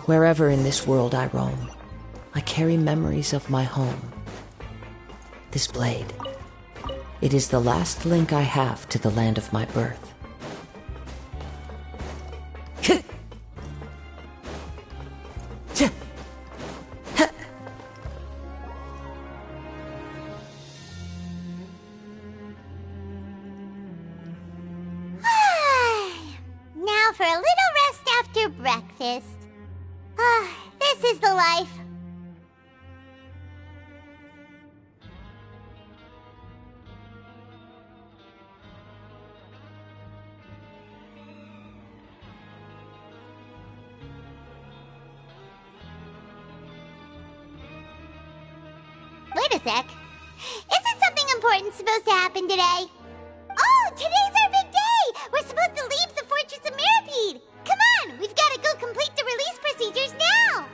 Wherever in this world I roam, I carry memories of my home. This blade, it is the last link I have to the land of my birth. Now for a little rest after breakfast. This is the life. Wait a sec. Isn't something important supposed to happen today? Oh, today's our big day! We're supposed to leave the Fortress of Mirapede! Come on, we've got to go complete the release procedures now!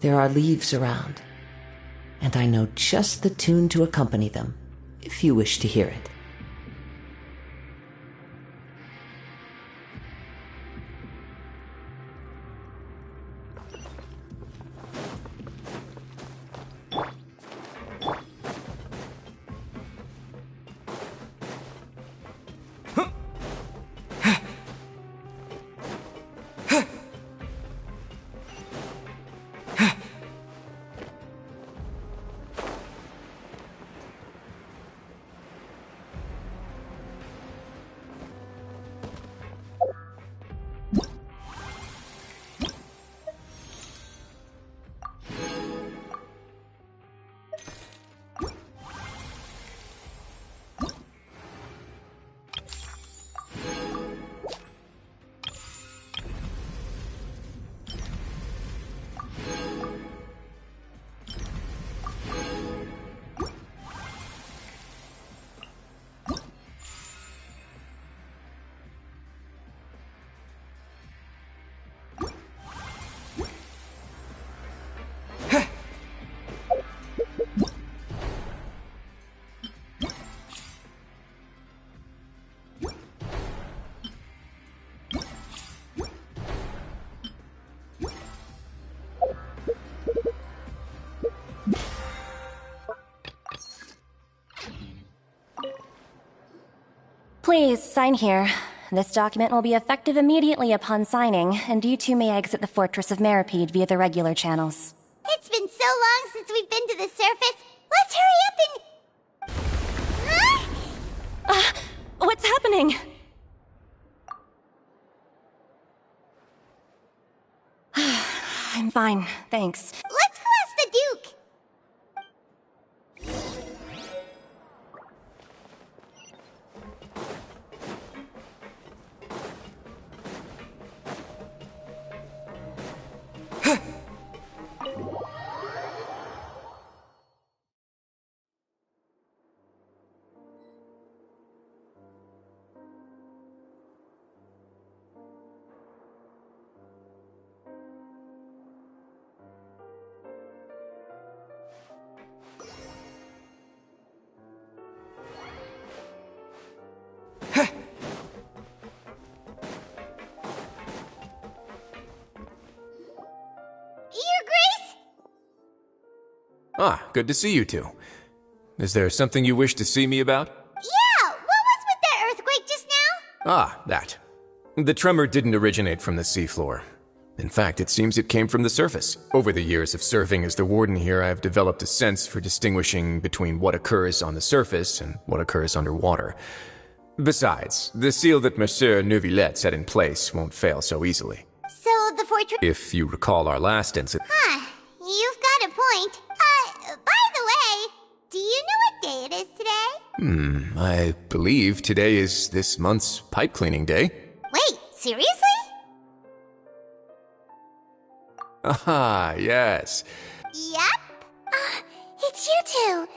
There are leaves around, and I know just the tune to accompany them, if you wish to hear it. Please, sign here. This document will be effective immediately upon signing, and you two may exit the Fortress of Mirapede via the regular channels. It's been so long since we've been to the surface. Let's hurry up and... What's happening? I'm fine, thanks. Let's go ask the Duke. Ah, good to see you two. Is there something you wish to see me about? Yeah, what was with that earthquake just now? Ah, that. The tremor didn't originate from the seafloor. In fact, it seems it came from the surface. Over the years of serving as the warden here, I have developed a sense for distinguishing between what occurs on the surface and what occurs underwater. Besides, the seal that Monsieur Neuvillette set in place won't fail so easily. So the fortress... If you recall our last incident... Huh, you've got a point. By the way, do you know what day it is today? I believe today is this month's pipe cleaning day. Wait, seriously? Ah, yes. Yep. It's you two.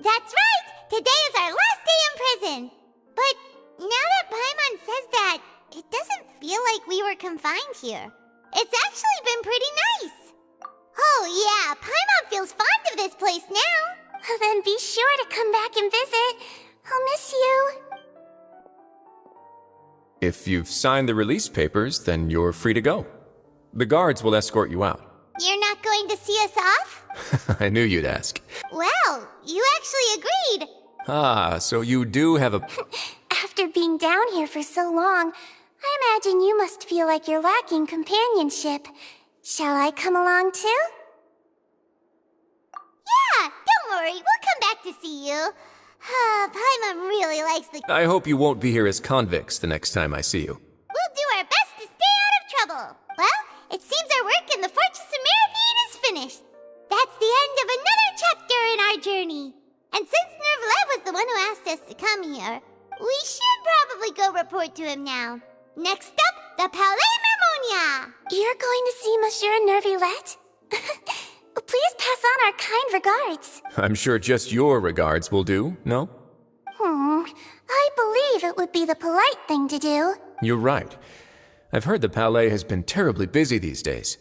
That's right. Today is our last day in prison. But now that Paimon says that, it doesn't feel like we were confined here. It's actually been pretty nice. Oh yeah, Paimon feels fond of this place now. Then be sure to come back and visit. I'll miss you. If you've signed the release papers, then you're free to go. The guards will escort you out. You're not going to see us off? I knew you'd ask. Well, you actually agreed. Ah, so you do have a... After being down here for so long, I imagine you must feel like you're lacking companionship. Shall I come along too? Yeah, don't worry, we'll come back to see you. Paimon really likes the... I hope you won't be here as convicts the next time I see you. We'll do our best to stay out of trouble. Well, it seems our work in the Fortress of Mirapede is finished. That's the end of another chapter in our journey. And since Neuvillette was the one who asked us to come here, we should probably go report to him now. Next up, the Palais Mermonia. You're going to see Monsieur Neuvillette? Please pass on our kind regards. I'm sure just your regards will do, no? I believe it would be the polite thing to do. You're right. I've heard the Palais has been terribly busy these days.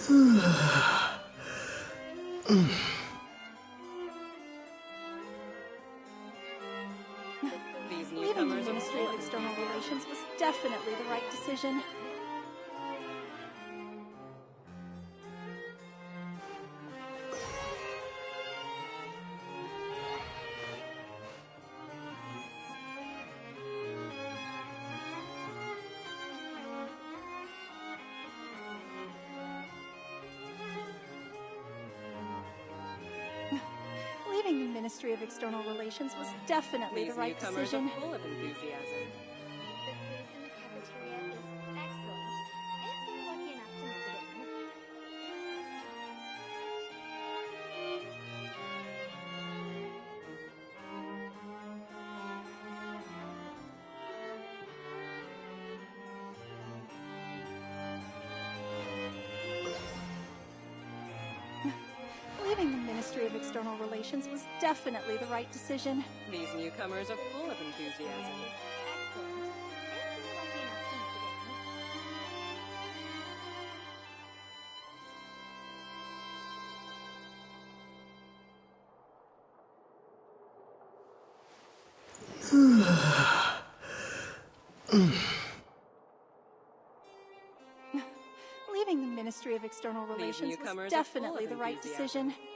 Leaving the Ministry of External Relations was definitely the right decision. Leaving the Ministry of External Relations was definitely the right decision. Full of enthusiasm. The food in the cafeteria is excellent, if you're lucky enough to make it in. Leaving the Ministry of External Relations was definitely the right decision. These newcomers are full of enthusiasm. Excellent, if you're lucky enough to make it in. Leaving the Ministry of External Relations was newcomers are full definitely of the right enthusiasm. decision.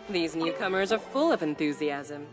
These newcomers are full of enthusiasm.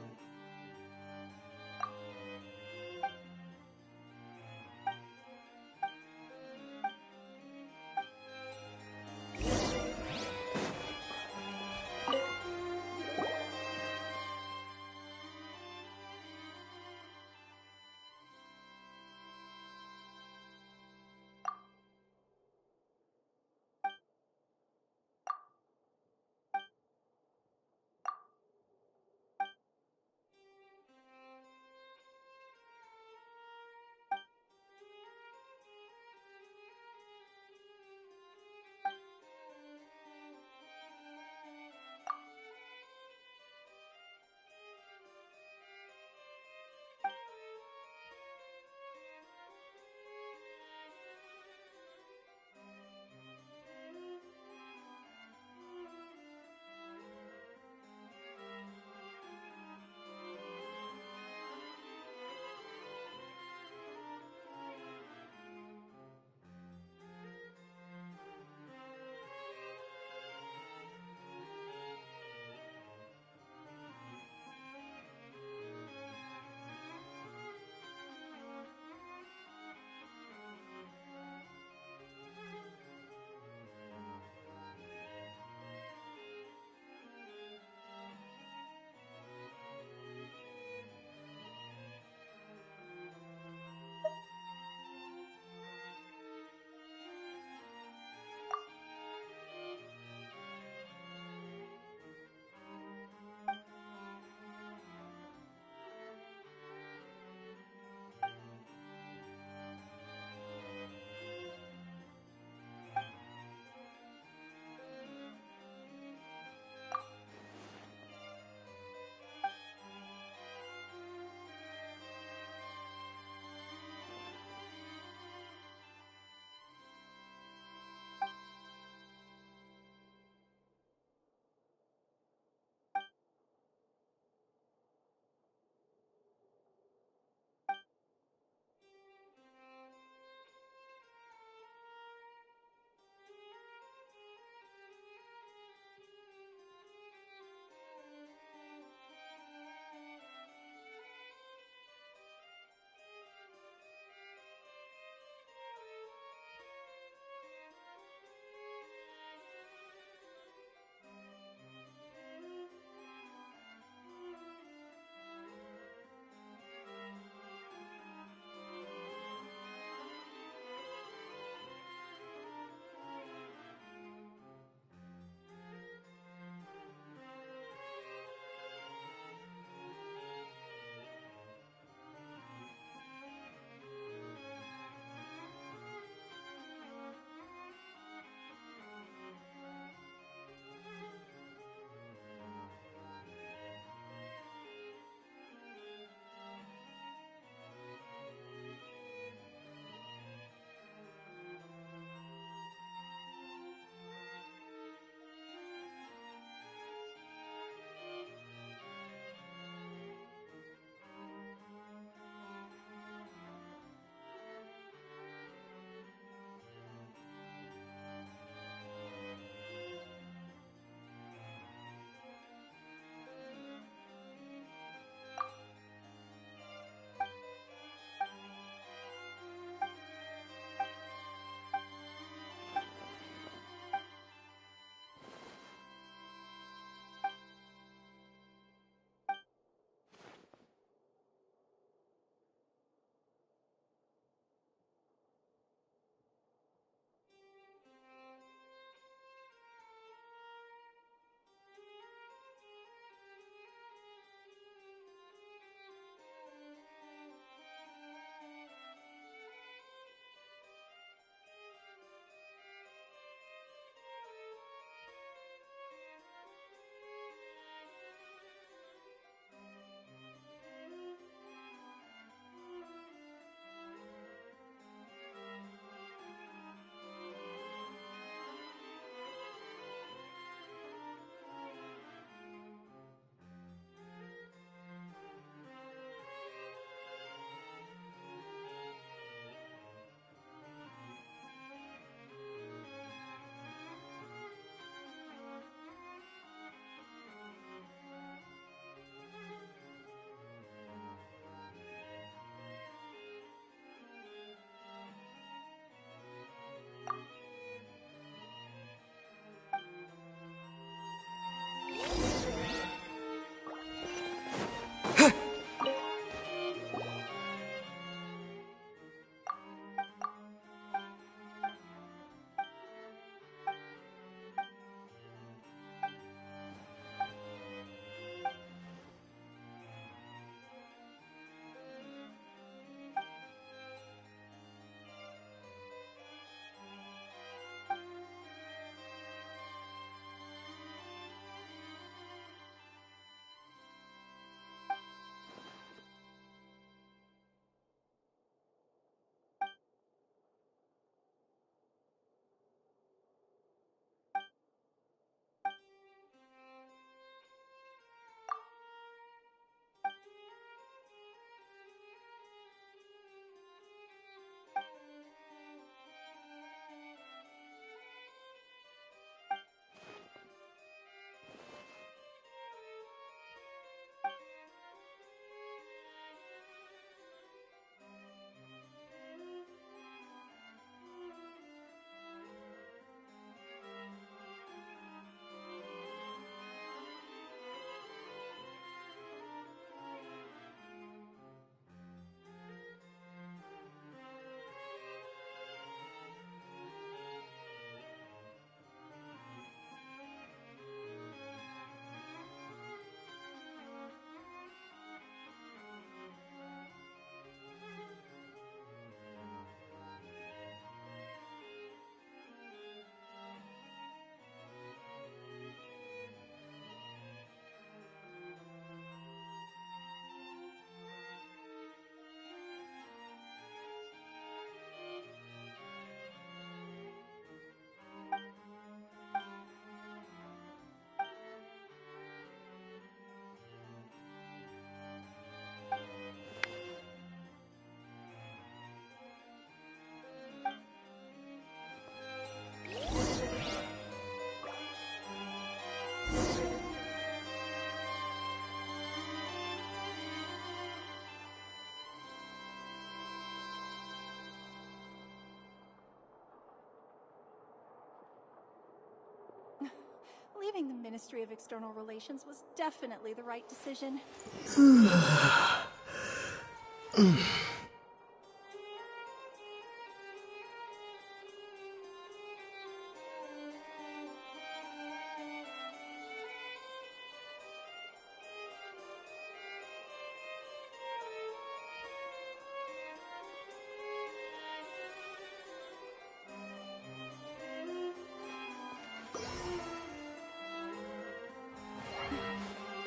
Leaving the Ministry of External Relations was definitely the right decision.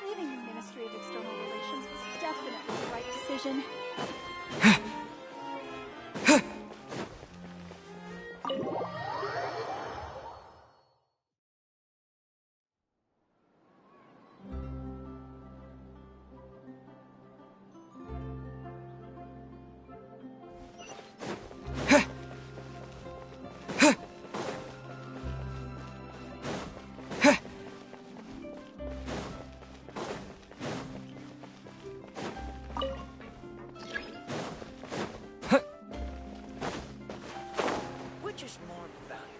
Leaving the Ministry of External Relations was definitely the right decision. Which is more valuable?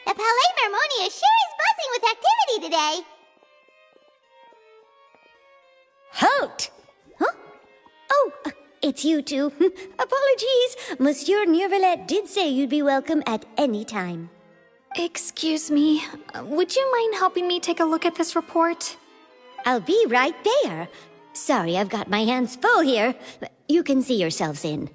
The Palais Mermonia sure is buzzing with activity today. Halt! Huh? Oh, it's you two. Apologies. Monsieur Neuvillette did say you'd be welcome at any time. Excuse me, would you mind helping me take a look at this report? I'll be right there. Sorry, I've got my hands full here. You can see yourselves in.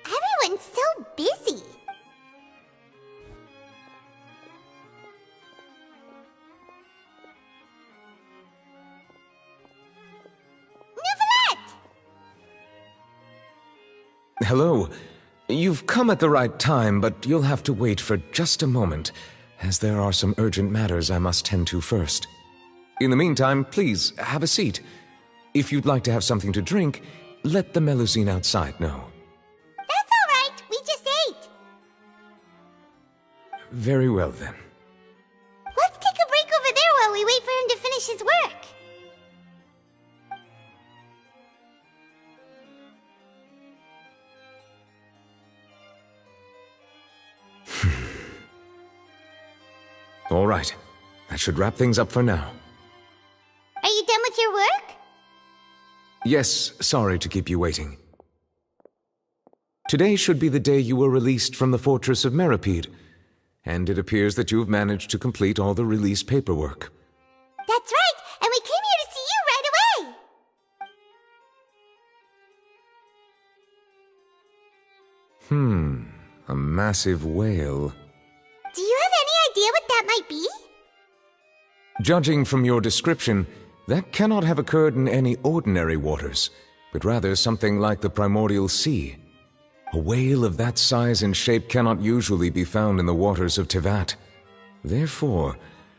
Everyone's so busy. Neuvillette! Hello. You've come at the right time, but you'll have to wait for just a moment, as there are some urgent matters I must tend to first. In the meantime, please, have a seat. If you'd like to have something to drink, let the Melusine outside know. That's all right. We just ate. Very well, then. Let's take a break over there while we wait for him to finish his work. All right. That should wrap things up for now. Are you done with your work? Yes, sorry to keep you waiting. Today should be the day you were released from the Fortress of Meripede, and it appears that you've managed to complete all the release paperwork. That's right, and we came here to see you right away. A massive whale. Do you have any idea what that might be? Judging from your description, that cannot have occurred in any ordinary waters, but rather something like the primordial sea. A whale of that size and shape cannot usually be found in the waters of Tevat. Therefore,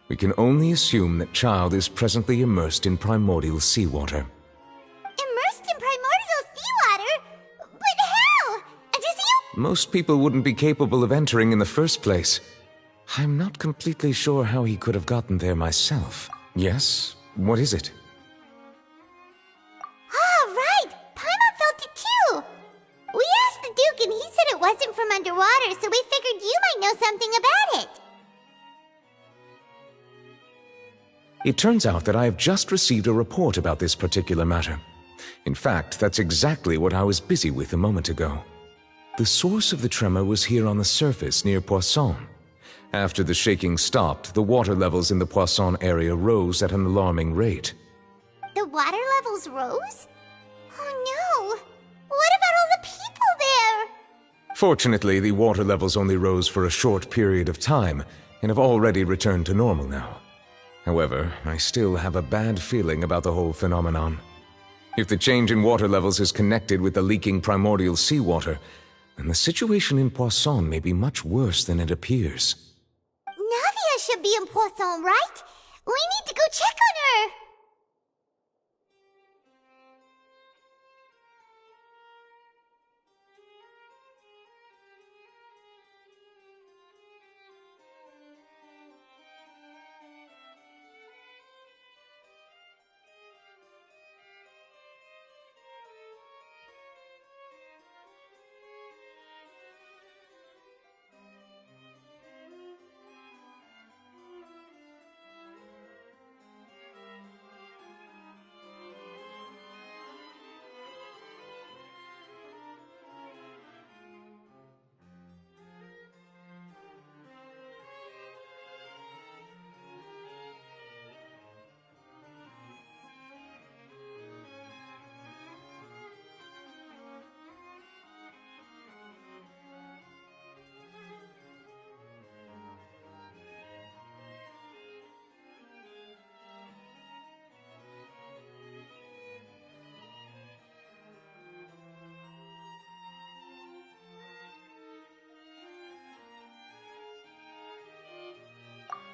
We can only assume that child is presently immersed in primordial seawater. Immersed in primordial seawater? But how? Does he? Most people wouldn't be capable of entering in the first place. I'm not completely sure how he could have gotten there myself. Yes? What is it? Ah, right! Paimon felt it too! We asked the Duke and he said it wasn't from underwater, so we figured you might know something about it. It turns out that I have just received a report about this particular matter. In fact, that's exactly what I was busy with a moment ago. The source of the tremor was here on the surface near Poisson. After the shaking stopped, the water levels in the Poisson area rose at an alarming rate. The water levels rose? Oh no! What about all the people there? Fortunately, the water levels only rose for a short period of time and have already returned to normal now. However, I still have a bad feeling about the whole phenomenon. If the change in water levels is connected with the leaking primordial seawater, then the situation in Poisson may be much worse than it appears. Navia should be in Poisson, right? We need to go check on her!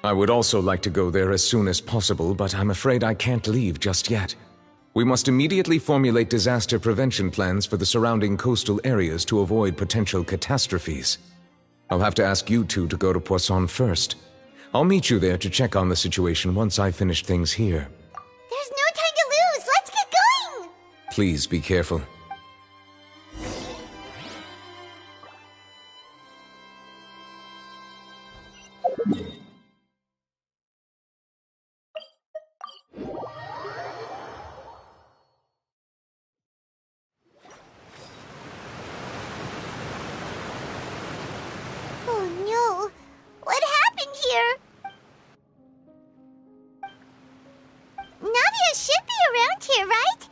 I would also like to go there as soon as possible, but I'm afraid I can't leave just yet. We must immediately formulate disaster prevention plans for the surrounding coastal areas to avoid potential catastrophes. I'll have to ask you two to go to Poisson first. I'll meet you there to check on the situation once I've finished things here. There's no time to lose! Let's get going! Please be careful. Oh no! What happened here? Navia should be around here, right?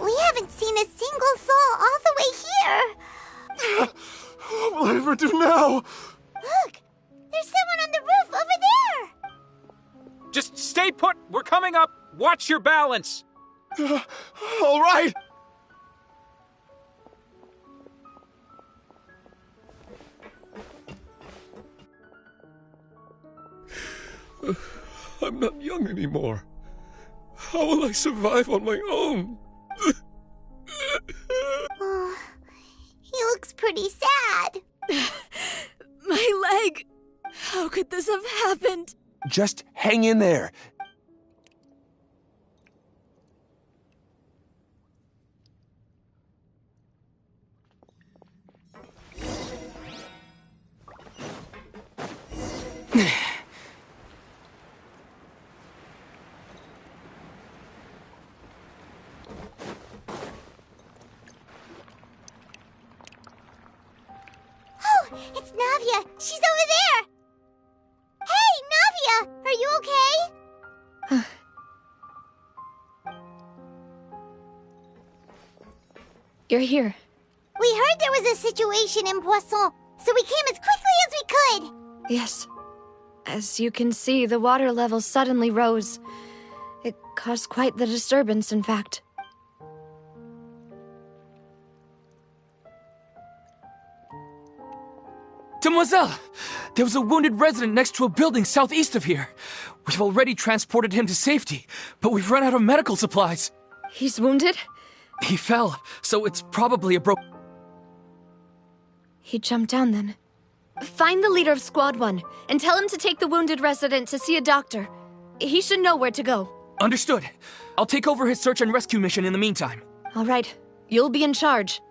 We haven't seen a single soul all the way here. What will I ever do now? Look! There's someone on the roof over there! Just stay put! We're coming up! Watch your balance! All right! I'm not young anymore. How will I survive on my own? Oh, he looks pretty sad. My leg! How could this have happened? Just hang in there. Oh, it's Navia. She's over there. Hey, Navia, are you okay? You're here. We heard there was a situation in Poisson, so we came as quickly as we could. Yes. As you can see, the water level suddenly rose. It caused quite the disturbance, in fact. Demoiselle! There was a wounded resident next to a building southeast of here. We've already transported him to safety, but we've run out of medical supplies. He's wounded? He fell, so it's probably a He jumped down then. Find the leader of Squad 1 and tell him to take the wounded resident to see a doctor. He should know where to go. Understood. I'll take over his search and rescue mission in the meantime. All right. You'll be in charge.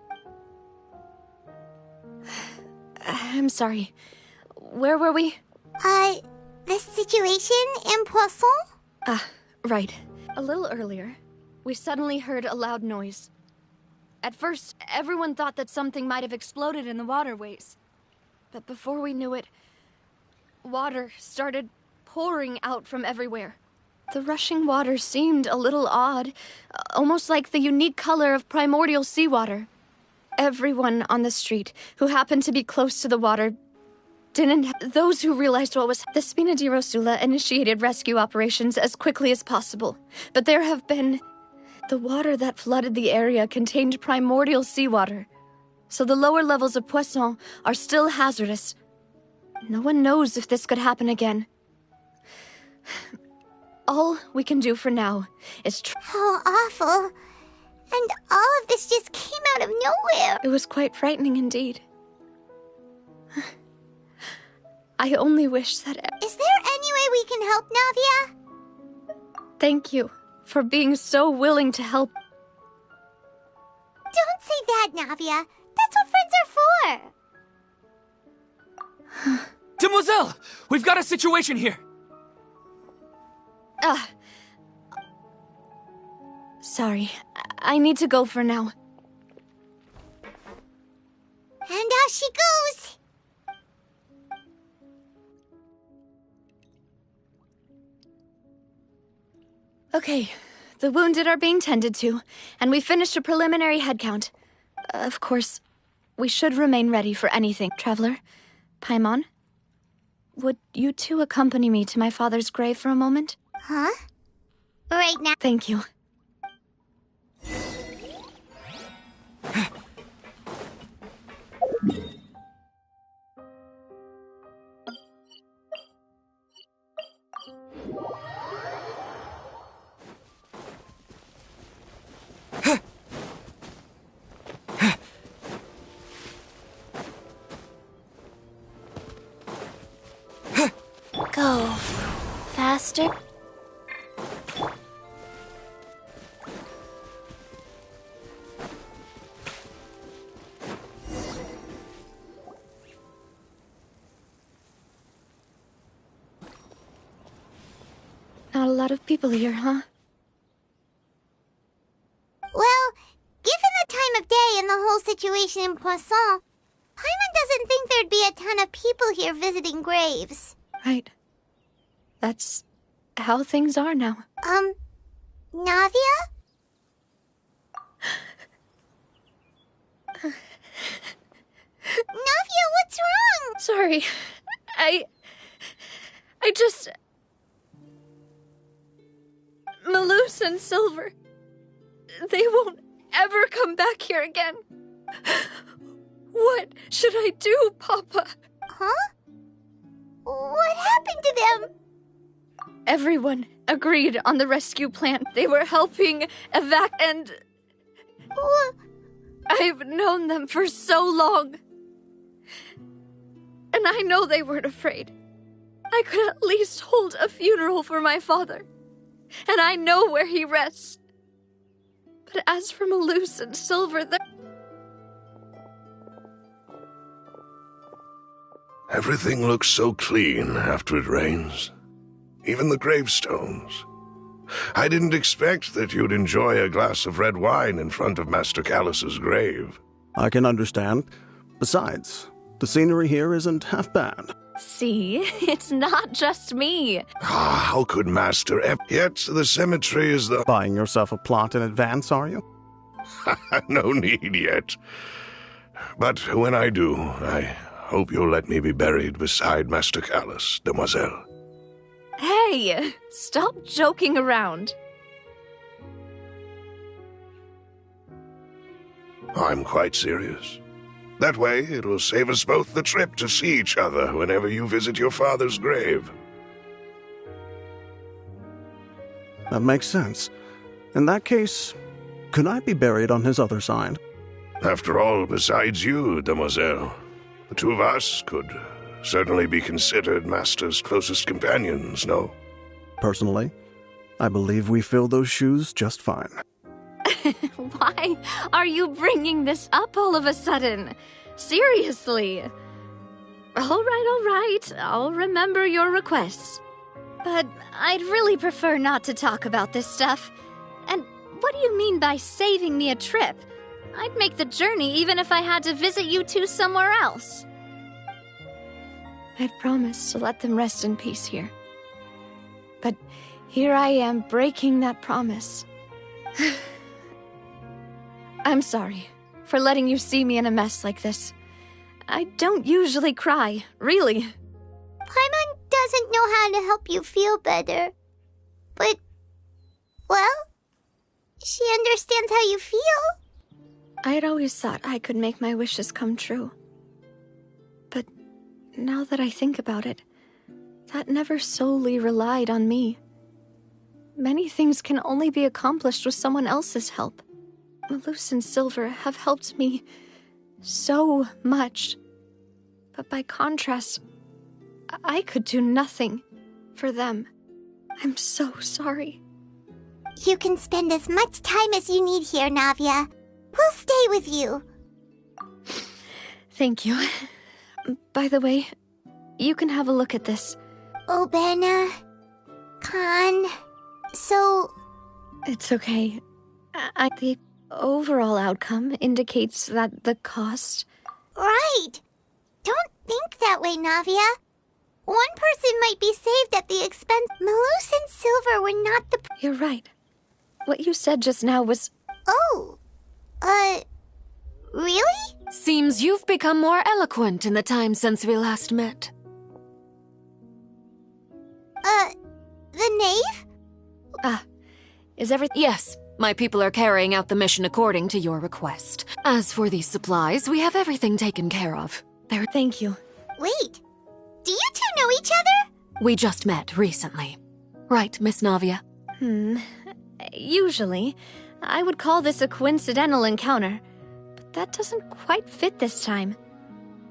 I'm sorry. Where were we? The situation in Poisson? Right. A little earlier, we suddenly heard a loud noise. At first, everyone thought that something might have exploded in the waterways. But before we knew it, water started pouring out from everywhere. The rushing water seemed a little odd, almost like the unique color of primordial seawater. Everyone on the street who happened to be close to the water those who realized what was... The Spina di Rosula initiated rescue operations as quickly as possible, but there have been... The water that flooded the area contained primordial seawater, so the lower levels of Poisson are still hazardous. No one knows if this could happen again. All we can do for now is How awful. And all of this just came out of nowhere. It was quite frightening indeed. I only wish that... Is there any way we can help, Navia? Thank you for being so willing to help. Don't say that, Navia. That's what friends are for. Demoiselle! We've got a situation here! Sorry. I need to go for now. And out she goes! Okay, the wounded are being tended to, and we finished a preliminary head count. Of course, we should remain ready for anything. Traveler, Paimon, would you two accompany me to my father's grave for a moment? Huh? Right now. Thank you. Go faster. Not a lot of people here, huh? Well, given the time of day and the whole situation in Poisson, Paimon doesn't think there'd be a ton of people here visiting graves. Right. That's how things are now. Navia? Navia, what's wrong? Sorry. I just... Malus and Silver, they won't ever come back here again. What should I do, Papa? Huh? What happened to them? Everyone agreed on the rescue plan. They were helping and... I've known them for so long. And I know they weren't afraid. I could at least hold a funeral for my father. And I know where he rests. But as for Malus and Silver, Everything looks so clean after it rains. Even the gravestones. I didn't expect that you'd enjoy a glass of red wine in front of Master Callus's grave. I can understand. Besides, the scenery here isn't half bad. See, it's not just me. How could Master Yet the cemetery is the... Buying yourself a plot in advance, are you? No need yet. But when I do, I hope you'll let me be buried beside Master Callus, demoiselle. Hey, stop joking around. I'm quite serious. That way, it'll save us both the trip to see each other whenever you visit your father's grave. That makes sense. In that case, could I be buried on his other side? After all, besides you, demoiselle, the two of us could certainly be considered Master's closest companions, no? Personally, I believe we fill those shoes just fine. Why are you bringing this up all of a sudden? Seriously. All right. I'll remember your requests. But I'd really prefer not to talk about this stuff. And what do you mean by saving me a trip? I'd make the journey even if I had to visit you two somewhere else. I'd promised to let them rest in peace here. But here I am breaking that promise. I'm sorry for letting you see me in a mess like this. I don't usually cry, really. Paimon doesn't know how to help you feel better. But, well, she understands how you feel. I had always thought I could make my wishes come true. But now that I think about it, that never solely relied on me. Many things can only be accomplished with someone else's help. Malus and Silver have helped me so much. But by contrast, I could do nothing for them. I'm so sorry. You can spend as much time as you need here, Navia. We'll stay with you. Thank you. By the way, you can have a look at this. Obena... Khan... So... It's okay. The overall outcome indicates that the cost... Right! Don't think that way, Navia. One person might be saved at the expense. Malus and Silver were not the... You're right. What you said just now was... Oh... Really? Seems you've become more eloquent in the time since we last met. The knave? Is everything... Yes, my people are carrying out the mission according to your request. As for these supplies, we have everything taken care of. Thank you. Wait, do you two know each other? We just met recently. Right, Miss Navia? Usually, I would call this a coincidental encounter, but that doesn't quite fit this time.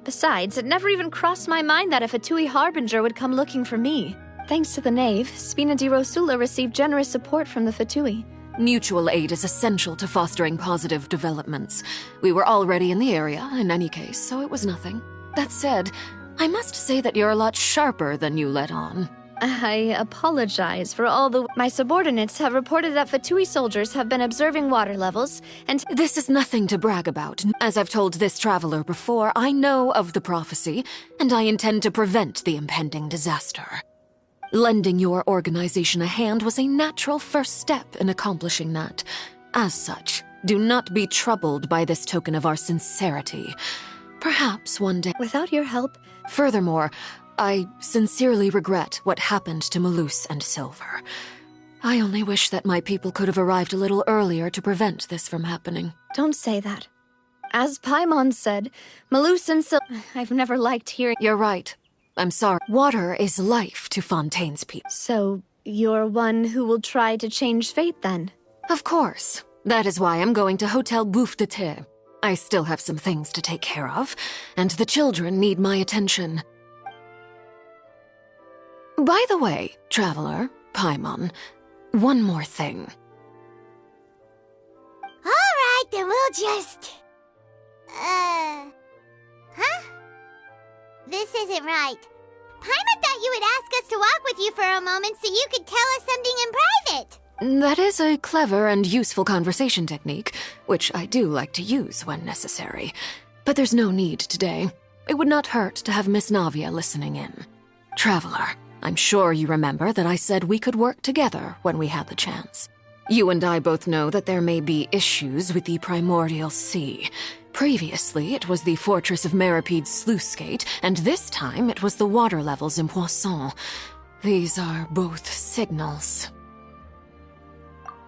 Besides, it never even crossed my mind that a Fatui Harbinger would come looking for me. Thanks to the Knave, Spina di Rosula received generous support from the Fatui. Mutual aid is essential to fostering positive developments. We were already in the area, in any case, so it was nothing. That said, I must say that you're a lot sharper than you let on. I apologize for all the... My subordinates have reported that Fatui soldiers have been observing water levels, and... This is nothing to brag about. As I've told this traveler before, I know of the prophecy, and I intend to prevent the impending disaster. Lending your organization a hand was a natural first step in accomplishing that. As such, do not be troubled by this token of our sincerity. Perhaps one day... Without your help... Furthermore, I sincerely regret what happened to Malus and Silver. I only wish that my people could have arrived a little earlier to prevent this from happening. Don't say that. As Paimon said, Malus and Silver... I've never liked hearing... You're right. I'm sorry. Water is life to Fontaine's people. So, you're one who will try to change fate, then? Of course. That is why I'm going to Hotel Bouffe de Thé. I still have some things to take care of, and the children need my attention. By the way, Traveler, Paimon, one more thing. Alright, then we'll just... Huh? This isn't right. Paimon thought you would ask us to walk with you for a moment so you could tell us something in private. That is a clever and useful conversation technique, which I do like to use when necessary. But there's no need today. It would not hurt to have Miss Navia listening in. Traveler, I'm sure you remember that I said we could work together when we had the chance. You and I both know that there may be issues with the Primordial Sea. Previously, it was the Fortress of Meripede's sluice gate, and this time it was the water levels in Poisson. These are both signals.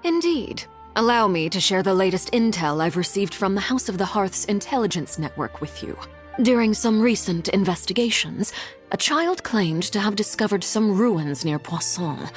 Indeed. Allow me to share the latest intel I've received from the House of the Hearth's intelligence network with you. During some recent investigations, a child claimed to have discovered some ruins near Poisson.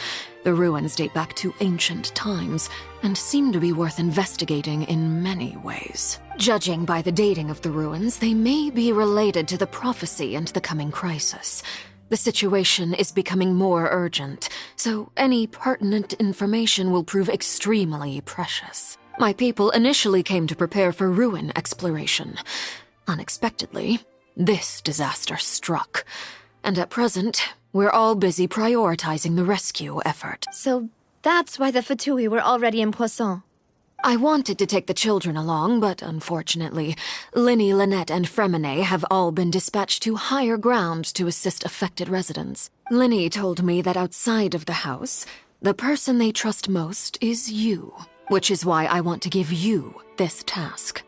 The ruins date back to ancient times and seem to be worth investigating in many ways. Judging by the dating of the ruins, they may be related to the prophecy and the coming crisis. The situation is becoming more urgent, so any pertinent information will prove extremely precious. My people initially came to prepare for ruin exploration. Unexpectedly, this disaster struck, and at present, we're all busy prioritizing the rescue effort. So that's why the Fatui were already in Poisson. I wanted to take the children along, but unfortunately, Linny, Lynette, and Fremine have all been dispatched to higher ground to assist affected residents. Linny told me that outside of the house, the person they trust most is you, which is why I want to give you this task.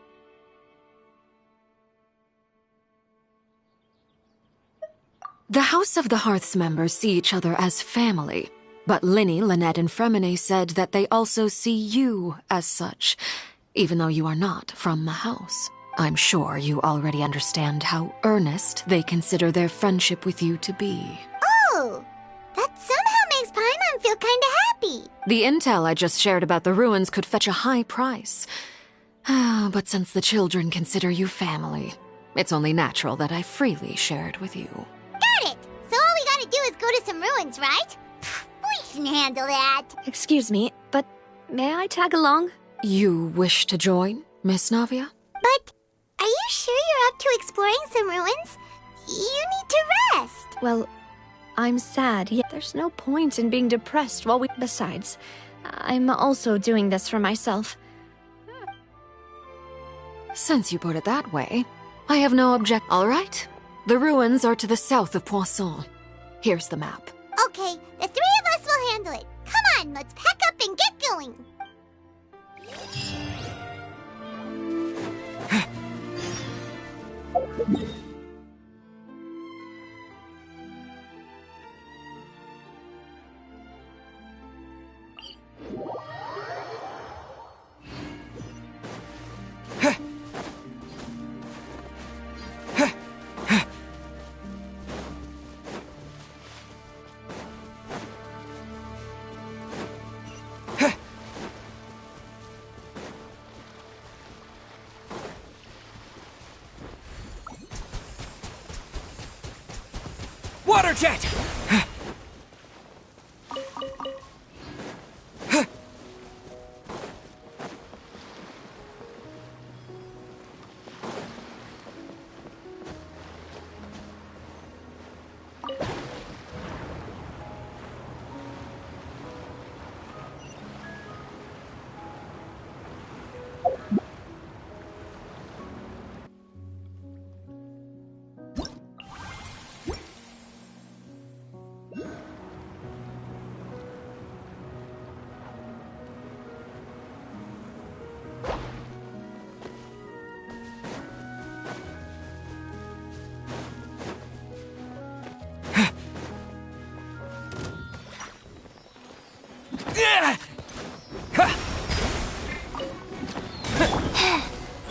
The House of the Hearth's members see each other as family. But Linny, Lynette, and Fremine said that they also see you as such, even though you are not from the house. I'm sure you already understand how earnest they consider their friendship with you to be. Oh, that somehow makes Paimon feel kinda happy. The intel I just shared about the ruins could fetch a high price. But since the children consider you family, it's only natural that I freely share it with you. Got it! So all we gotta do is go to some ruins, right? We can handle that. Excuse me, but may I tag along? You wish to join, Miss Navia? But are you sure you're up to exploring some ruins? You need to rest. Well, I'm sad, yet there's no point in being depressed while we... Besides, I'm also doing this for myself. Since you put it that way, I have no object. All right. The ruins are to the south of Poisson. Here's the map. Okay, the three of us will handle it. Come on, let's pack up and get going. Water jet!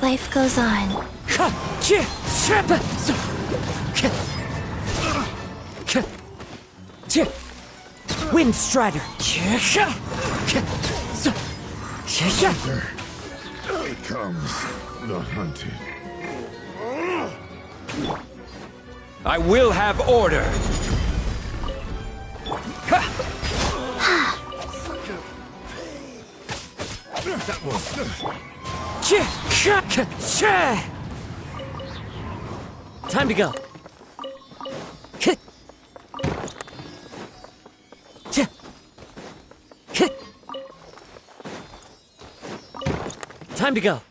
Life goes on. Wind Strider. Hunter becomes the hunted. I will have order. That was... Time to go. Time to go.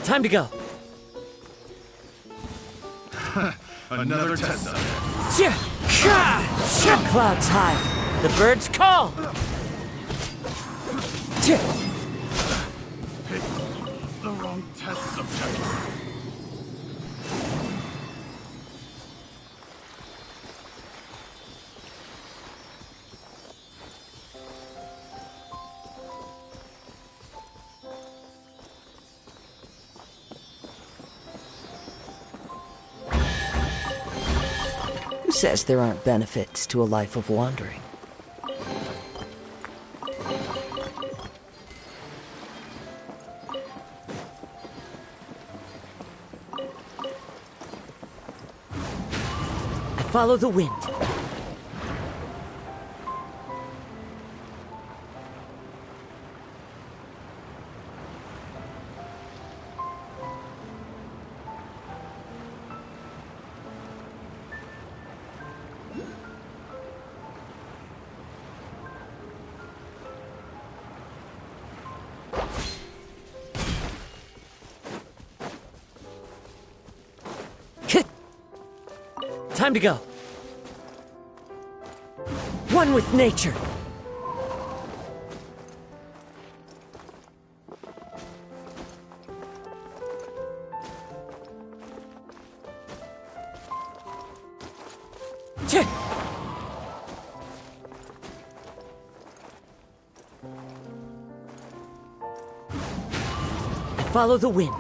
Time to go. Another test. Clouds high. The birds call. Pick the wrong test subject. Who says there aren't benefits to a life of wandering? I follow the wind. Time to go. One with nature. I follow the wind.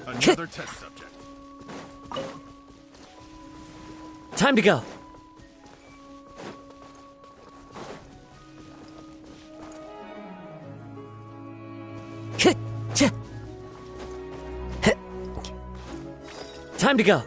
Another test subject. Time to go. Time to go.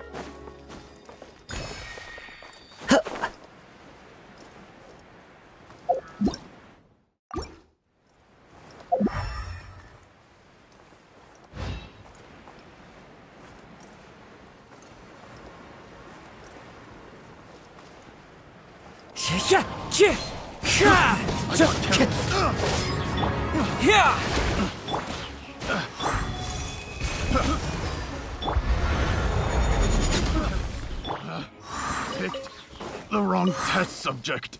Picked the wrong test subject.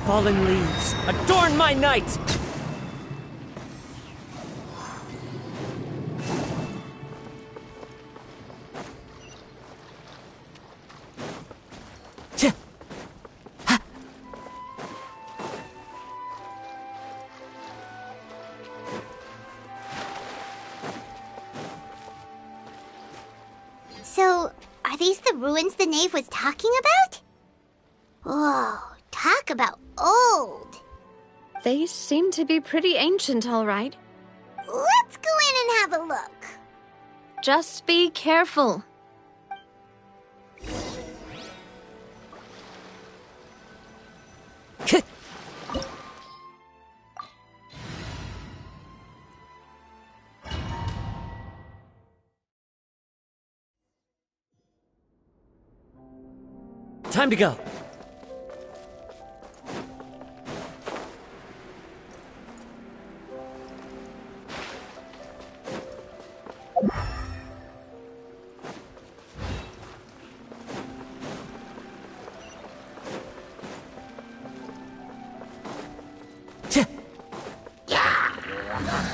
Fallen leaves, adorn my night! So, are these the ruins the knave was talking about? Whoa, talk about old. They seem to be pretty ancient, all right. Let's go in and have a look. Just be careful. Time to go.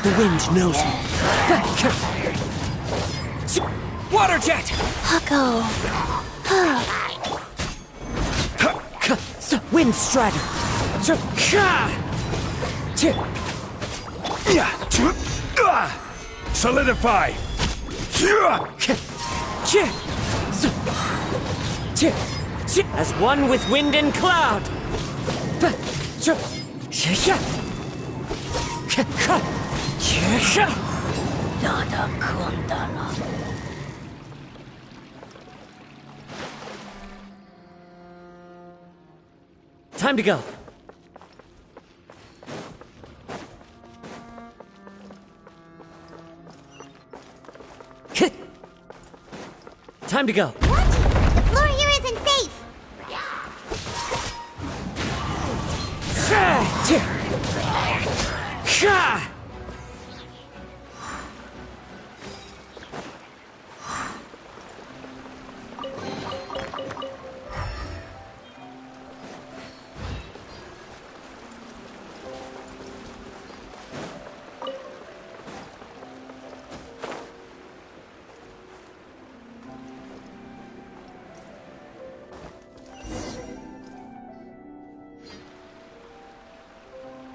The wind knows me. Water jet! Hucko. Wind strider. Solidify! As one with wind and cloud. Dada Kundala. Time to go. Time to go. What? The floor here isn't safe.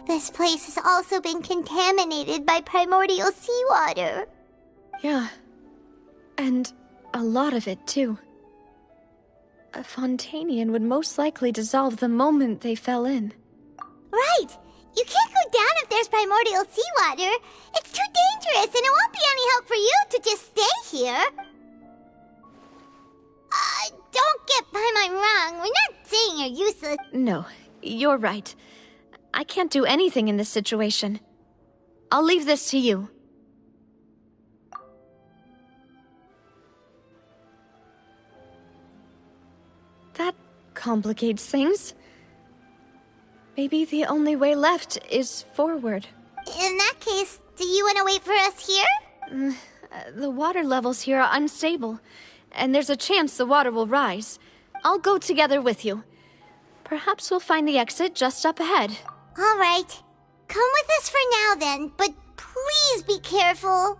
This place has also been contaminated by primordial seawater. Yeah. And a lot of it, too. A Fontanian would most likely dissolve the moment they fell in. Right! You can't go down if there's primordial seawater. It's too dangerous, and it won't be any help for you to just stay here. Don't get by my wrong. We're not saying you're useless. No, you're right. I can't do anything in this situation. I'll leave this to you. That complicates things. Maybe the only way left is forward. In that case, do you want to wait for us here? The water levels here are unstable, and there's a chance the water will rise. I'll go together with you. Perhaps we'll find the exit just up ahead. All right. Come with us for now then, but please be careful.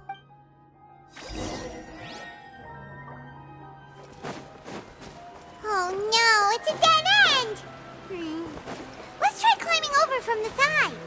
Oh no, it's a dead end! Let's try climbing over from the side.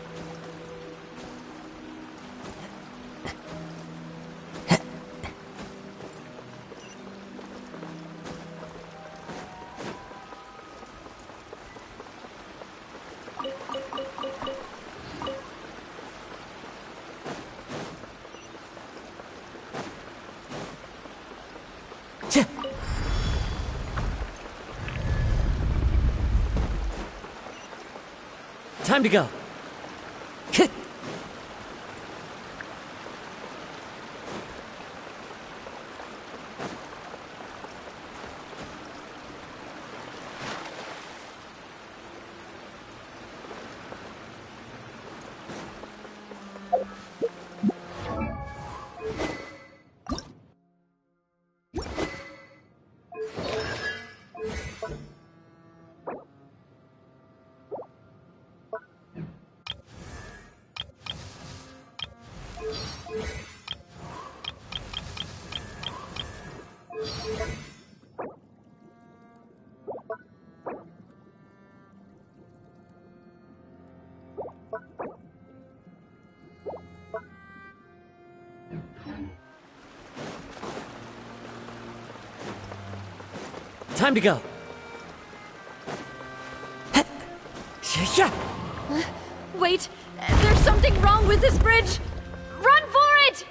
Time to go. Time to go. Wait, there's something wrong with this bridge! Run for it!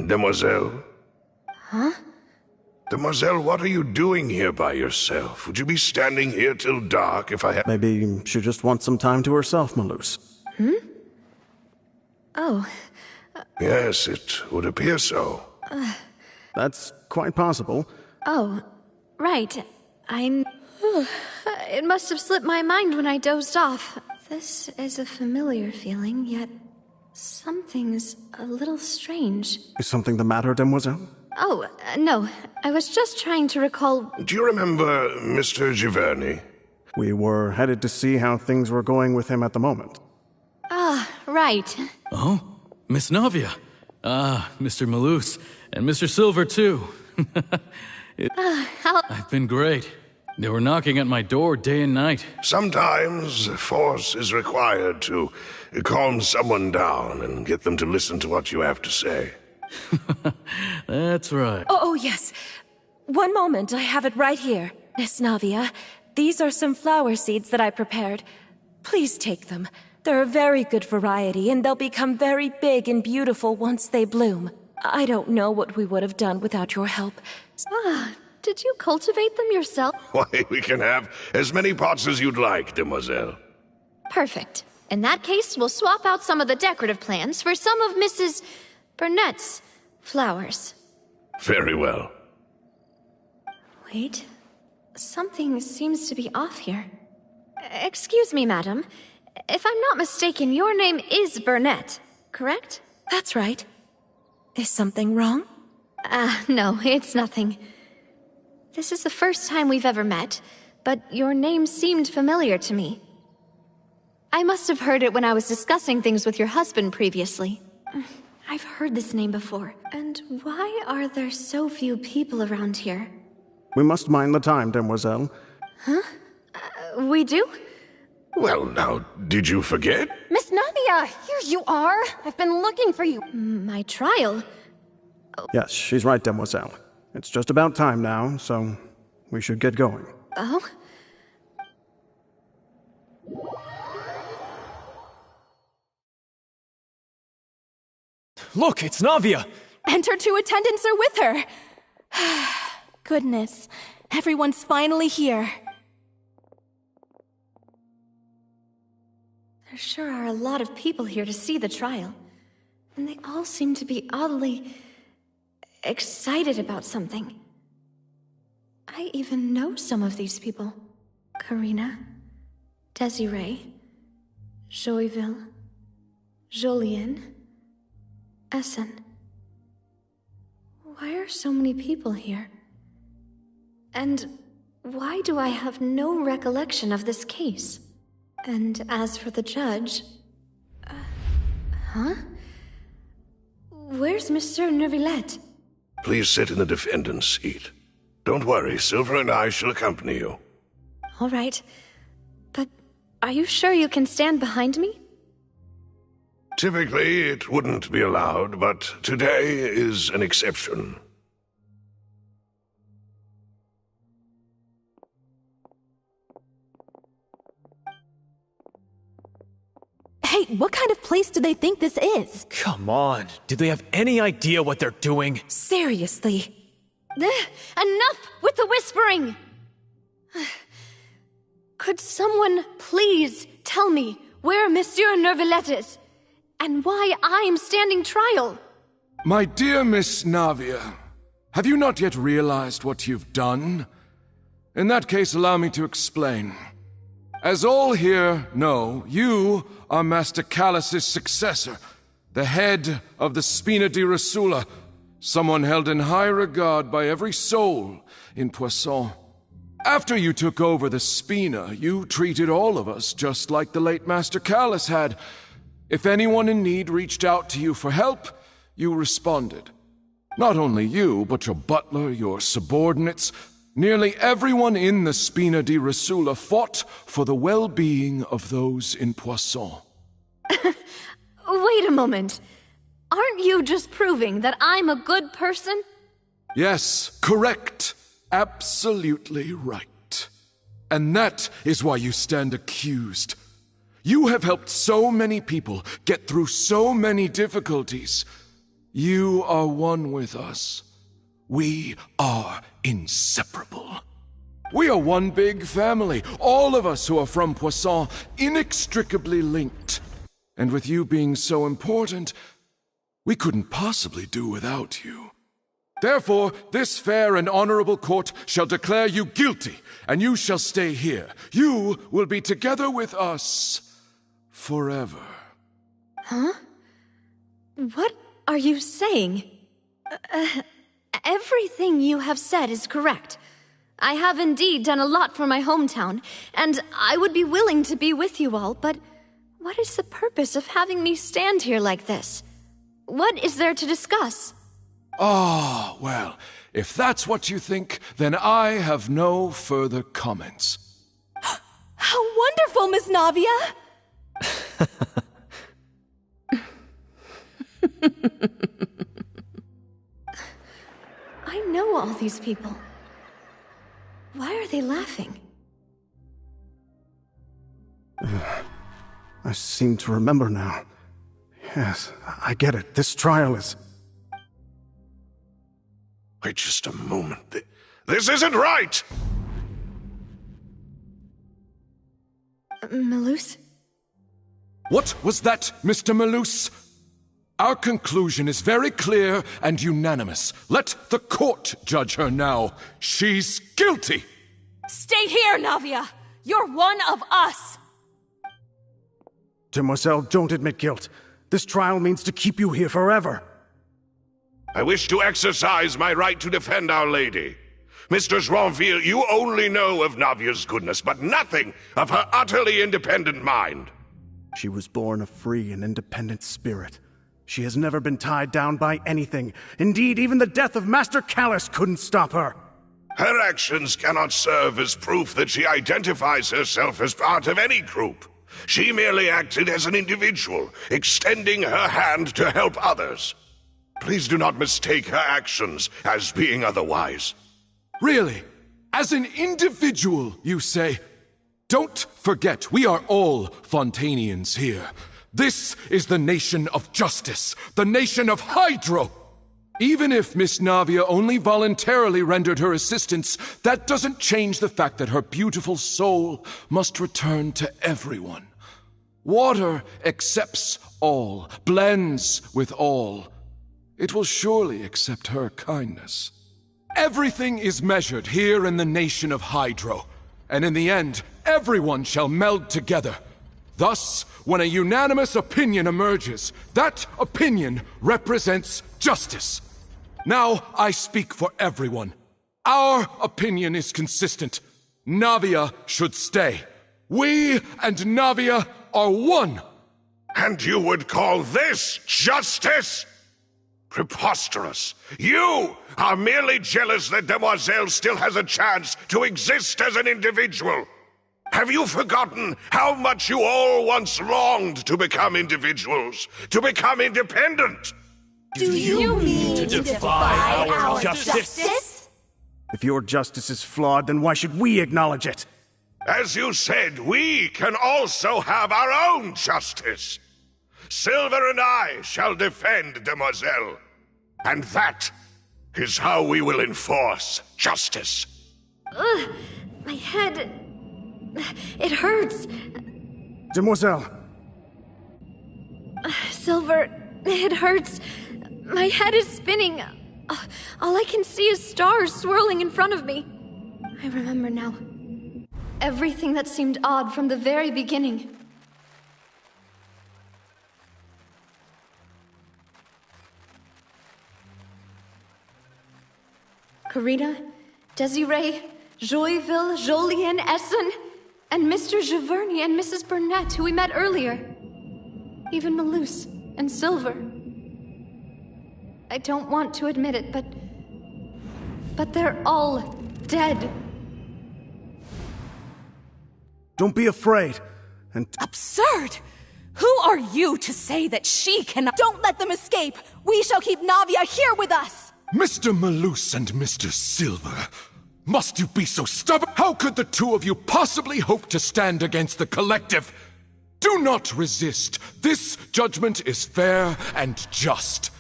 Demoiselle? Huh? Demoiselle, what are you doing here by yourself? Would you be standing here till dark if I had... Maybe she just wants some time to herself, Malus. Oh. Yes, it would appear so. That's quite possible. Oh, right. It must have slipped my mind when I dozed off. This is a familiar feeling, yet something's a little strange. Is something the matter, Demoiselle? Oh, no. I was just trying to recall... Do you remember Mr. Giverny? We were headed to see how things were going with him at the moment. Ah, right. Oh, Miss Navia. Ah, Mr. Malus. And Mr. Silver, too. I've been great. They were knocking at my door day and night. Sometimes force is required to calm someone down and get them to listen to what you have to say. That's right. Oh, yes. One moment, I have it right here. Miss Navia, these are some flower seeds that I prepared. Please take them. They're a very good variety, and they'll become very big and beautiful once they bloom. I don't know what we would have done without your help. Did you cultivate them yourself? Why, we can have as many pots as you'd like, Demoiselle. Perfect. In that case, we'll swap out some of the decorative plants for some of Mrs. Burnett's flowers. Very well. Wait. Something seems to be off here. Excuse me, madam. If I'm not mistaken, your name is Burnett, correct? That's right. Is something wrong? No, it's nothing. This is the first time we've ever met, but your name seemed familiar to me. I must have heard it when I was discussing things with your husband previously. I've heard this name before. And why are there so few people around here? We must mind the time, Demoiselle. Huh? We do? Well, now, did you forget? Miss Navia, here you are. I've been looking for you. My trial? Yes, she's right, Demoiselle. It's just about time now, so we should get going. Oh? Look, it's Navia! And her two attendants are with her. Goodness, everyone's finally here. There sure are a lot of people here to see the trial. And they all seem to be oddly excited about something. I even know some of these people. Karina, Desiree, Joyville, Jolien, Essen. Why are so many people here? And why do I have no recollection of this case? And as for the judge... huh? Where's Monsieur Neuvillette? Please sit in the defendant's seat. Don't worry, Silver and I shall accompany you. All right. But are you sure you can stand behind me? Typically, it wouldn't be allowed, but today is an exception. Hey, what kind of place do they think this is? Come on, do they have any idea what they're doing? Seriously. Enough with the whispering! Could someone please tell me where Monsieur Neuvillette is? And why I'm standing trial? My dear Miss Navia, have you not yet realized what you've done? In that case, allow me to explain. As all here know, you are Master Callus's successor, the head of the Spina di Rosula, someone held in high regard by every soul in Poisson. After you took over the Spina, you treated all of us just like the late Master Callus had. If anyone in need reached out to you for help, you responded. Not only you, but your butler, your subordinates, nearly everyone in the Spina di Rosula fought for the well-being of those in Poisson. Wait a moment. Aren't you just proving that I'm a good person? Yes, correct. Absolutely right. And that is why you stand accused. You have helped so many people get through so many difficulties. You are one with us. We are inseparable. We are one big family, all of us who are from Poisson, inextricably linked. And with you being so important, we couldn't possibly do without you. Therefore, this fair and honorable court shall declare you guilty, and you shall stay here. You will be together with us forever. Huh? What are you saying? Everything you have said is correct. I have indeed done a lot for my hometown, and I would be willing to be with you all, but what is the purpose of having me stand here like this? What is there to discuss? Ah, well, if that's what you think, then I have no further comments. How wonderful, Miss Navia! I know all these people. Why are they laughing? I seem to remember now. Yes, I get it. This trial is... Wait just a moment. This isn't right! Malus? What was that, Mr. Malus? Our conclusion is very clear and unanimous. Let the court judge her now. She's guilty! Stay here, Navia! You're one of us! Demoiselle, don't admit guilt. This trial means to keep you here forever. I wish to exercise my right to defend Our Lady. Mr. Joinville, you only know of Navia's goodness, but nothing of her utterly independent mind. She was born a free and independent spirit. She has never been tied down by anything. Indeed, even the death of Master Callus couldn't stop her. Her actions cannot serve as proof that she identifies herself as part of any group. She merely acted as an individual, extending her hand to help others. Please do not mistake her actions as being otherwise. Really? As an individual, you say? Don't forget, we are all Fontanians here. This is the nation of justice, the nation of Hydro. Even if Miss Navia only voluntarily rendered her assistance, that doesn't change the fact that her beautiful soul must return to everyone. Water accepts all, blends with all. It will surely accept her kindness. Everything is measured here in the nation of Hydro, and in the end, everyone shall meld together. Thus, when a unanimous opinion emerges, that opinion represents justice. Now I speak for everyone. Our opinion is consistent. Navia should stay. We and Navia are one. And you would call this justice? Preposterous. You are merely jealous that Demoiselle still has a chance to exist as an individual. Have you forgotten how much you all once longed to become individuals, to become independent? Do you mean to defy our justice? If your justice is flawed, then why should we acknowledge it? As you said, we can also have our own justice. Silver and I shall defend Demoiselle. And that is how we will enforce justice. Ugh, my head... it hurts. Demoiselle. Silver, it hurts. My head is spinning. All I can see is stars swirling in front of me. I remember now. Everything that seemed odd from the very beginning. Karina, Desiree, Joyville, Jolien, Essen, and Mr. Giverny and Mrs. Burnett, who we met earlier. Even Malus and Silver. I don't want to admit it, but they're all dead. Don't be afraid, and... Absurd! Who are you to say that she cannot... Don't let them escape! We shall keep Navia here with us! Mr. Malus and Mr. Silver, must you be so stubborn? How could the two of you possibly hope to stand against the collective? Do not resist. This judgment is fair and just.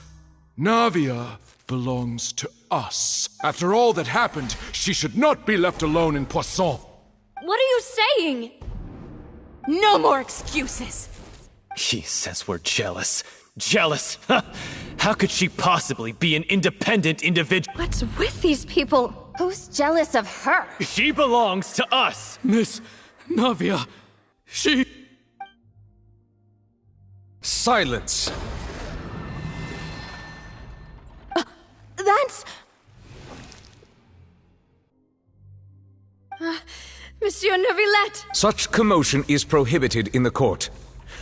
Navia belongs to us. After all that happened, she should not be left alone in Poisson. What are you saying? No more excuses. He says we're jealous. Jealous? How could she possibly be an independent individual? What's with these people? Who's jealous of her? She belongs to us! Miss Navia, she... Silence! That's... Monsieur Neuvillette! Such commotion is prohibited in the court.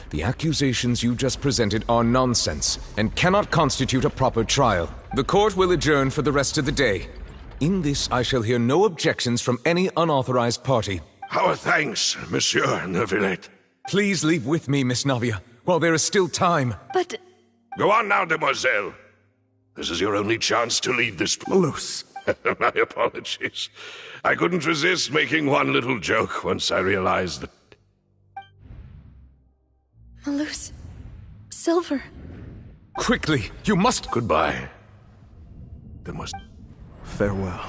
The accusations you just presented are nonsense and cannot constitute a proper trial. The court will adjourn for the rest of the day. In this, I shall hear no objections from any unauthorized party. Our thanks, Monsieur Neuvillette. Please leave with me, Miss Navia, while there is still time. But... Go on now, demoiselle. This is your only chance to leave this... Malus. My apologies. I couldn't resist making one little joke once I realized that... Malus... Silver... Quickly, you must... Goodbye. There must... Farewell.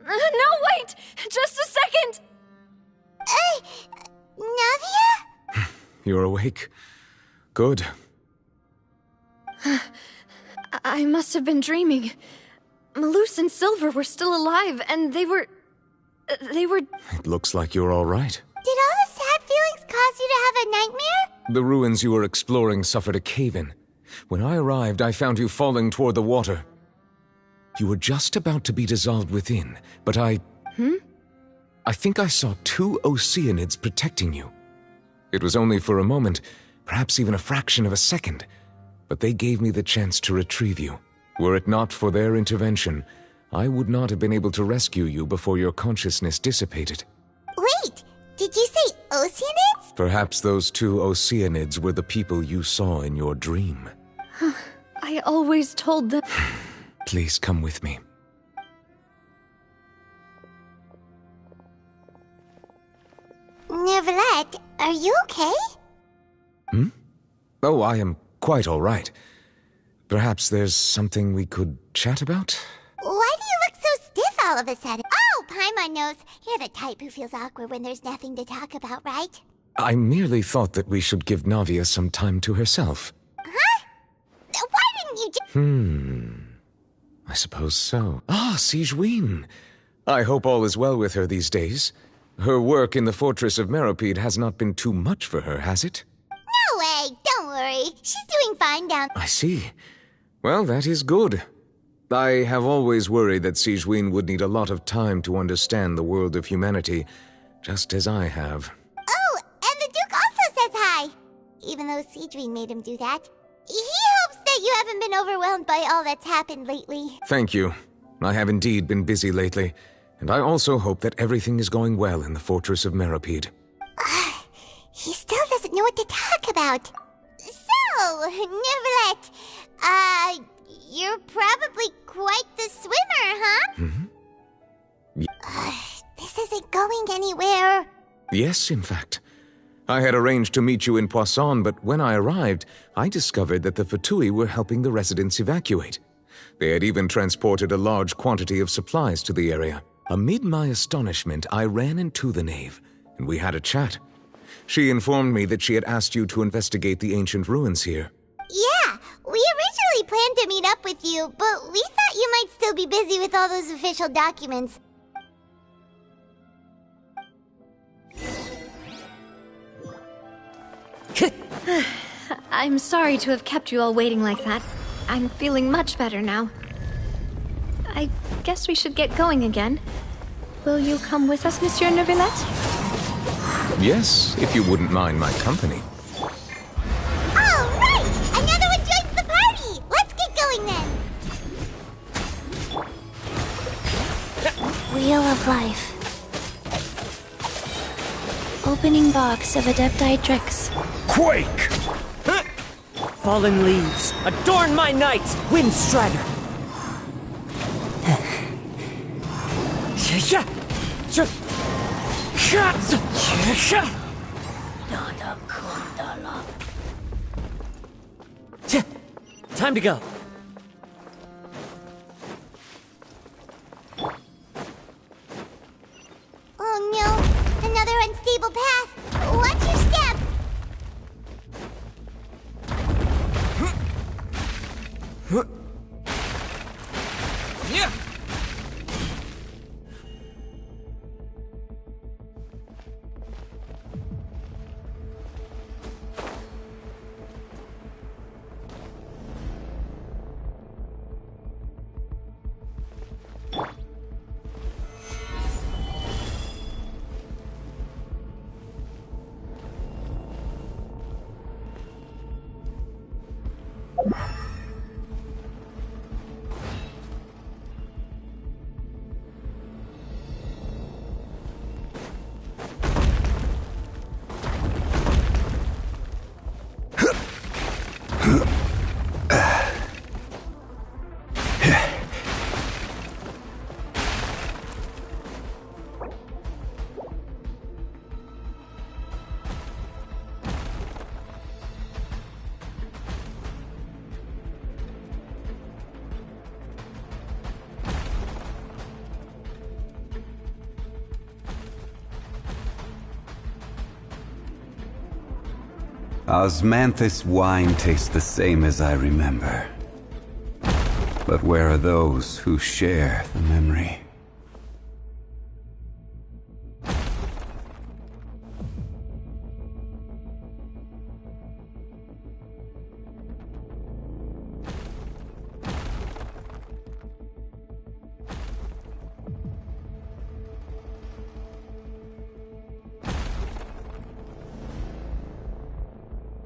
No, wait! Just a second! Navia? You're awake. Good. I must have been dreaming. Malus and Silver were still alive, and they were... It looks like you're all right. Did all the sad feelings cause you to have a nightmare? The ruins you were exploring suffered a cave-in. When I arrived, I found you falling toward the water. You were just about to be dissolved within, but I think I saw 2 Oceanids protecting you. It was only for a moment, perhaps even a fraction of a second, but they gave me the chance to retrieve you. Were it not for their intervention, I would not have been able to rescue you before your consciousness dissipated. Wait, did you say Oceanids? Perhaps those 2 Oceanids were the people you saw in your dream. I always told them... Please come with me. Neuvillette, are you okay? Oh, I am quite all right. Perhaps there's something we could chat about? Why do you look so stiff all of a sudden? Oh, Paimon knows. You're the type who feels awkward when there's nothing to talk about, right? I merely thought that we should give Navia some time to herself. Huh? Why didn't you just... I suppose so. Ah, Sigewinne. I hope all is well with her these days. Her work in the fortress of Meropide has not been too much for her, has it? No way, don't worry. She's doing fine down... I see. Well, that is good. I have always worried that Sigewinne would need a lot of time to understand the world of humanity, just as I have. Oh, and the Duke also says hi. Even though Sigewinne made him do that. He hopes that you haven't been overwhelmed by all that's happened lately. Thank you. I have indeed been busy lately, and I also hope that everything is going well in the fortress of Meropide. He still doesn't know what to talk about. So, Neuvillette, you're probably quite the swimmer, huh? This isn't going anywhere. Yes, in fact. I had arranged to meet you in Poisson, but when I arrived, I discovered that the Fatui were helping the residents evacuate. They had even transported a large quantity of supplies to the area. Amid my astonishment, I ran into the knave, and we had a chat. She informed me that she had asked you to investigate the ancient ruins here. Yeah, we originally planned to meet up with you, but we thought you might still be busy with all those official documents. I'm sorry to have kept you all waiting like that. I'm feeling much better now. I guess we should get going again. Will you come with us, Monsieur Neuvillette? Yes, if you wouldn't mind my company. All right! Another one joins the party! Let's get going then! Wheel of Life. Opening box of Adepti tricks. Quake! Fallen leaves, adorn my nights, Windstrider! Nada Kundala. Time to go. Oh no, another unstable path. Watch your step. Yeah. Osmanthus wine tastes the same as I remember. But where are those who share the memory?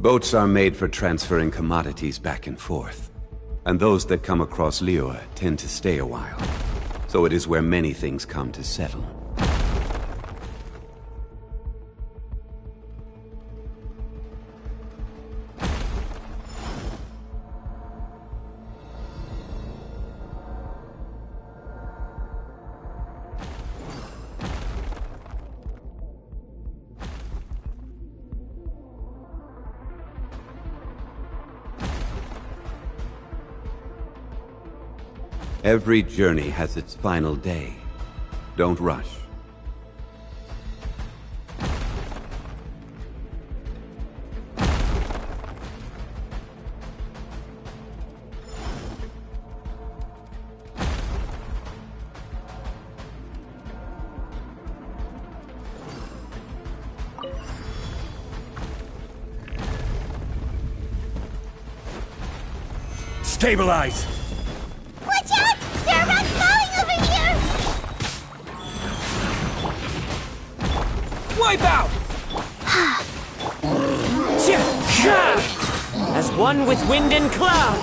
Boats are made for transferring commodities back and forth. And those that come across Liyue tend to stay a while. So it is where many things come to settle. Every journey has its final day. Don't rush. Stabilize! Watch out! There are rocks falling over here! Wipe out! As one with wind and cloud!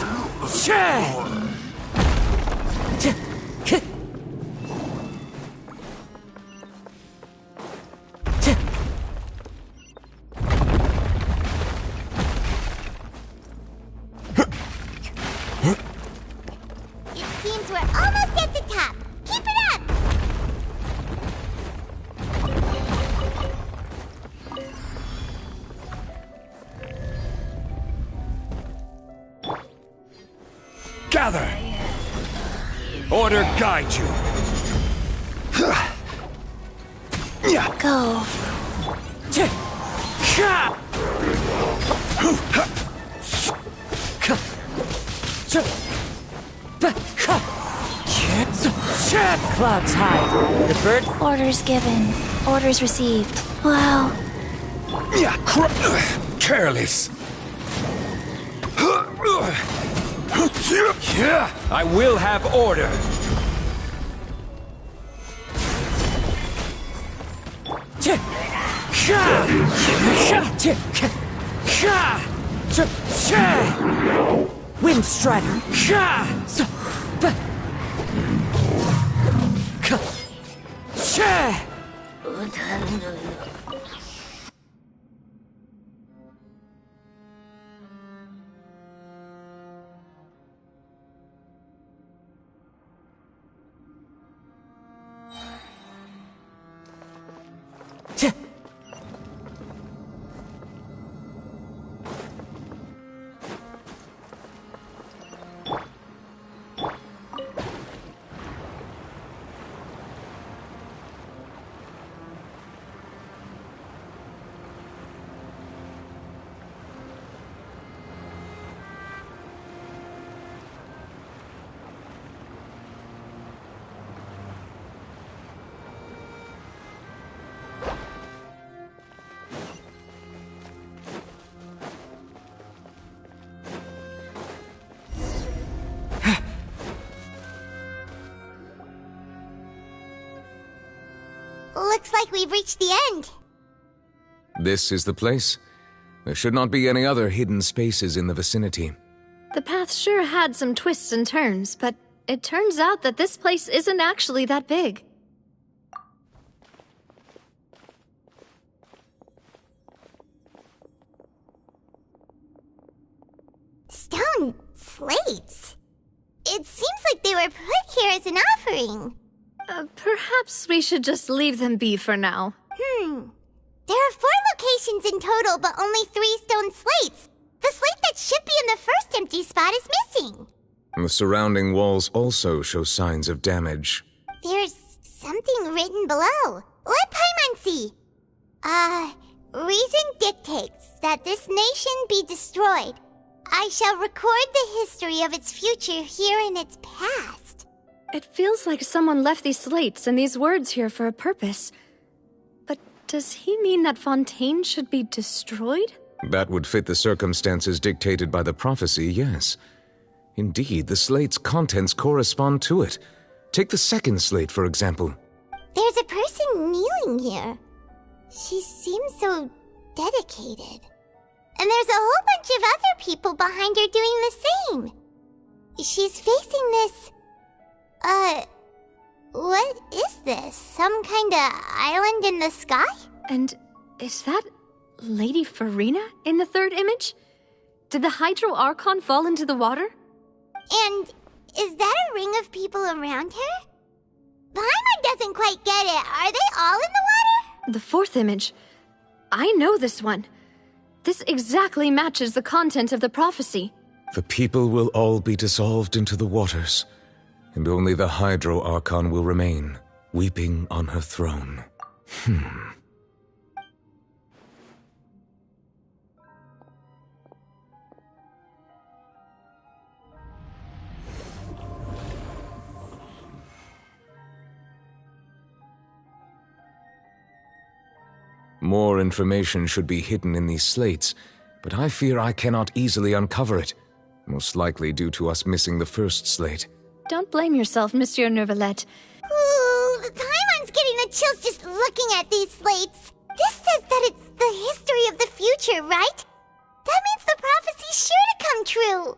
It seems we're almost at the top. Keep it up! Gather! Order guide you! Go. Clouds high. The bird. Orders given. Orders received. Wow. Careless! I will have order! Wind Strider. looks like we've reached the end. This is the place. There should not be any other hidden spaces in the vicinity. The path sure had some twists and turns, but it turns out that this place isn't actually that big. Stone slates? It seems like they were put here as an offering. Perhaps we should just leave them be for now. There are 4 locations in total, but only 3 stone slates. The slate that should be in the first empty spot is missing. The surrounding walls also show signs of damage. There's something written below. Let Paimon see. Reason dictates that this nation be destroyed. I shall record the history of its future here in its past. It feels like someone left these slates and these words here for a purpose. But does he mean that Fontaine should be destroyed? That would fit the circumstances dictated by the prophecy, yes. Indeed, the slate's contents correspond to it. Take the second slate, for example. There's a person kneeling here. She seems so dedicated. And there's a whole bunch of other people behind her doing the same. She's facing this... what is this? Some kind of island in the sky? And is that Lady Farina in the third image? Did the Hydro Archon fall into the water? And is that a ring of people around her? Paimon doesn't quite get it. Are they all in the water? The fourth image. I know this one. This exactly matches the content of the prophecy. The people will all be dissolved into the waters, and only the Hydro Archon will remain, weeping on her throne. More information should be hidden in these slates, but I fear I cannot easily uncover it, most likely due to us missing the first slate. Don't blame yourself, Monsieur Neuvillette. Ooh, Paimon's getting the chills just looking at these slates. This says that it's the history of the future, right? That means the prophecy's sure to come true.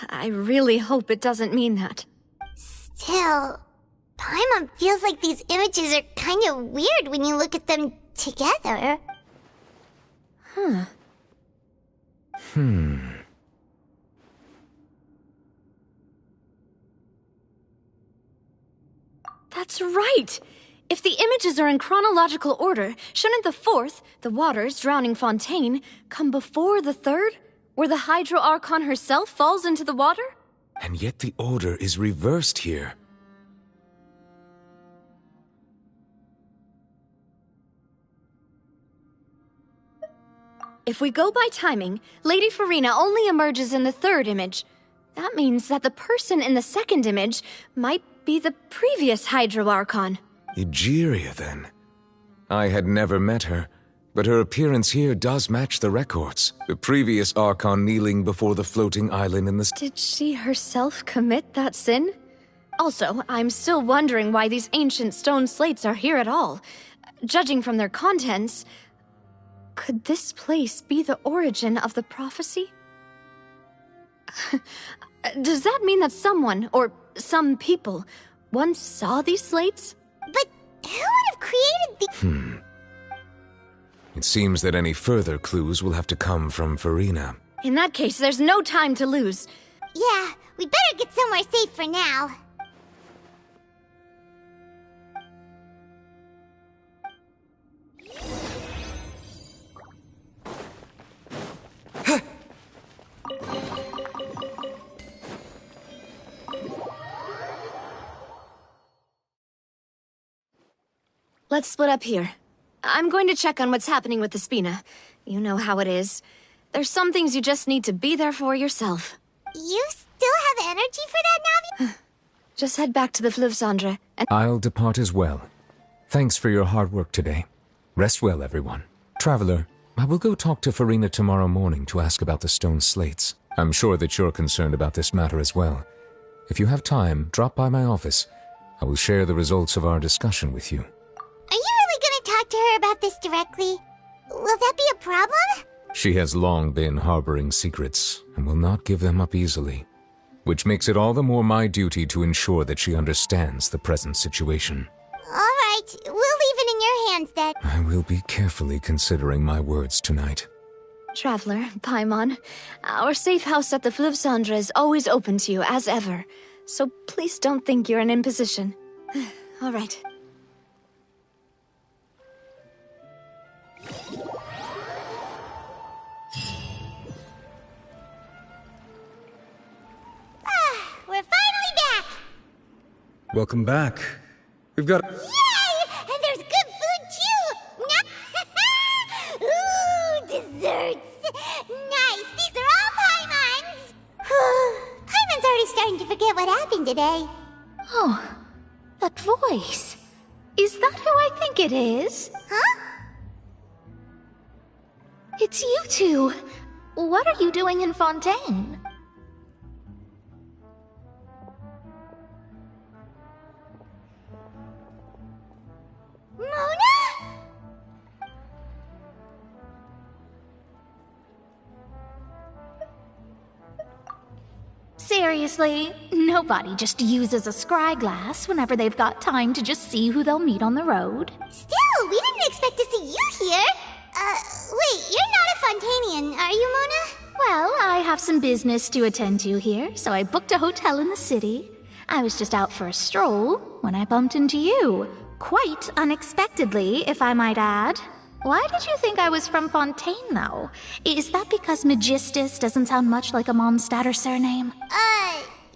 I really hope it doesn't mean that. Still, Paimon feels like these images are kind of weird when you look at them together. That's right! If the images are in chronological order, shouldn't the fourth, the waters drowning Fontaine, come before the third, where the Hydro Archon herself falls into the water? And yet the order is reversed here. If we go by timing, Lady Farina only emerges in the third image. That means that the person in the second image might be the previous Hydro Archon. Egeria, then. I had never met her, but her appearance here does match the records. The previous Archon kneeling before the floating island in the... Did she herself commit that sin? Also, I'm still wondering why these ancient stone slates are here at all. Judging from their contents... Could this place be the origin of the prophecy? Does that mean that someone, or some people, once saw these slates? But who would have created the... It seems that any further clues will have to come from Farina. In that case, there's no time to lose. Yeah, we better get somewhere safe for now. Let's split up here. I'm going to check on what's happening with the Spina. You know how it is. There's some things you just need to be there for yourself. You still have energy for that, Navi? Just head back to the Fleuve Cendre and... I'll depart as well. Thanks for your hard work today. Rest well, everyone. Traveler, I will go talk to Farina tomorrow morning to ask about the stone slates. I'm sure that you're concerned about this matter as well. If you have time, drop by my office. I will share the results of our discussion with you. Are you really gonna talk to her about this directly? Will that be a problem? She has long been harboring secrets, and will not give them up easily, which makes it all the more my duty to ensure that she understands the present situation. Alright, we'll leave it in your hands then. I will be carefully considering my words tonight. Traveler, Paimon, our safe house at the Fleuve Cendre is always open to you, as ever. So please don't think you're an imposition. Alright. We're finally back! Welcome back. We've got... Yay! And there's good food too! Ooh, desserts! Nice! These are all Paimon's! Paimon's already starting to forget what happened today. Oh, that voice. Is that who I think it is? Huh? It's you two. What are you doing in Fontaine? Mona? Seriously, nobody just uses a scry glass whenever they've got time to just see who they'll meet on the road. Still, we didn't expect to see you here. Wait, you're not a Fontanian, are you, Mona? Well, I have some business to attend to here, so I booked a hotel in the city. I was just out for a stroll when I bumped into you. Quite unexpectedly, if I might add. Why did you think I was from Fontaine, though? Is that because Megistus doesn't sound much like a Mondstadter surname?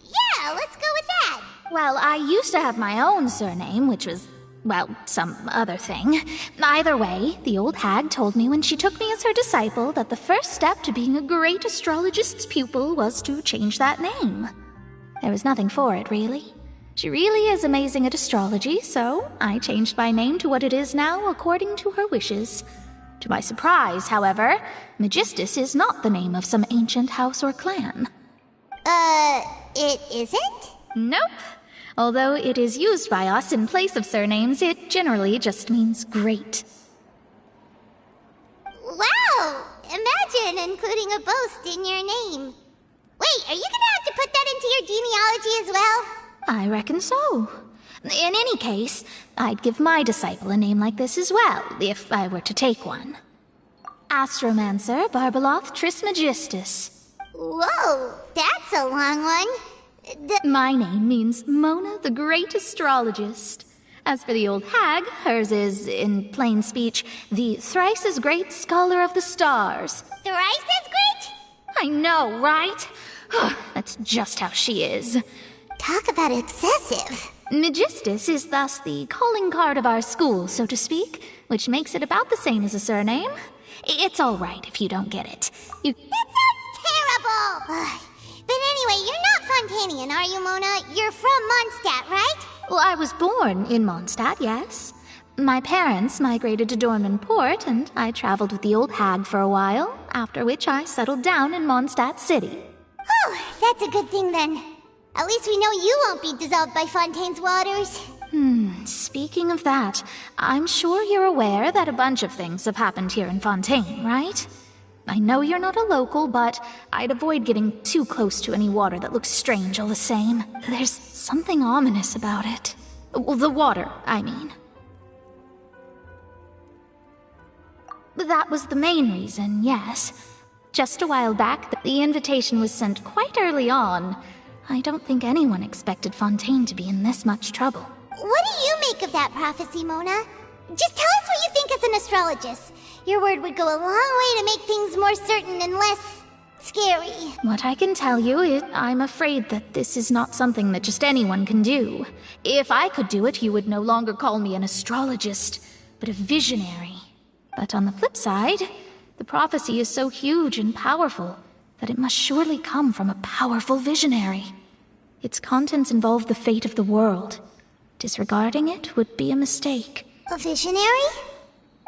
Yeah, let's go with that. Well, I used to have my own surname, which was, well, some other thing. Either way, the old hag told me when she took me as her disciple that the first step to being a great astrologist's pupil was to change that name. There was nothing for it, really. She really is amazing at astrology, so I changed my name to what it is now according to her wishes. To my surprise, however, Megistus is not the name of some ancient house or clan. It isn't? Nope. Although it is used by us in place of surnames, it generally just means great. Wow! Imagine including a boast in your name. Wait, are you gonna have to put that into your genealogy as well? I reckon so. In any case, I'd give my disciple a name like this as well, if I were to take one. Astromancer Barbeloth Trismegistus. Whoa, that's a long one. My name means Mona the Great Astrologist. As for the old hag, hers is, in plain speech, the thrice as great Scholar of the Stars. Thrice as great? I know, right? That's just how she is. Talk about excessive. Megistus is thus the calling card of our school, so to speak, which makes it about the same as a surname. It's all right if you don't get it. That sounds terrible! But anyway, you're not Fontanian, are you, Mona? You're from Mondstadt, right? Well, I was born in Mondstadt, yes. My parents migrated to Dorman Port, and I traveled with the old hag for a while, after which I settled down in Mondstadt City. Oh, that's a good thing then. At least we know you won't be dissolved by Fontaine's waters. Speaking of that, I'm sure you're aware that a bunch of things have happened here in Fontaine, right? I know you're not a local, but I'd avoid getting too close to any water that looks strange all the same. There's something ominous about it. Well, the water, I mean. That was the main reason, yes. Just a while back, the invitation was sent quite early on. I don't think anyone expected Fontaine to be in this much trouble. What do you make of that prophecy, Mona? Just tell us what you think as an astrologist. Your word would go a long way to make things more certain and less scary. What I can tell you is I'm afraid that this is not something that just anyone can do. If I could do it, you would no longer call me an astrologist, but a visionary. But on the flip side, the prophecy is so huge and powerful that it must surely come from a powerful visionary. Its contents involve the fate of the world. Disregarding it would be a mistake. A visionary?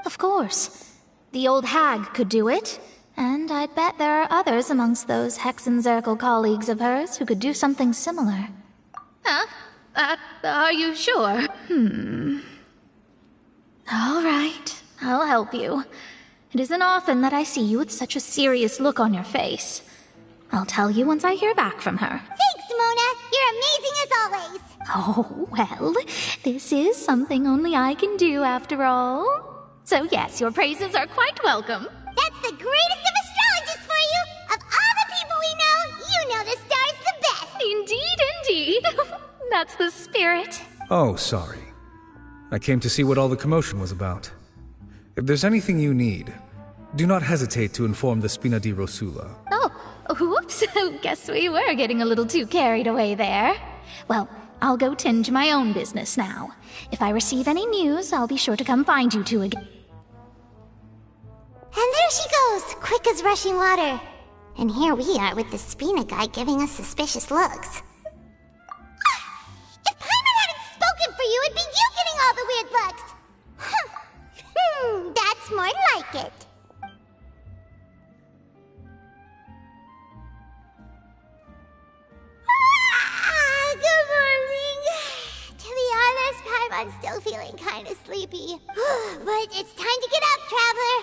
Of course. The old hag could do it, and I'd bet there are others amongst those Hexenzirkel colleagues of hers who could do something similar. Huh? Are you sure? All right, I'll help you. It isn't often that I see you with such a serious look on your face. I'll tell you once I hear back from her. Thanks, Mona. You're amazing as always. Oh, well, this is something only I can do after all. So yes, your praises are quite welcome. That's the greatest of astrologists for you. Of all the people we know, you know the star's the best. Indeed, indeed. That's the spirit. Oh, sorry. I came to see what all the commotion was about. If there's anything you need, do not hesitate to inform the Spina di Rosula. Oh, whoops. Guess we were getting a little too carried away there. Well, I'll go tend to my own business now. If I receive any news, I'll be sure to come find you two again. And there she goes, quick as rushing water. And here we are with the Spina guy giving us suspicious looks. If Paimon hadn't spoken for you, it'd be you getting all the weird looks. That's more like it. Good morning. To be honest, Paimon's still feeling kind of sleepy. But it's time to get up, traveler.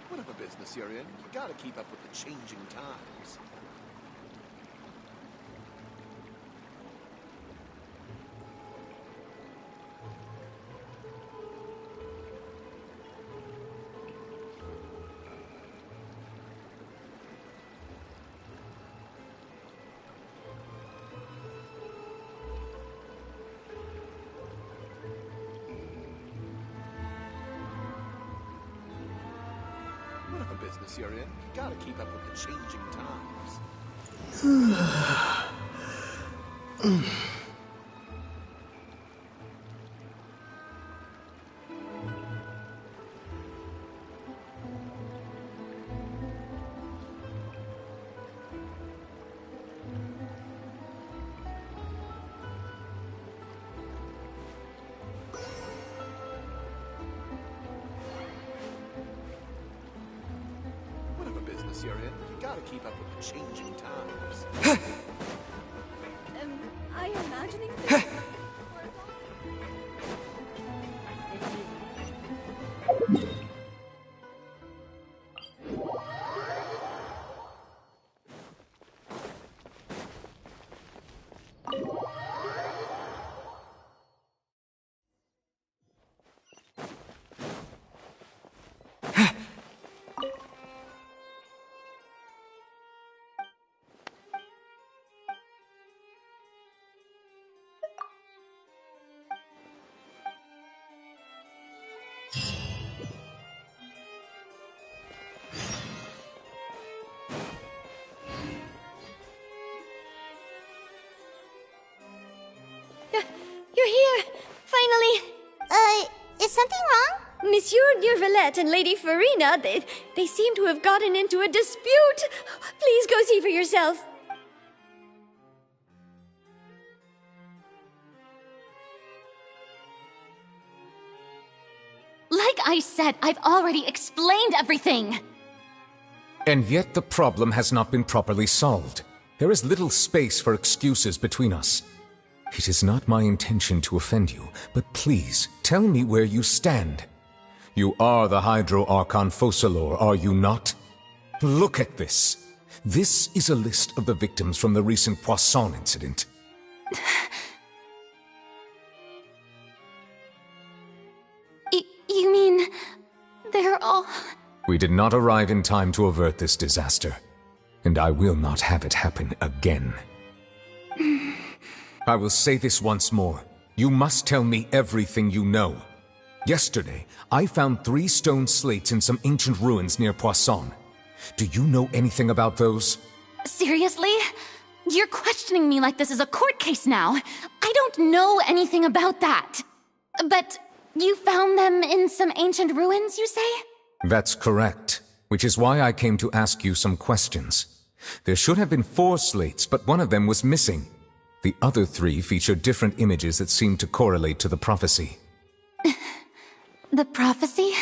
Whatever business you're in, you gotta keep up with the changing times. Whatever business you're in, you gotta keep up with the changing times. Whatever business you're in, you gotta keep up with the changing times. Am I imagining You're here! Finally! Is something wrong? Monsieur Neurvalette and Lady Farina, they seem to have gotten into a dispute. Please go see for yourself. Like I said, I've already explained everything! And yet the problem has not been properly solved. There is little space for excuses between us. It is not my intention to offend you, but please, tell me where you stand. You are the Hydro Archon Focalor, are you not? Look at this. This is a list of the victims from the recent Poisson incident. We did not arrive in time to avert this disaster, and I will not have it happen again. I will say this once more. You must tell me everything you know. Yesterday, I found 3 stone slates in some ancient ruins near Poisson. Do you know anything about those? Seriously? You're questioning me like this is a court case now. I don't know anything about that. But you found them in some ancient ruins, you say? That's correct, which is why I came to ask you some questions. There should have been 4 slates, but one of them was missing. The other 3 featured different images that seemed to correlate to the prophecy. The prophecy?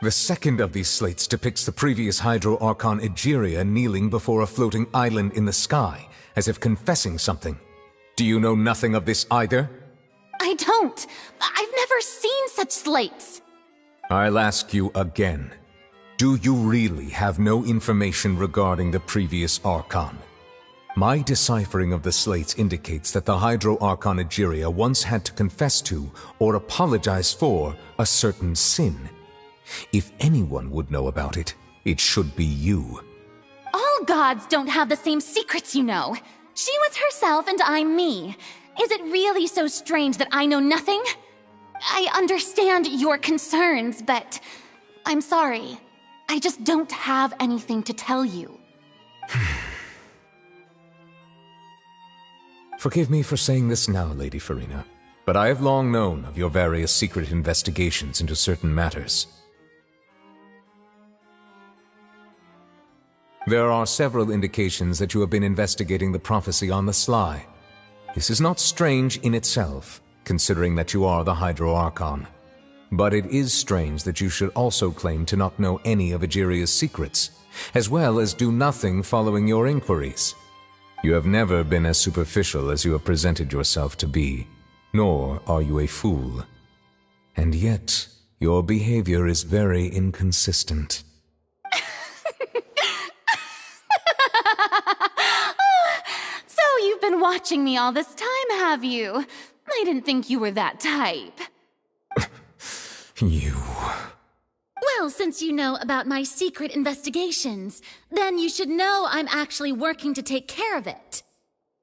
The second of these slates depicts the previous Hydro Archon Egeria kneeling before a floating island in the sky, as if confessing something. Do you know nothing of this either? I don't. I've never seen such slates. I'll ask you again. Do you really have no information regarding the previous Archon? My deciphering of the slates indicates that the Hydro Archon Egeria once had to confess to, or apologize for, a certain sin. If anyone would know about it, it should be you. All gods don't have the same secrets, you know. She was herself and I'm me. Is it really so strange that I know nothing? I understand your concerns, but I'm sorry. I just don't have anything to tell you. Forgive me for saying this now, Lady Farina, but I have long known of your various secret investigations into certain matters. There are several indications that you have been investigating the prophecy on the sly. This is not strange in itself, considering that you are the Hydro Archon. But it is strange that you should also claim to not know any of Egeria's secrets, as well as do nothing following your inquiries. You have never been as superficial as you have presented yourself to be, nor are you a fool. And yet, your behavior is very inconsistent. So you've been watching me all this time, have you? I didn't think you were that type. You... Well, since you know about my secret investigations, then you should know I'm actually working to take care of it.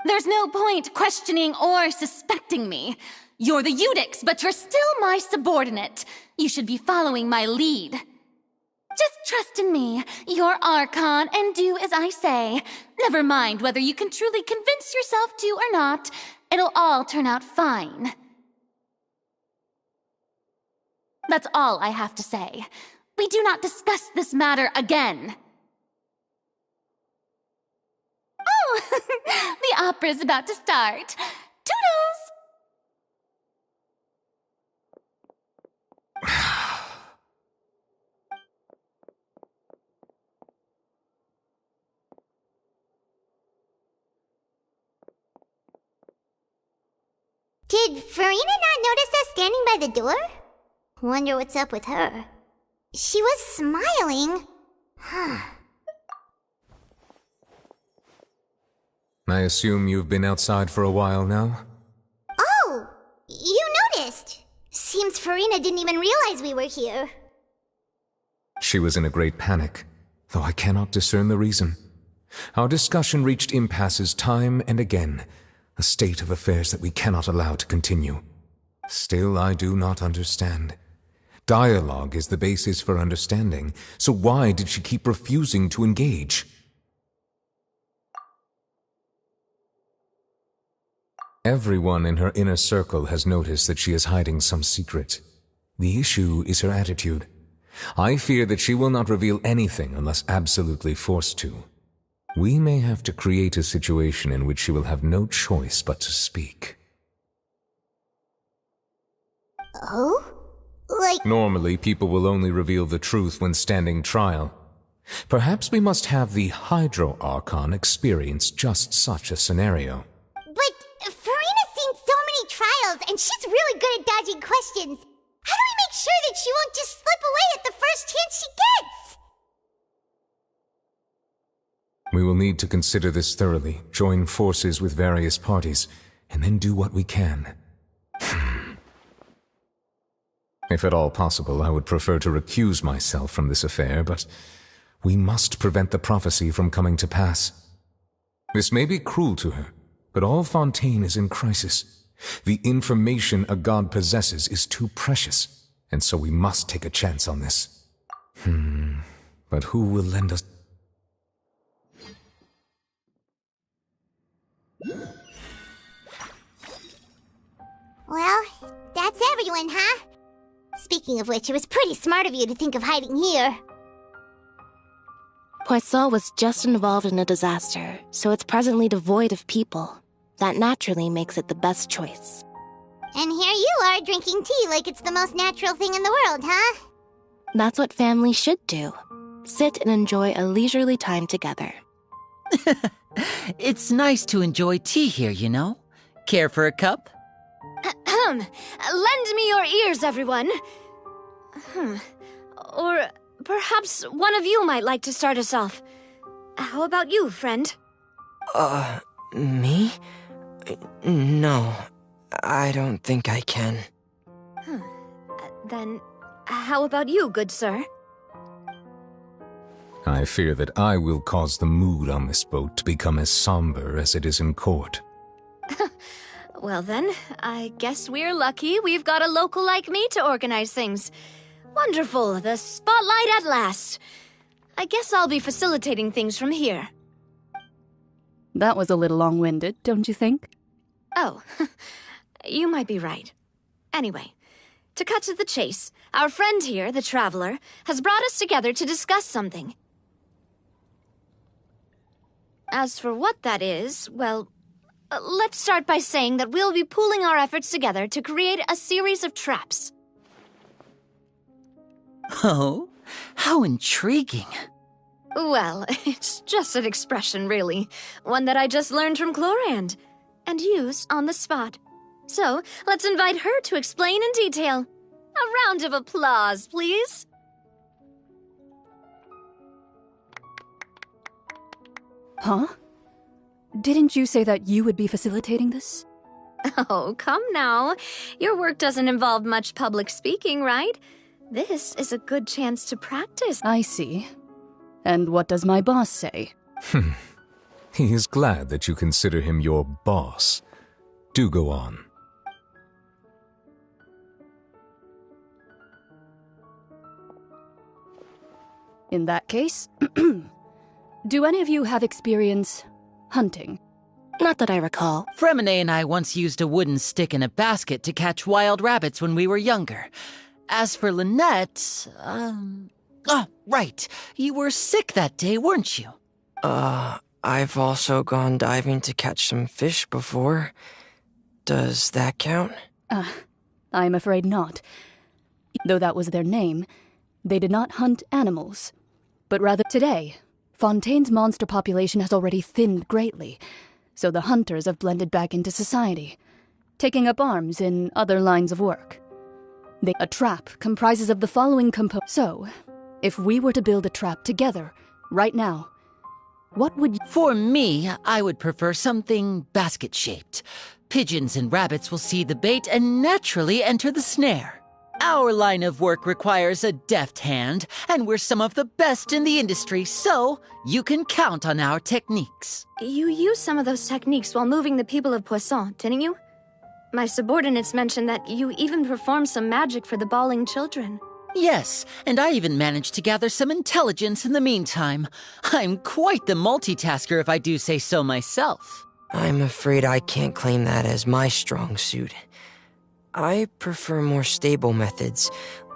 There's no point questioning or suspecting me. You're the Eudix, but you're still my subordinate. You should be following my lead. Just trust in me, your Archon, and do as I say. Never mind whether you can truly convince yourself to or not. It'll all turn out fine. That's all I have to say. We do not discuss this matter again. Oh, the opera's about to start. Toodles! Did Farina not notice us standing by the door? Wonder what's up with her. She was smiling. I assume you've been outside for a while now? Oh! You noticed! Seems Farina didn't even realize we were here. She was in a great panic, though I cannot discern the reason. Our discussion reached impasses time and again, a state of affairs that we cannot allow to continue. Still, I do not understand. Dialogue is the basis for understanding, so why did she keep refusing to engage? Everyone in her inner circle has noticed that she is hiding some secret. The issue is her attitude. I fear that she will not reveal anything unless absolutely forced to. We may have to create a situation in which she will have no choice but to speak. Oh? Like... Normally, people will only reveal the truth when standing trial. Perhaps we must have the Hydro Archon experience just such a scenario. But Farina's seen so many trials, and she's really good at dodging questions. How do we make sure that she won't just slip away at the first chance she gets? We will need to consider this thoroughly, join forces with various parties, and then do what we can. If at all possible, I would prefer to recuse myself from this affair, but we must prevent the prophecy from coming to pass. This may be cruel to her, but all Fontaine is in crisis. The information a god possesses is too precious, and so we must take a chance on this. But who will lend us... Well, that's everyone, huh? Speaking of which, it was pretty smart of you to think of hiding here. Poisson was just involved in a disaster, so it's presently devoid of people. That naturally makes it the best choice. And here you are drinking tea like it's the most natural thing in the world, huh? That's what families should do. Sit and enjoy a leisurely time together. It's nice to enjoy tea here, you know? Care for a cup? Lend me your ears, everyone. Or perhaps one of you might like to start us off. How about you, friend? Me? No, I don't think I can. Then, how about you, good sir? I fear that I will cause the mood on this boat to become as somber as it is in court. Well then, I guess we're lucky we've got a local like me to organize things. Wonderful, the spotlight at last. I guess I'll be facilitating things from here. That was a little long-winded, don't you think? Oh, you might be right. Anyway, to cut to the chase, our friend here, the Traveler, has brought us together to discuss something. As for what that is, well, let's start by saying that we'll be pooling our efforts together to create a series of traps. Oh, how intriguing. Well, it's just an expression, really. One that I just learned from Chlorand, and used on the spot. So, let's invite her to explain in detail. A round of applause, please. Huh? Didn't you say that you would be facilitating this? Oh, come now. Your work doesn't involve much public speaking, right? This is a good chance to practice. I see. And what does my boss say? He is glad that you consider him your boss. Do go on. In that case, do any of you have experience hunting? Not that I recall. Fremine and I once used a wooden stick in a basket to catch wild rabbits when we were younger. As for Lynette, oh, right. You were sick that day, weren't you? I've also gone diving to catch some fish before. Does that count? I'm afraid not. Though that was their name, they did not hunt animals. But rather today, Fontaine's monster population has already thinned greatly, so the hunters have blended back into society, taking up arms in other lines of work. A trap comprises of the following components. So, if we were to build a trap together, right now, what would you... For me, I would prefer something basket-shaped. Pigeons and rabbits will see the bait and naturally enter the snare. Our line of work requires a deft hand, and we're some of the best in the industry, so you can count on our techniques. You used some of those techniques while moving the people of Poisson, didn't you? My subordinates mentioned that you even performed some magic for the bawling children. Yes, and I even managed to gather some intelligence in the meantime. I'm quite the multitasker if I do say so myself. I'm afraid I can't claim that as my strong suit. I prefer more stable methods,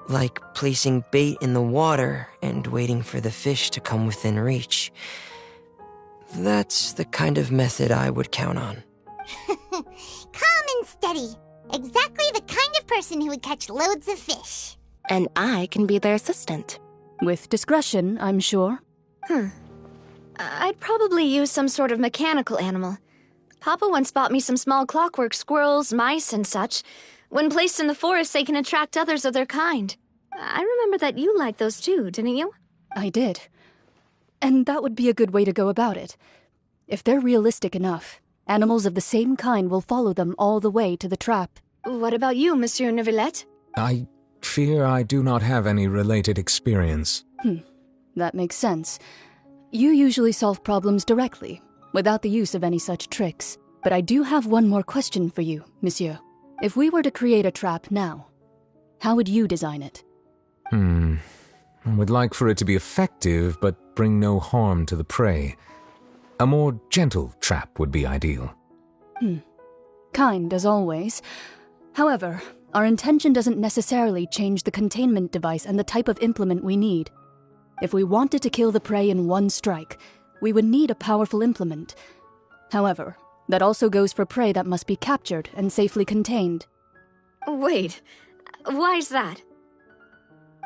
like placing bait in the water and waiting for the fish to come within reach. That's the kind of method I would count on. Calm and steady. Exactly the kind of person who would catch loads of fish. And I can be their assistant. With discretion, I'm sure. I'd probably use some sort of mechanical animal. Papa once bought me some small clockwork squirrels, mice, and such. When placed in the forest, they can attract others of their kind. I remember that you liked those too, didn't you? I did. And that would be a good way to go about it. If they're realistic enough, animals of the same kind will follow them all the way to the trap. What about you, Monsieur Neuvillette? I Fear I do not have any related experience. That makes sense. You usually solve problems directly, without the use of any such tricks. But I do have one more question for you, monsieur. If we were to create a trap now, how would you design it? I would like for it to be effective, but bring no harm to the prey. A more gentle trap would be ideal. Kind, as always. However, our intention doesn't necessarily change the containment device and the type of implement we need. If we wanted to kill the prey in one strike, we would need a powerful implement. However, that also goes for prey that must be captured and safely contained. Wait, why's that?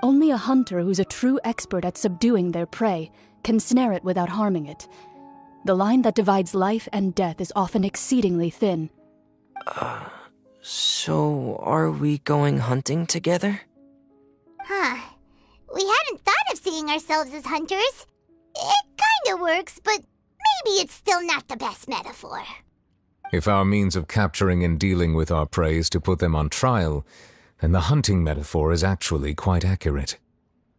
Only a hunter who's a true expert at subduing their prey can snare it without harming it. The line that divides life and death is often exceedingly thin. So are we going hunting together? Huh. We hadn't thought of seeing ourselves as hunters. It kinda works, but maybe it's still not the best metaphor. If our means of capturing and dealing with our prey is to put them on trial, then the hunting metaphor is actually quite accurate.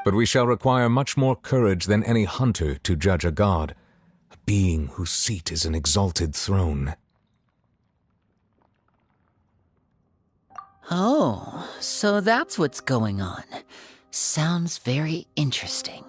But we shall require much more courage than any hunter to judge a god, a being whose seat is an exalted throne. Oh, so that's what's going on. Sounds very interesting.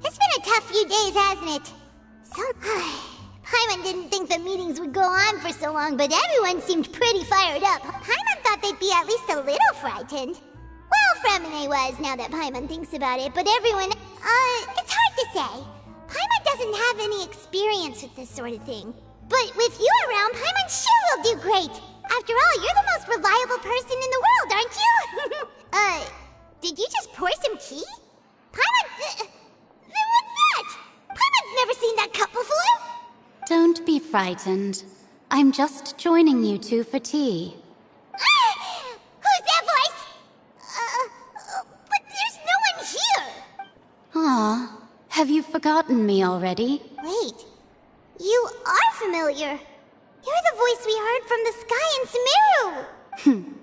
It's been a tough few days, hasn't it? Paimon didn't think the meetings would go on for so long, but everyone seemed pretty fired up. Paimon thought they'd be at least a little frightened. Well, Fremine was, now that Paimon thinks about it, but everyone... it's hard to say. Paimon doesn't have any experience with this sort of thing. But with you around, Paimon sure will do great. After all, you're the most reliable person in the world, aren't you? Did you just pour some tea? Paimon... what's that? Paimon's never seen that cup before. Don't be frightened. I'm just joining you two for tea. Who's that voice? But there's no one here. Aw, have you forgotten me already? Wait, you are familiar. You're the voice we heard from the sky in Sumeru.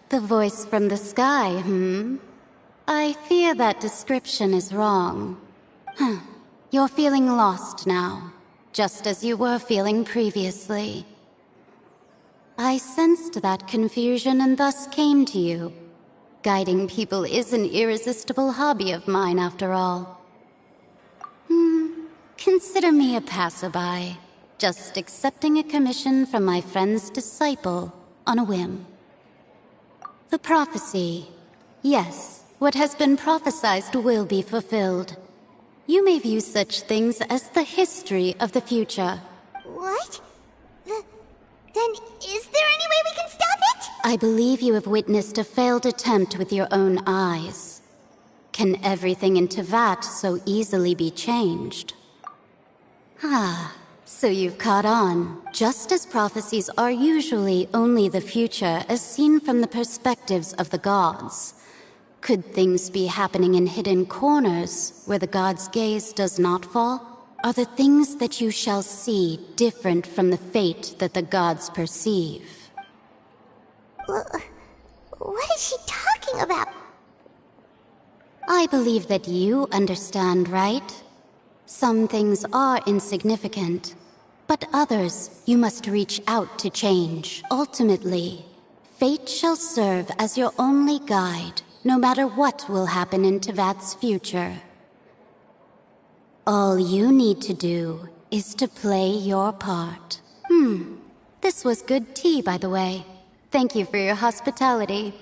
The voice from the sky, I fear that description is wrong. You're feeling lost now, just as you were feeling previously. I sensed that confusion and thus came to you. Guiding people is an irresistible hobby of mine, after all. Consider me a passerby, just accepting a commission from my friend's disciple on a whim. The prophecy. Yes, what has been prophesied will be fulfilled. You may view such things as the history of the future. What? Then is there any way we can stop it? I believe you have witnessed a failed attempt with your own eyes. Can everything in Teyvat so easily be changed? So you've caught on. Just as prophecies are usually only the future as seen from the perspectives of the gods. Could things be happening in hidden corners where the god's gaze does not fall? Are the things that you shall see different from the fate that the gods perceive? What is she talking about? I believe that you understand, right? Some things are insignificant, but others you must reach out to change. Ultimately, fate shall serve as your only guide, no matter what will happen in Teyvat's future. All you need to do is to play your part. This was good tea, by the way. Thank you for your hospitality.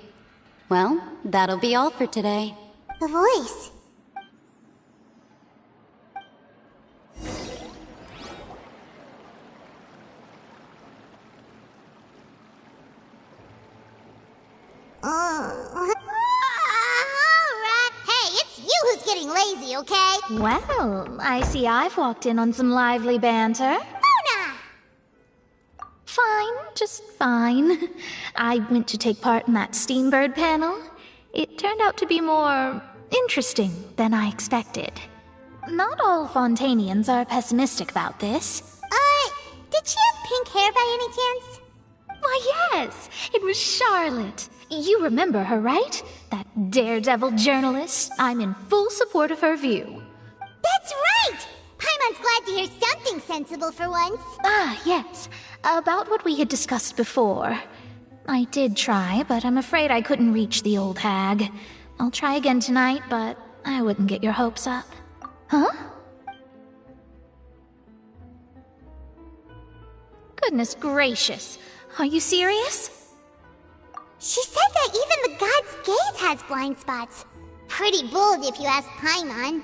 Well, that'll be all for today. The voice. Alright. Hey, it's you who's getting lazy, okay? Well, I see I've walked in on some lively banter. Mona! Fine, just fine. I went to take part in that Steambird panel. It turned out to be more interesting than I expected. Not all Fontanians are pessimistic about this. Did she have pink hair by any chance? Why, yes, it was Charlotte. You remember her, right? That daredevil journalist. I'm in full support of her view. That's right! Paimon's glad to hear something sensible for once. Ah, yes. About what we had discussed before. I did try, but I'm afraid I couldn't reach the old hag. I'll try again tonight, but I wouldn't get your hopes up. Huh? Goodness gracious. Are you serious? She said that even the god's gaze has blind spots. Pretty bold if you ask Paimon.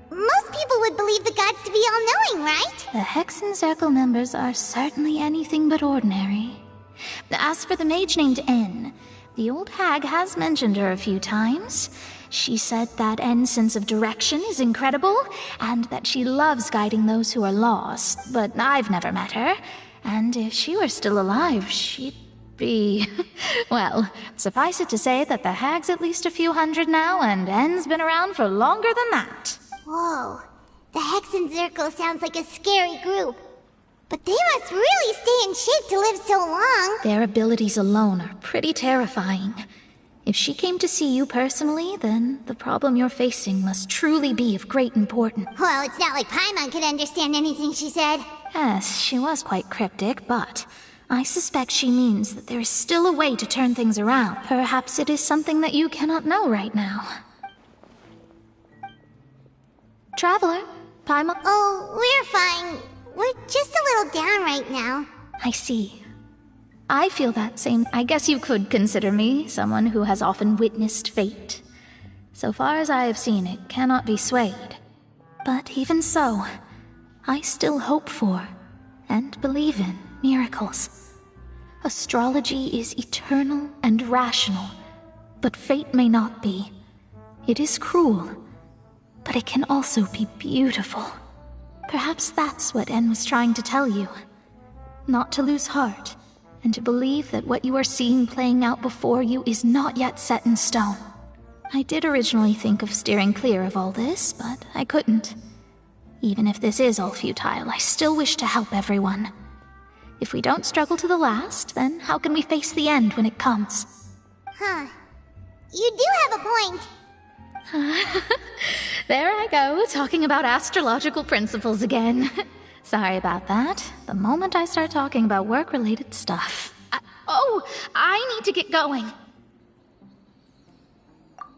Most people would believe the gods to be all-knowing, right? The Hexen Circle members are certainly anything but ordinary. As for the mage named N, the old hag has mentioned her a few times. She said that N's sense of direction is incredible, and that she loves guiding those who are lost, but I've never met her. And if she were still alive, she'd be... Well, suffice it to say that the hag's at least a few hundred now, and N's been around for longer than that. Whoa, the Hexen Circle sounds like a scary group. But they must really stay in shape to live so long. Their abilities alone are pretty terrifying. If she came to see you personally, then the problem you're facing must truly be of great importance. Well, it's not like Paimon could understand anything she said. Yes, she was quite cryptic, but I suspect she means that there is still a way to turn things around. Perhaps it is something that you cannot know right now. Traveler, Paimon... Oh, we're fine. We're just a little down right now. I see. I feel that same. I guess you could consider me someone who has often witnessed fate. So far as I have seen, it cannot be swayed. But even so, I still hope for, and believe in, miracles. Astrology is eternal and rational, but fate may not be. It is cruel, but it can also be beautiful. Perhaps that's what N was trying to tell you. Not to lose heart, and to believe that what you are seeing playing out before you is not yet set in stone. I did originally think of steering clear of all this, but I couldn't. Even if this is all futile, I still wish to help everyone. If we don't struggle to the last, then how can we face the end when it comes? Huh. You do have a point. There I go, talking about astrological principles again. Sorry about that. The moment I start talking about work-related stuff... I need to get going.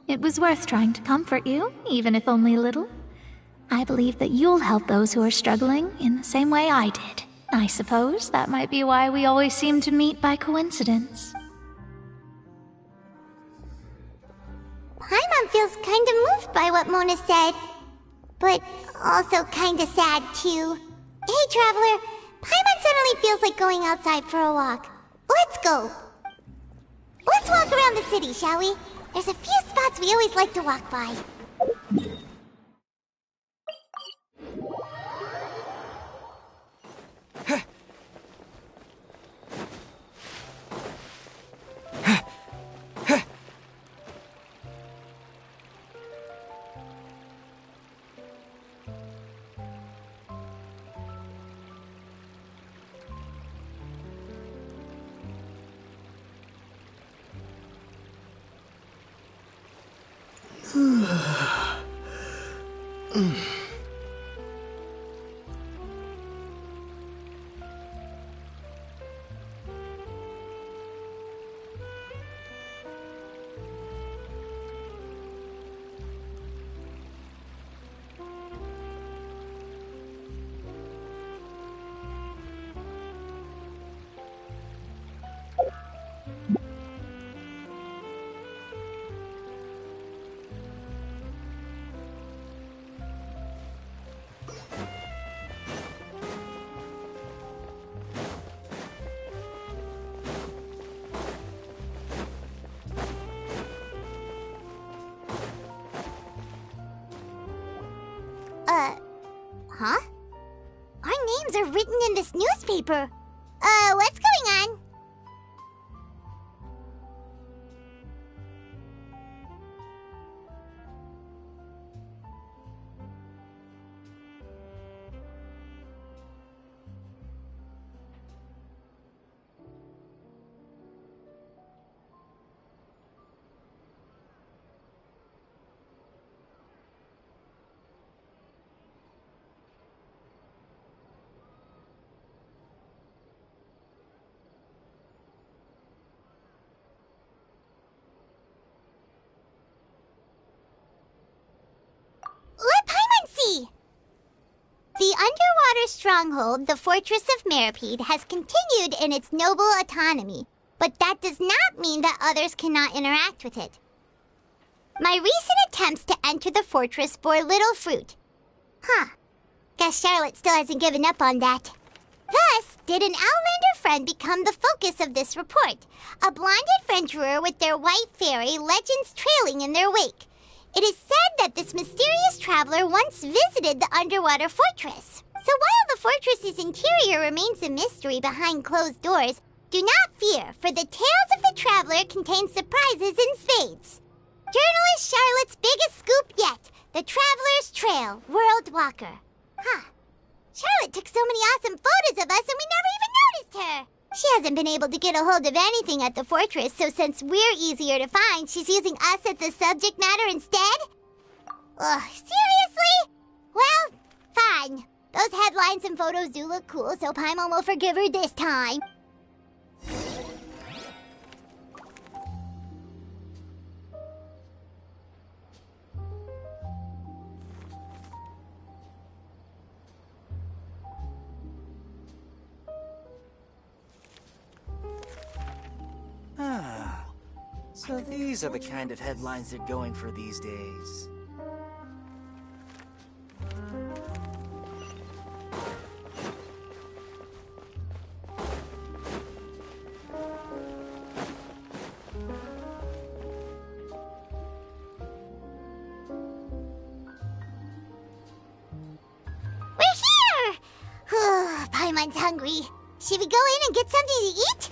It was worth trying to comfort you, even if only a little. I believe that you'll help those who are struggling in the same way I did. I suppose that might be why we always seem to meet by coincidence. Paimon feels kinda moved by what Mona said. But also kinda sad, too. Hey, Traveler. Paimon suddenly feels like going outside for a walk. Let's go. Let's walk around the city, shall we? There's a few spots we always like to walk by. Huh? Our names are written in this newspaper. What's going on? Let Paimon see! The underwater stronghold, the Fortress of Meripede, has continued in its noble autonomy, but that does not mean that others cannot interact with it. My recent attempts to enter the fortress bore little fruit. Huh. Guess Charlotte still hasn't given up on that. Thus, did an Outlander friend become the focus of this report, a blonde adventurer with their white fairy legends trailing in their wake. It is said that this mysterious traveler once visited the underwater fortress. So while the fortress's interior remains a mystery behind closed doors, do not fear, for the tales of the traveler contain surprises in spades. Journalist Charlotte's biggest scoop yet, the Traveler's Trail, World Walker. Huh. Charlotte took so many awesome photos of us and we never even noticed her. She hasn't been able to get a hold of anything at the fortress, so since we're easier to find, she's using us as the subject matter instead? Ugh, seriously? Well, fine. Those headlines and photos do look cool, so Paimon will forgive her this time. Ah, so these are the kind of headlines they're going for these days. We're here! Paimon's hungry. Should we go in and get something to eat?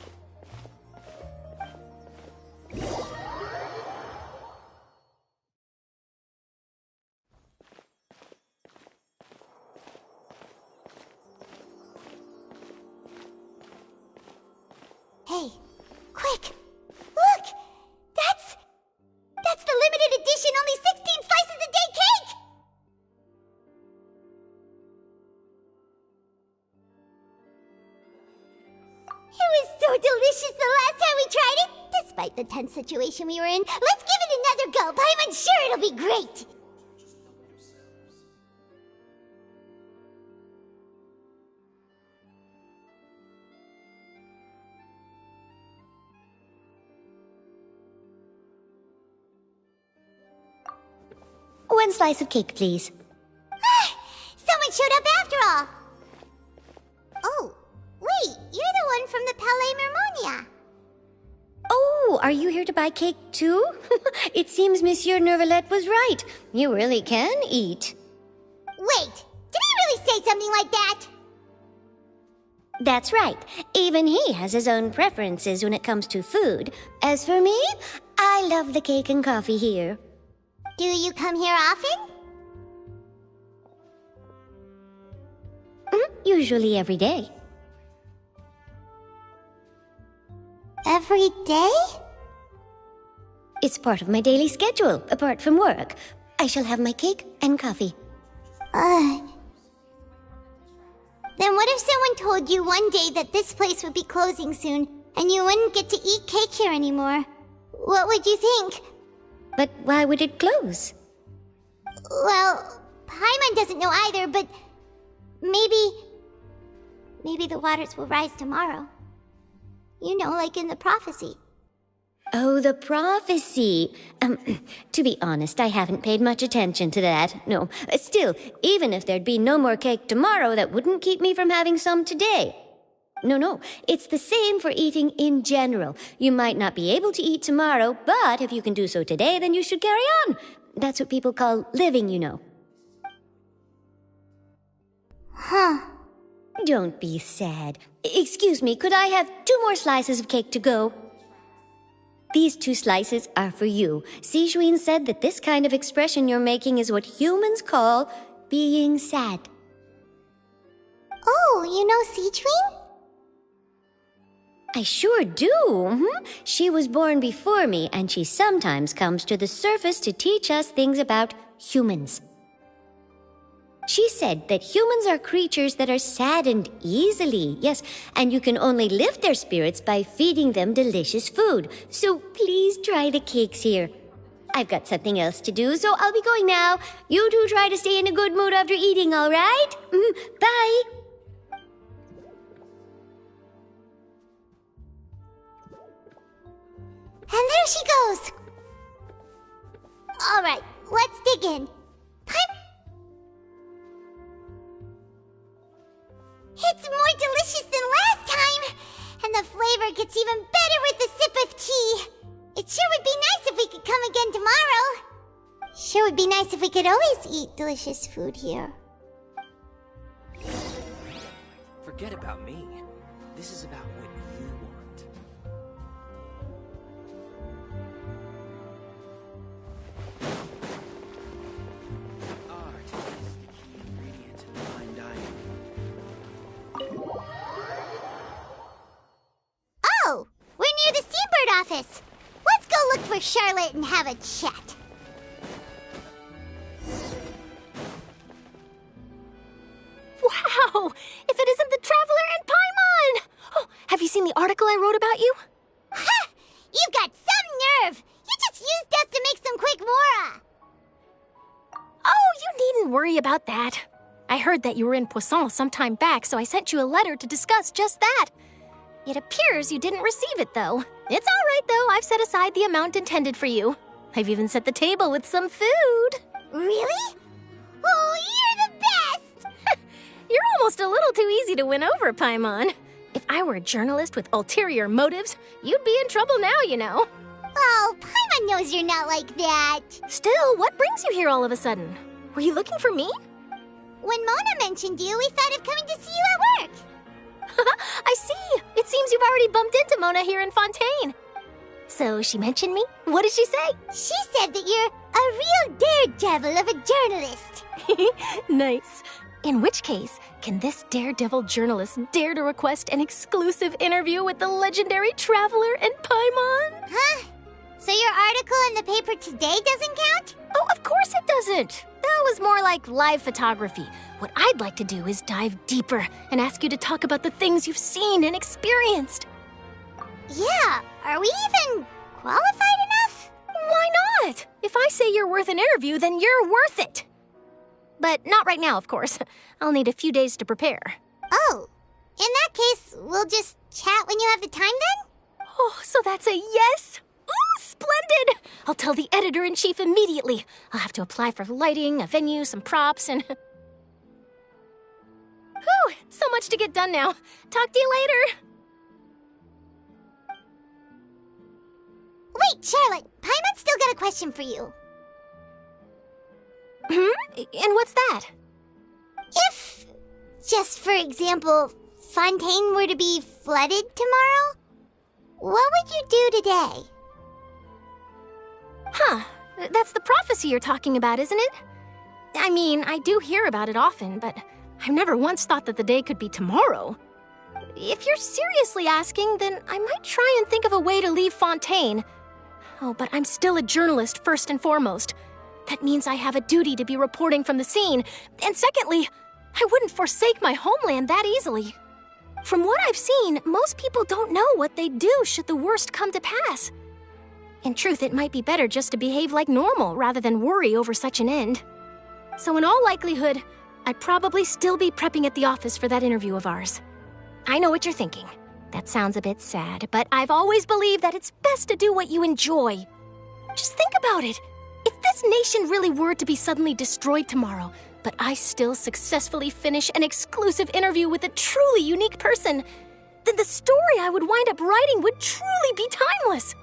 Hey, quick! Look! That's the limited edition, only 16 slices a day cake! It was so delicious the last time we tried it! Despite the tense situation we were in, let's give it another go! I'm sure it'll be great! One slice of cake, please. Someone showed up after all! Oh, wait, you're the one from the Palais Mermonia. Oh, are you here to buy cake too? It seems Monsieur Neuvillette was right. You really can eat. Wait, did he really say something like that? That's right. Even he has his own preferences when it comes to food. As for me, I love the cake and coffee here. Do you come here often? Usually every day. Every day? It's part of my daily schedule, apart from work. I shall have my cake and coffee. Then what if someone told you one day that this place would be closing soon, and you wouldn't get to eat cake here anymore? What would you think? But why would it close? Well, Paimon doesn't know either, but maybe the waters will rise tomorrow. You know, like in the prophecy. Oh, the prophecy. To be honest, I haven't paid much attention to that. No, still, even if there'd be no more cake tomorrow, that wouldn't keep me from having some today. No, it's the same for eating in general. You might not be able to eat tomorrow, but if you can do so today, then you should carry on. That's what people call living, you know. Huh. Don't be sad. Excuse me, could I have 2 more slices of cake to go? These 2 slices are for you. Sijuin said that this kind of expression you're making is what humans call being sad. Oh, you know Sijuin? I sure do. She was born before me, and she sometimes comes to the surface to teach us things about humans. She said that humans are creatures that are saddened easily, yes, and you can only lift their spirits by feeding them delicious food. So please try the cakes here. I've got something else to do, so I'll be going now. You two try to stay in a good mood after eating, all right? Bye. And there she goes. All right, let's dig in. It's more delicious than last time, and the flavor gets even better with a sip of tea. It sure would be nice if we could come again tomorrow. Sure would be nice if we could always eat delicious food here. Forget about me. This is about what you want. Art is the key ingredient in fine dining. Oh, we're near the Seabird office. Let's go look for Charlotte and have a chat. Wow! If it isn't the Traveler and Paimon! Oh, have you seen the article I wrote about you? Ha! You've got some nerve! You just used us to make some quick mora! Oh, you needn't worry about that. I heard that you were in Poisson some time back, so I sent you a letter to discuss just that. It appears you didn't receive it, though. It's all right, though. I've set aside the amount intended for you. I've even set the table with some food. Really? Oh, you're the best! You're almost a little too easy to win over, Paimon. If I were a journalist with ulterior motives, you'd be in trouble now, you know. Oh, Paimon knows you're not like that. Still, what brings you here all of a sudden? Were you looking for me? When Mona mentioned you, we thought of coming to see you at work. I see. It seems you've already bumped into Mona here in Fontaine. So she mentioned me? What did she say? She said that you're a real daredevil of a journalist. Nice. In which case, can this daredevil journalist dare to request an exclusive interview with the legendary Traveler and Paimon? Huh? So your article in the paper today doesn't count? Oh, of course it doesn't. That was more like live photography. What I'd like to do is dive deeper and ask you to talk about the things you've seen and experienced. Yeah, are we even qualified enough? Why not? If I say you're worth an interview, then you're worth it. But not right now, of course. I'll need a few days to prepare. Oh, in that case, we'll just chat when you have the time then? Oh, so that's a yes? Ooh, splendid! I'll tell the editor-in-chief immediately. I'll have to apply for lighting, a venue, some props, and... Whew, so much to get done now. Talk to you later. Wait, Charlotte, Paimon's still got a question for you. And what's that? If, just for example, Fontaine were to be flooded tomorrow, what would you do today? Huh, that's the prophecy you're talking about, isn't it? I mean, I do hear about it often, but I've never once thought that the day could be tomorrow. If you're seriously asking, then I might try and think of a way to leave Fontaine. Oh, but I'm still a journalist first and foremost. That means I have a duty to be reporting from the scene. And secondly, I wouldn't forsake my homeland that easily. From what I've seen, most people don't know what they'd do should the worst come to pass. In truth, it might be better just to behave like normal rather than worry over such an end. So in all likelihood, I'd probably still be prepping at the office for that interview of ours. I know what you're thinking. That sounds a bit sad, but I've always believed that it's best to do what you enjoy. Just think about it. If this nation really were to be suddenly destroyed tomorrow, but I still successfully finish an exclusive interview with a truly unique person, then the story I would wind up writing would truly be timeless.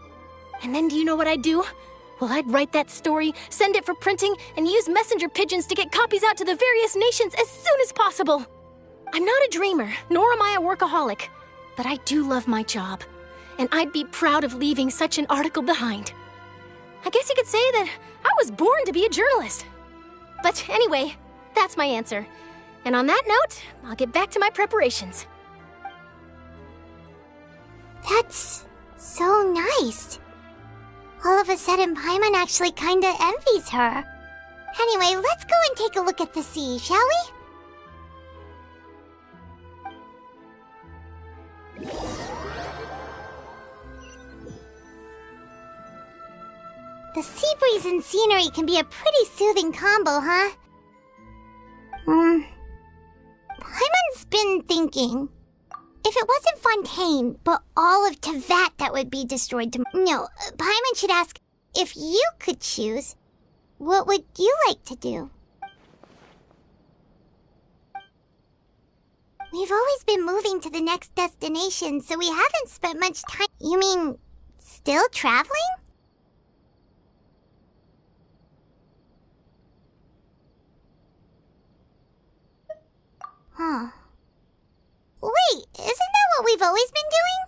And then do you know what I'd do? Well, I'd write that story, send it for printing, and use messenger pigeons to get copies out to the various nations as soon as possible. I'm not a dreamer, nor am I a workaholic, but I do love my job, and I'd be proud of leaving such an article behind. I guess you could say that I was born to be a journalist. But anyway, that's my answer. And on that note, I'll get back to my preparations. That's so nice. All of a sudden, Paimon actually kinda envies her. Anyway, let's go and take a look at the sea, shall we? The sea breeze and scenery can be a pretty soothing combo, huh? Paimon's been thinking. If it wasn't Fontaine, but all of Tevat that would be destroyed No, Paimon should ask, if you could choose, what would you like to do? We've always been moving to the next destination, so we haven't spent much time. You mean, still traveling? Huh. Wait, isn't that what we've always been doing?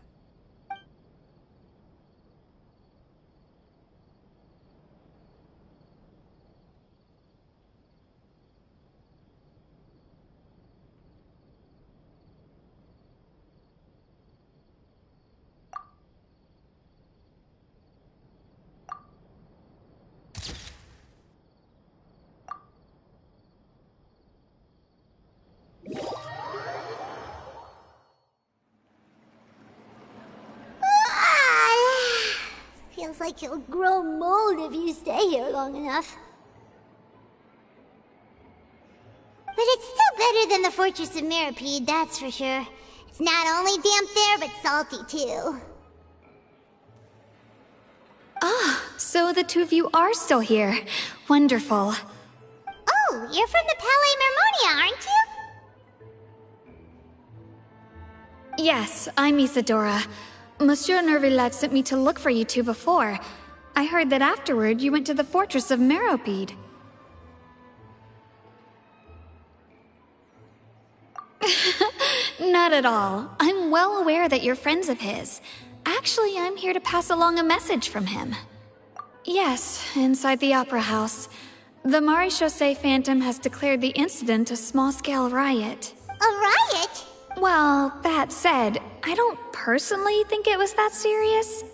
Feels like you'll grow mold if you stay here long enough. But it's still better than the Fortress of Mirapede, that's for sure. It's not only damp there, but salty too. Ah, so the two of you are still here. Wonderful. Oh, you're from the Palais Mermonia, aren't you? Yes, I'm Isadora. Monsieur Nervillet sent me to look for you two before. I heard that afterward you went to the Fortress of Meropide. Not at all. I'm well aware that you're friends of his. Actually, I'm here to pass along a message from him. Yes, inside the Opera House. The Maréchaussée Phantom has declared the incident a small-scale riot. A riot? Well, that said, I don't personally think it was that serious.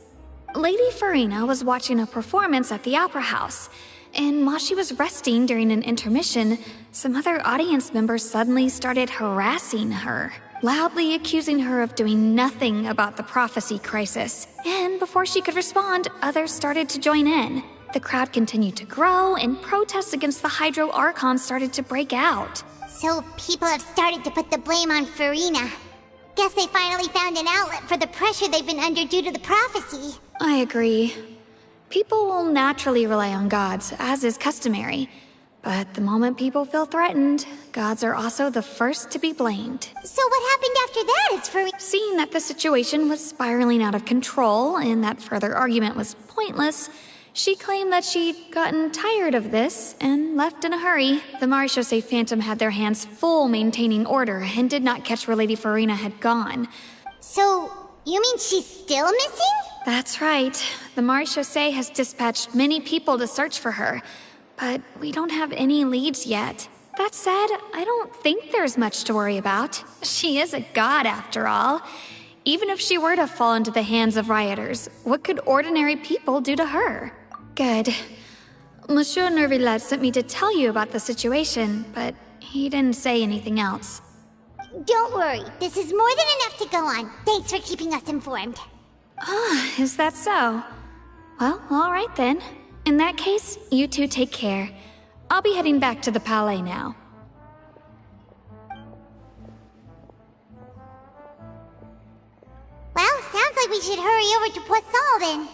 Lady Farina was watching a performance at the Opera House, and while she was resting during an intermission, some other audience members suddenly started harassing her, loudly accusing her of doing nothing about the prophecy crisis. And before she could respond, others started to join in. The crowd continued to grow, and protests against the Hydro Archon started to break out. So people have started to put the blame on Farina. Guess they finally found an outlet for the pressure they've been under due to the prophecy. I agree. People will naturally rely on gods, as is customary. But the moment people feel threatened, gods are also the first to be blamed. So what happened after that is Farina... Seeing that the situation was spiraling out of control and that further argument was pointless, she claimed that she'd gotten tired of this and left in a hurry. The Maréchaussée Phantom had their hands full maintaining order and did not catch where Lady Farina had gone. So, you mean she's still missing? That's right. The Maréchaussée has dispatched many people to search for her, but we don't have any leads yet. That said, I don't think there's much to worry about. She is a god after all. Even if she were to fall into the hands of rioters, what could ordinary people do to her? Good. Monsieur Nervillet sent me to tell you about the situation, but he didn't say anything else. Don't worry, this is more than enough to go on. Thanks for keeping us informed. Ah, is that so? Well, all right then. In that case, you two take care. I'll be heading back to the Palais now. Well, sounds like we should hurry over to Poisson then.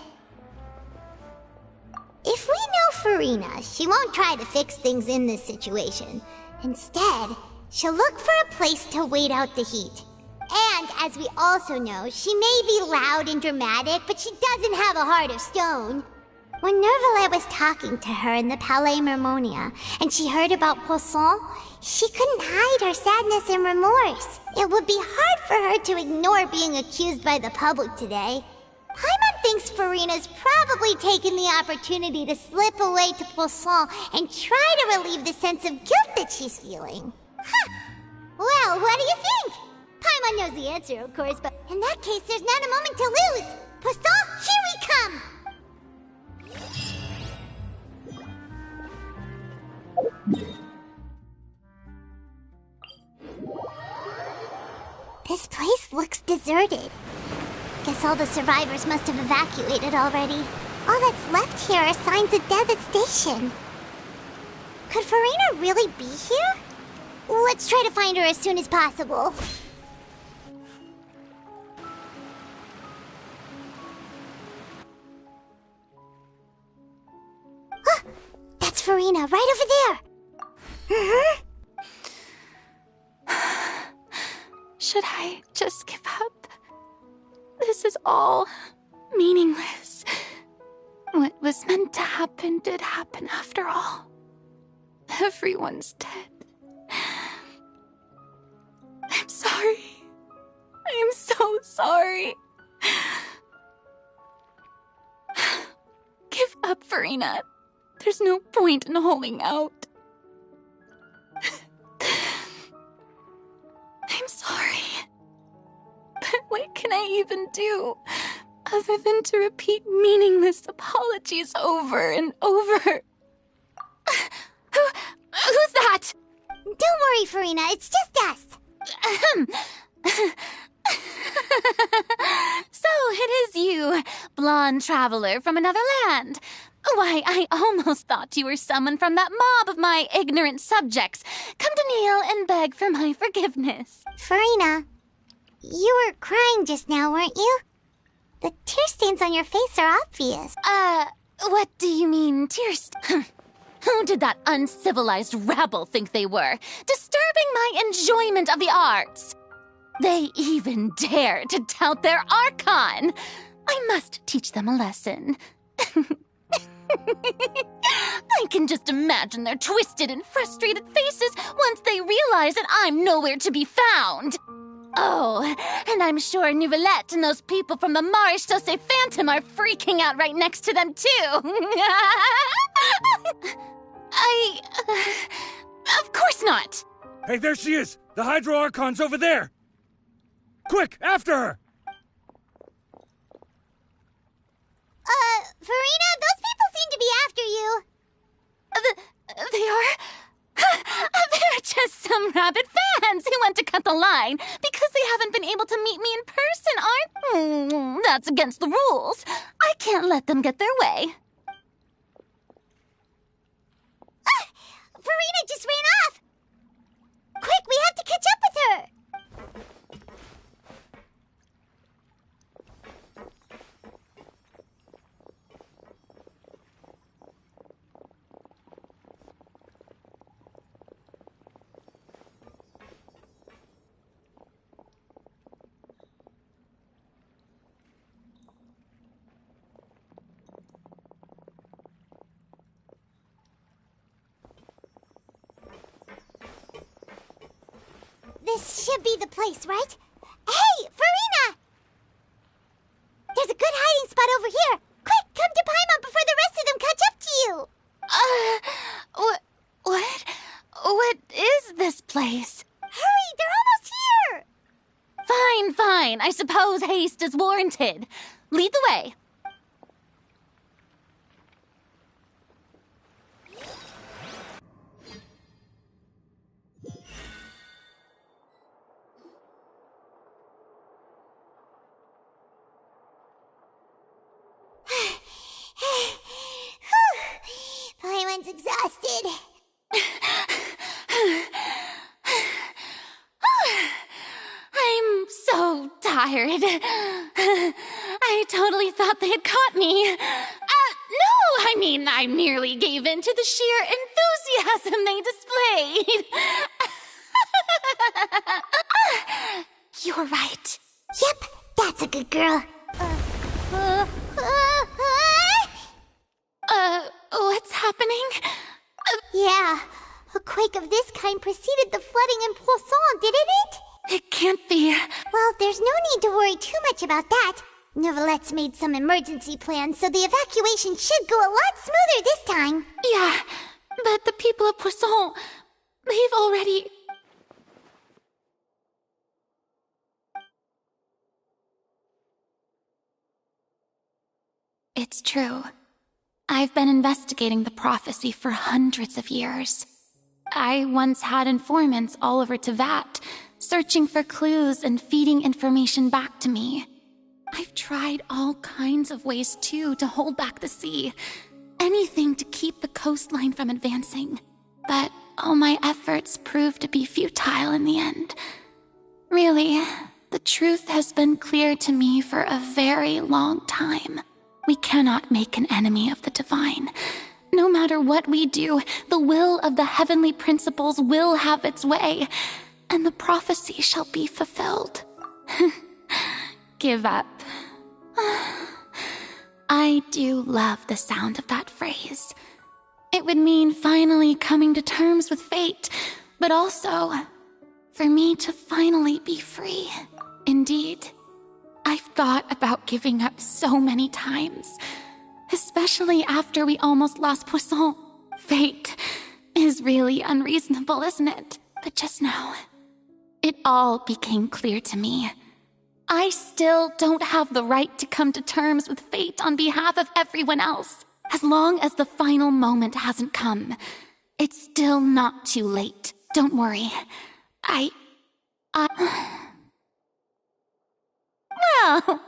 If we know Farina, she won't try to fix things in this situation. Instead, she'll look for a place to wait out the heat. And, as we also know, she may be loud and dramatic, but she doesn't have a heart of stone. When Nervalet was talking to her in the Palais Mermonia, and she heard about Poisson, she couldn't hide her sadness and remorse. It would be hard for her to ignore being accused by the public today. Paimon thinks Furina's probably taken the opportunity to slip away to Poisson and try to relieve the sense of guilt that she's feeling. Huh. Well, what do you think? Paimon knows the answer, of course, but in that case, there's not a moment to lose. Poisson, here we come! This place looks deserted. Guess all the survivors must have evacuated already. All that's left here are signs of devastation. Could Furina really be here? Let's try to find her as soon as possible. Ah, that's Furina, right over there. Should I just give up? This is all meaningless. What was meant to happen did happen after all. Everyone's dead. I'm sorry. I am so sorry. Give up, Furina. There's no point in holding out. I'm sorry. But what can I even do other than to repeat meaningless apologies over and over? Who's that? Don't worry, Furina. It's just us. So it is you, blonde traveler from another land. Why, I almost thought you were someone from that mob of my ignorant subjects. Come to kneel and beg for my forgiveness. Furina, you were crying just now, weren't you? The tear stains on your face are obvious. What do you mean, tears? Who did that uncivilized rabble think they were, disturbing my enjoyment of the arts? They even dare to tout their Archon. I must teach them a lesson. I can just imagine their twisted and frustrated faces once they realize that I'm nowhere to be found. Oh, and I'm sure Nouvellette and those people from the Maréchaussée Phantom are freaking out right next to them, too. Of course not. Hey, there she is! The Hydro Archon's over there! Quick, after her! Furina, those people seem to be after you. They are? They're just some rabid fans who want to cut the line because they haven't been able to meet me in person, aren't? That's against the rules. I can't let them get their way. Furina just ran off! Quick, we have to catch up with her! This should be the place, right? Hey, Furina! There's a good hiding spot over here. Quick, come to Paimon before the rest of them catch up to you. What is this place? Hurry, they're almost here. Fine. I suppose haste is warranted. Lead the way. Paimon's exhausted. I'm so tired. I totally thought they had caught me. No, I merely gave in to the sheer enthusiasm they displayed. You're right. Yep, that's a good girl. this kind preceded the flooding in Poisson, didn't it? It can't be. Well, there's no need to worry too much about that. Neverlette's made some emergency plans, so the evacuation should go a lot smoother this time. Yeah, but the people of Poisson, they've already... It's true. I've been investigating the prophecy for hundreds of years. I once had informants all over Tevat, searching for clues and feeding information back to me. I've tried all kinds of ways, too, to hold back the sea. Anything to keep the coastline from advancing. But all my efforts proved to be futile in the end. Really, the truth has been clear to me for a very long time. We cannot make an enemy of the divine. No matter what we do, the will of the heavenly principles will have its way, and the prophecy shall be fulfilled. Give up. I do love the sound of that phrase. It would mean finally coming to terms with fate, but also for me to finally be free. Indeed, I've thought about giving up so many times, especially after we almost lost Poisson. Fate is really unreasonable, isn't it? But just now, it all became clear to me. I still don't have the right to come to terms with fate on behalf of everyone else. As long as the final moment hasn't come, it's still not too late. Don't worry. Well,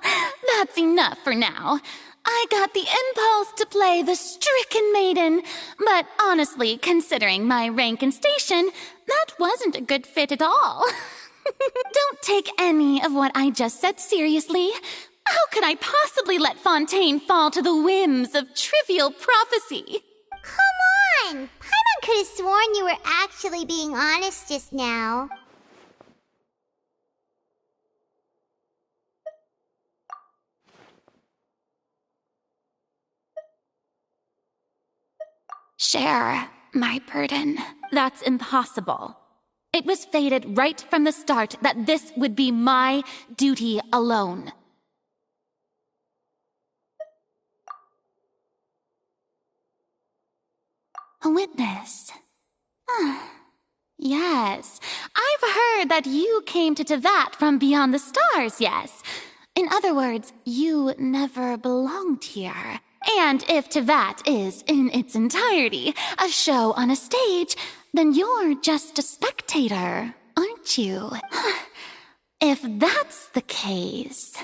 that's enough for now. I got the impulse to play the stricken maiden, but honestly, considering my rank and station, that wasn't a good fit at all. Don't take any of what I just said seriously. How could I possibly let Fontaine fall to the whims of trivial prophecy? Come on! Paimon could have sworn you were actually being honest just now. Share my burden. That's impossible. It was fated right from the start that this would be my duty alone. A witness. Yes, I've heard that you came to Tevat from beyond the stars, yes. In other words, you never belonged here. And if Tevat is, in its entirety, a show on a stage, then you're just a spectator, aren't you? If that's the case...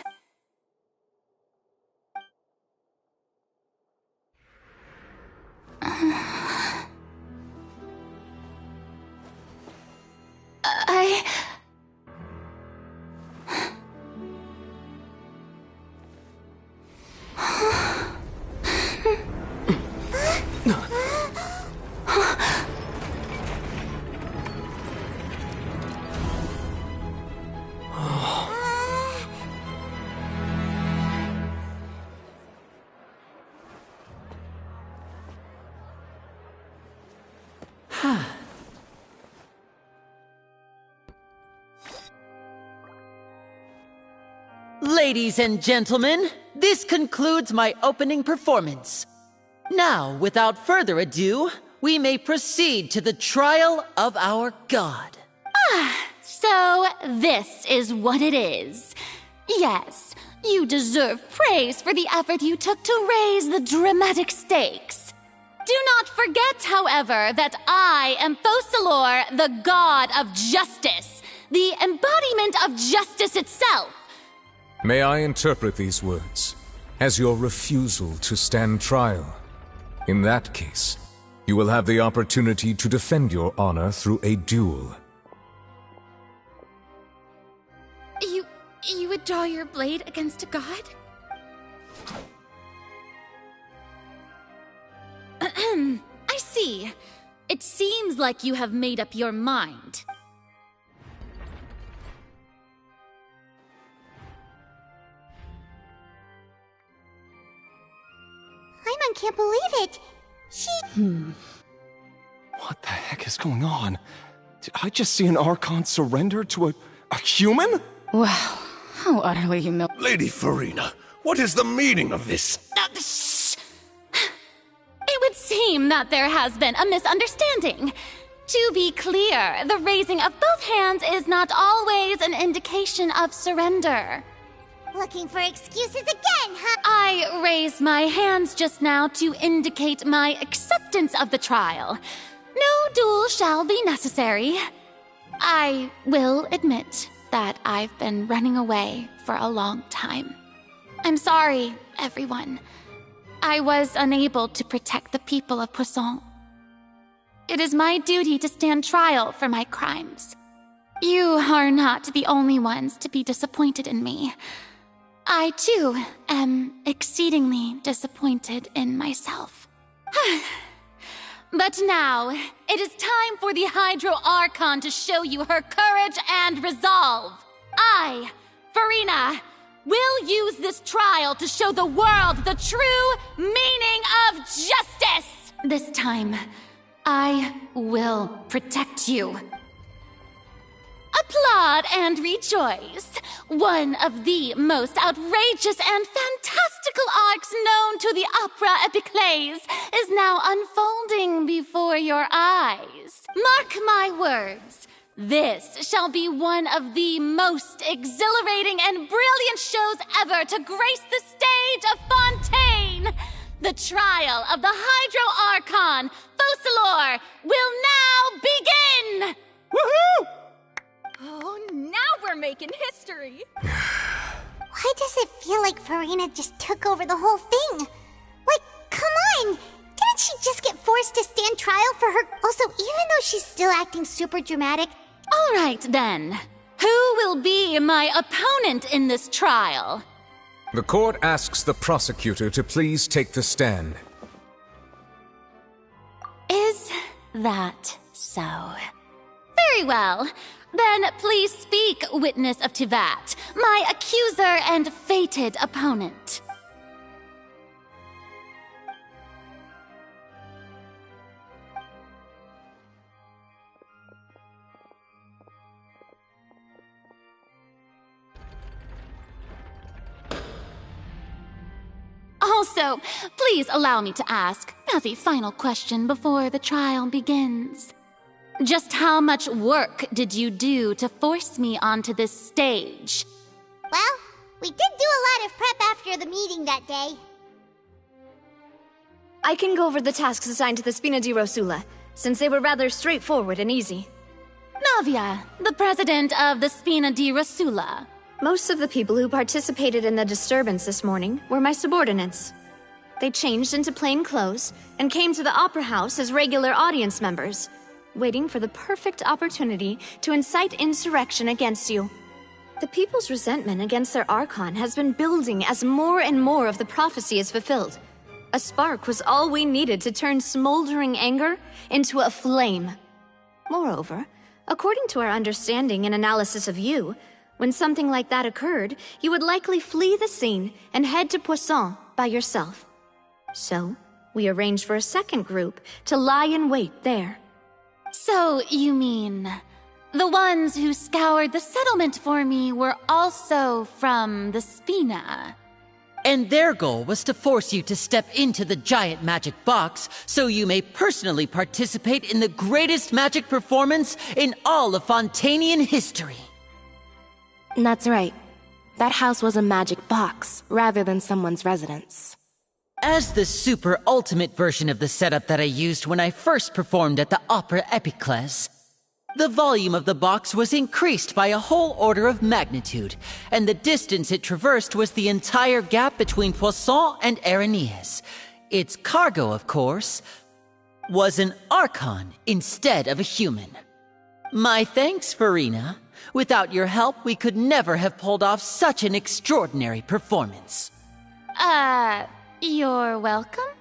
Ladies and gentlemen, this concludes my opening performance. Now, without further ado, we may proceed to the trial of our god. So this is what it is. Yes, you deserve praise for the effort you took to raise the dramatic stakes. Do not forget, however, that I am Focalor, the god of justice, the embodiment of justice itself. May I interpret these words as your refusal to stand trial? In that case, you will have the opportunity to defend your honor through a duel. You would draw your blade against a god? I see. It seems like you have made up your mind. Paimon can't believe it. What the heck is going on? Did I just see an Archon surrender to a human? Wow, how utterly humiliating. Lady Farina, what is the meaning of this? Shh! It would seem that there has been a misunderstanding. To be clear, the raising of both hands is not always an indication of surrender. Looking for excuses again, huh? I raised my hands just now to indicate my acceptance of the trial. No duel shall be necessary. I will admit that I've been running away for a long time. I'm sorry, everyone. I was unable to protect the people of Poisson. It is my duty to stand trial for my crimes. You are not the only ones to be disappointed in me. I, too, am exceedingly disappointed in myself. But now, it is time for the Hydro Archon to show you her courage and resolve. I, Farina, will use this trial to show the world the true meaning of justice! This time, I will protect you. Applaud and rejoice. One of the most outrageous and fantastical arcs known to the opera epiclese is now unfolding before your eyes. Mark my words. This shall be one of the most exhilarating and brilliant shows ever to grace the stage of Fontaine. The trial of the Hydro Archon, Focalor, will now begin! Woohoo! Oh, now we're making history! Why does it feel like Farina just took over the whole thing? Like, come on! Didn't she just get forced to stand trial for her? Also, even though she's still acting super dramatic. All right, then. Who will be my opponent in this trial? The court asks the prosecutor to please take the stand. Is that so? Very well. Then please speak, witness of Tivat, my accuser and fated opponent. Also, please allow me to ask, as a final question before the trial begins. Just how much work did you do to force me onto this stage? Well, we did do a lot of prep after the meeting that day. I can go over the tasks assigned to the Spina di Rosula, since they were rather straightforward and easy. Navia, the president of the Spina di Rosula. Most of the people who participated in the disturbance this morning were my subordinates. They changed into plain clothes and came to the Opera House as regular audience members, waiting for the perfect opportunity to incite insurrection against you. The people's resentment against their Archon has been building as more and more of the prophecy is fulfilled. A spark was all we needed to turn smoldering anger into a flame. Moreover, according to our understanding and analysis of you, when something like that occurred, you would likely flee the scene and head to Poisson by yourself. So, we arranged for a second group to lie in wait there. So, you mean, the ones who scoured the settlement for me were also from the Spina? And their goal was to force you to step into the giant magic box so you may personally participate in the greatest magic performance in all of Fontanian history. That's right. That house was a magic box, rather than someone's residence. As the super ultimate version of the setup that I used when I first performed at the Opera Epiclese, the volume of the box was increased by a whole order of magnitude, and the distance it traversed was the entire gap between Poisson and Areneas. Its cargo, of course, was an Archon instead of a human. My thanks, Farina. Without your help, we could never have pulled off such an extraordinary performance. You're welcome?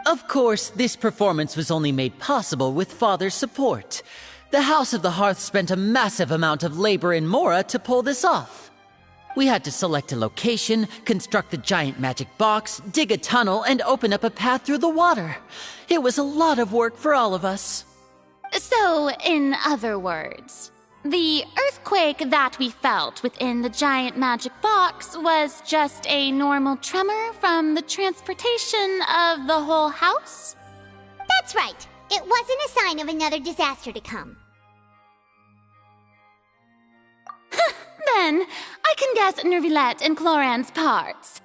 Of course, this performance was only made possible with Father's support. The House of the Hearth spent a massive amount of labor in Mora to pull this off. We had to select a location, construct the giant magic box, dig a tunnel, and open up a path through the water. It was a lot of work for all of us. So, in other words, the earthquake that we felt within the giant magic box was just a normal tremor from the transportation of the whole house? That's right. It wasn't a sign of another disaster to come. Then, I can guess Nervilette and Cloran's parts.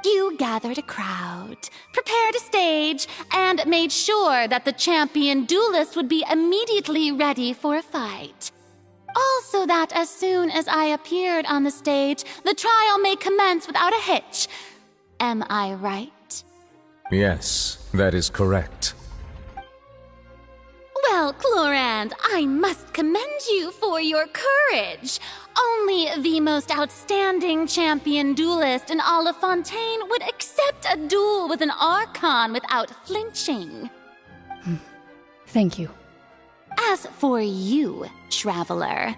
You gathered a crowd, prepared a stage, and made sure that the champion duelist would be immediately ready for a fight. Also that as soon as I appeared on the stage, the trial may commence without a hitch. Am I right? Yes, that is correct. Well, Clorand, I must commend you for your courage. Only the most outstanding champion duelist in all of Fontaine would accept a duel with an Archon without flinching. Thank you. As for you, Traveler,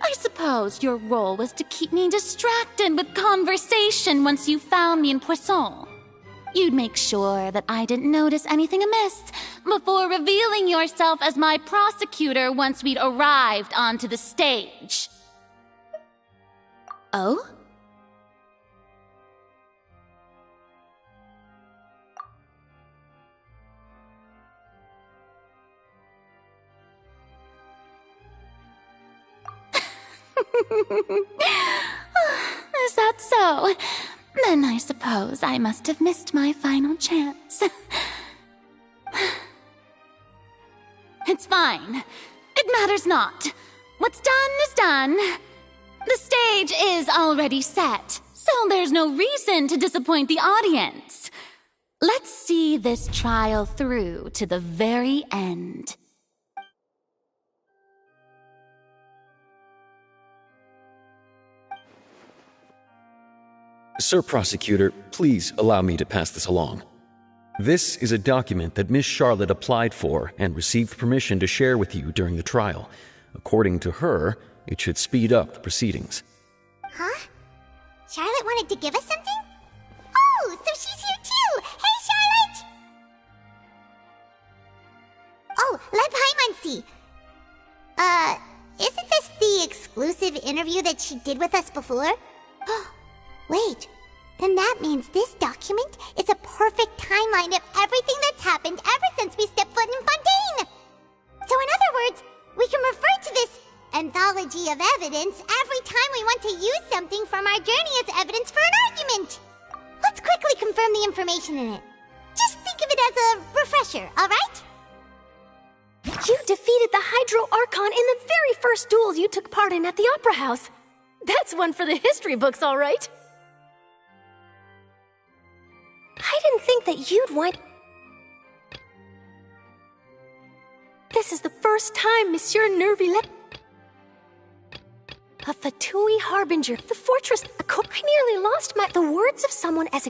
I suppose your role was to keep me distracted with conversation once you found me in Poisson. You'd make sure that I didn't notice anything amiss before revealing yourself as my prosecutor once we'd arrived onto the stage. Oh? Is that so? Then I suppose I must have missed my final chance. It's fine. It matters not. What's done is done. The stage is already set, so there's no reason to disappoint the audience. Let's see this trial through to the very end. Sir Prosecutor, please allow me to pass this along. This is a document that Miss Charlotte applied for and received permission to share with you during the trial. According to her, it should speed up the proceedings. Huh? Charlotte wanted to give us something? Oh, so she's here too! Hey, Charlotte! Oh, let Paimon see. Isn't this the exclusive interview that she did with us before? Wait, then that means this document is a perfect timeline of everything that's happened ever since we stepped foot in Fontaine! So in other words, we can refer to this anthology of evidence every time we want to use something from our journey as evidence for an argument! Let's quickly confirm the information in it. Just think of it as a refresher, alright? You defeated the Hydro Archon in the very first duels you took part in at the Opera House. That's one for the history books, all right. I didn't think that you'd want... This is the first time Monsieur Nervilette... A Fatui Harbinger. The fortress... I nearly lost my... The words of someone as...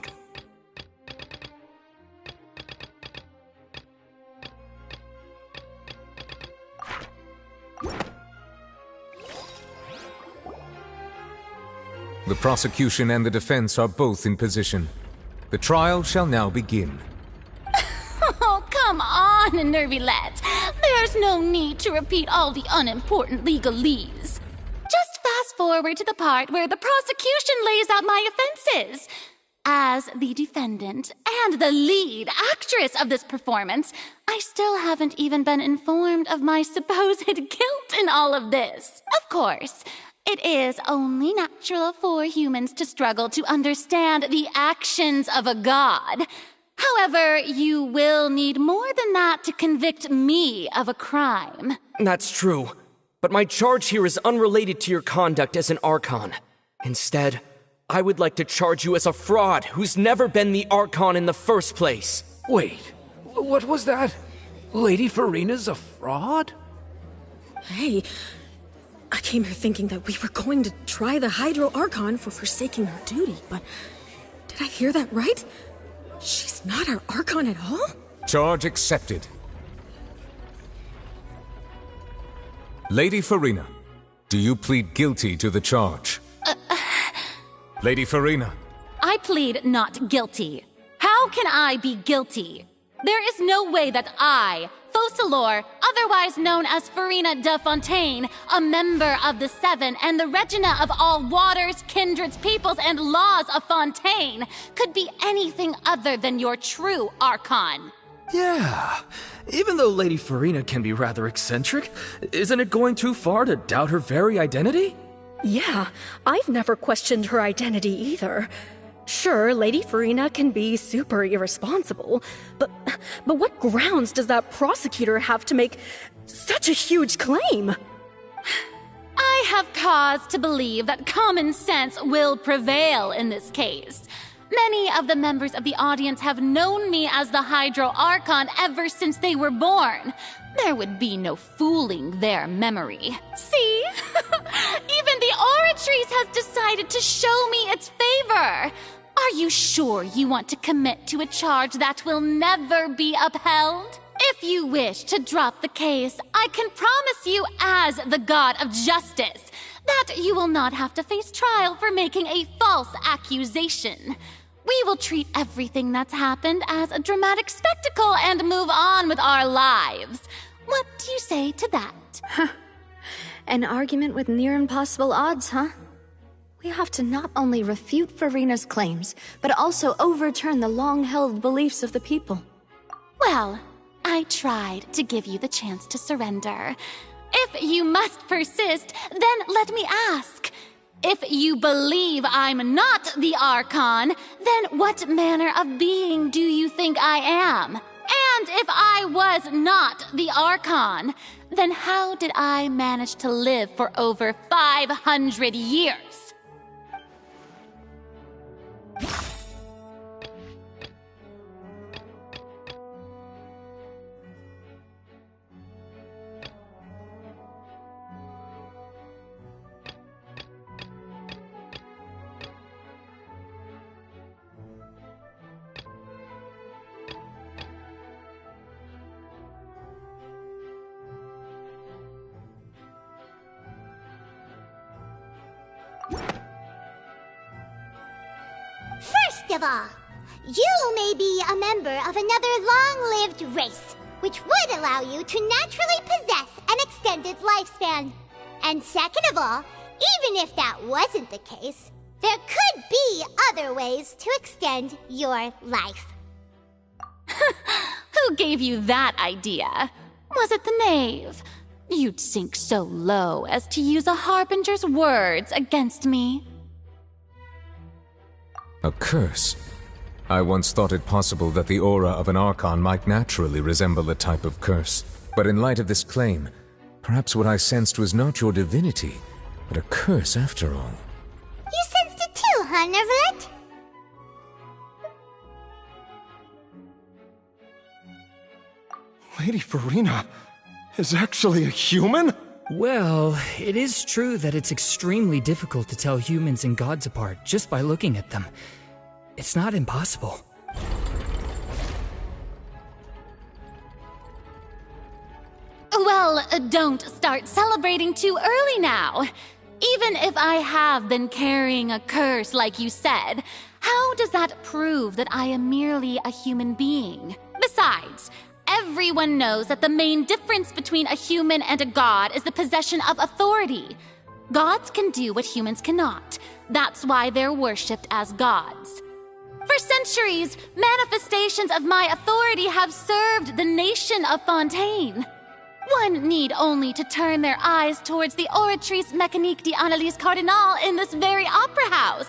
The prosecution and the defense are both in position. The trial shall now begin. Oh, come on, Nervilette. There's no need to repeat all the unimportant legalese. Just fast forward to the part where the prosecution lays out my offenses. As the defendant and the lead actress of this performance, I still haven't even been informed of my supposed guilt in all of this. Of course, it is only natural for humans to struggle to understand the actions of a god. However, you will need more than that to convict me of a crime. That's true, but my charge here is unrelated to your conduct as an Archon. Instead, I would like to charge you as a fraud who's never been the Archon in the first place. Wait, what was that? Lady Farina's a fraud? Hey, I came here thinking that we were going to try the Hydro Archon for forsaking her duty, but did I hear that right? She's not our Archon at all? Charge accepted. Lady Farina, do you plead guilty to the charge? Lady Farina. I plead not guilty. How can I be guilty? There is no way that I, Focalor, otherwise known as Farina de Fontaine, a member of the Seven and the Regina of all waters, kindreds, peoples, and laws of Fontaine, could be anything other than your true Archon. Yeah, even though Lady Farina can be rather eccentric, isn't it going too far to doubt her very identity? Yeah, I've never questioned her identity either. Sure, Lady Farina can be super irresponsible, but what grounds does that prosecutor have to make such a huge claim? I have cause to believe that common sense will prevail in this case. Many of the members of the audience have known me as the Hydro Archon ever since they were born. There would be no fooling their memory. See? Even the Oratrice has decided to show me its favor. Are you sure you want to commit to a charge that will never be upheld? If you wish to drop the case, I can promise you as the God of Justice that you will not have to face trial for making a false accusation. We will treat everything that's happened as a dramatic spectacle and move on with our lives. What do you say to that? An argument with near impossible odds, huh? We have to not only refute Farina's claims, but also overturn the long-held beliefs of the people. Well, I tried to give you the chance to surrender. If you must persist, then let me ask. If you believe I'm not the Archon, then what manner of being do you think I am? And if I was not the Archon, then how did I manage to live for over 500 years? First of all, you may be a member of another long-lived race, which would allow you to naturally possess an extended lifespan. And second of all, even if that wasn't the case, there could be other ways to extend your life. Who gave you that idea? Was it the knave? You'd sink so low as to use a harbinger's words against me. A curse? I once thought it possible that the aura of an Archon might naturally resemble a type of curse. But in light of this claim, perhaps what I sensed was not your divinity, but a curse after all. You sensed it too, huh, Nervlet? Lady Farina is actually a human? Well, it is true that it's extremely difficult to tell humans and gods apart just by looking at them. It's not impossible. Well, don't start celebrating too early now. Even if I have been carrying a curse like you said, how does that prove that I am merely a human being? Besides, everyone knows that the main difference between a human and a god is the possession of authority. Gods can do what humans cannot. That's why they're worshipped as gods. For centuries, manifestations of my authority have served the nation of Fontaine. One need only to turn their eyes towards the Oratrice Mécanique d'Analyse Cardinal in this very opera house.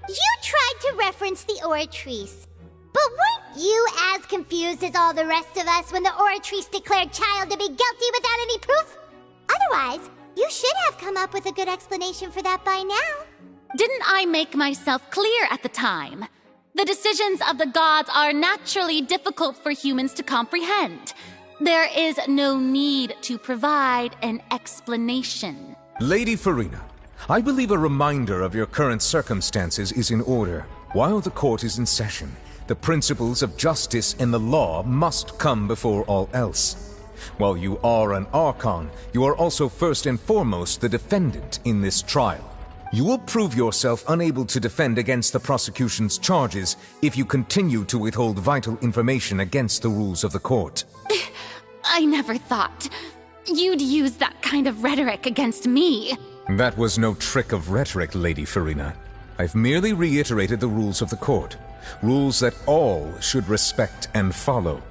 You tried to reference the Oratrice, but weren't you as confused as all the rest of us when the Oratrice declared Child to be guilty without any proof? Otherwise, you should have come up with a good explanation for that by now. Didn't I make myself clear at the time? The decisions of the gods are naturally difficult for humans to comprehend. There is no need to provide an explanation. Lady Farina, I believe a reminder of your current circumstances is in order. While the court is in session, the principles of justice and the law must come before all else. While you are an Archon, you are also first and foremost the defendant in this trial. You will prove yourself unable to defend against the prosecution's charges if you continue to withhold vital information against the rules of the court. I never thought you'd use that kind of rhetoric against me. That was no trick of rhetoric, Lady Farina. I've merely reiterated the rules of the court. Rules that all should respect and follow.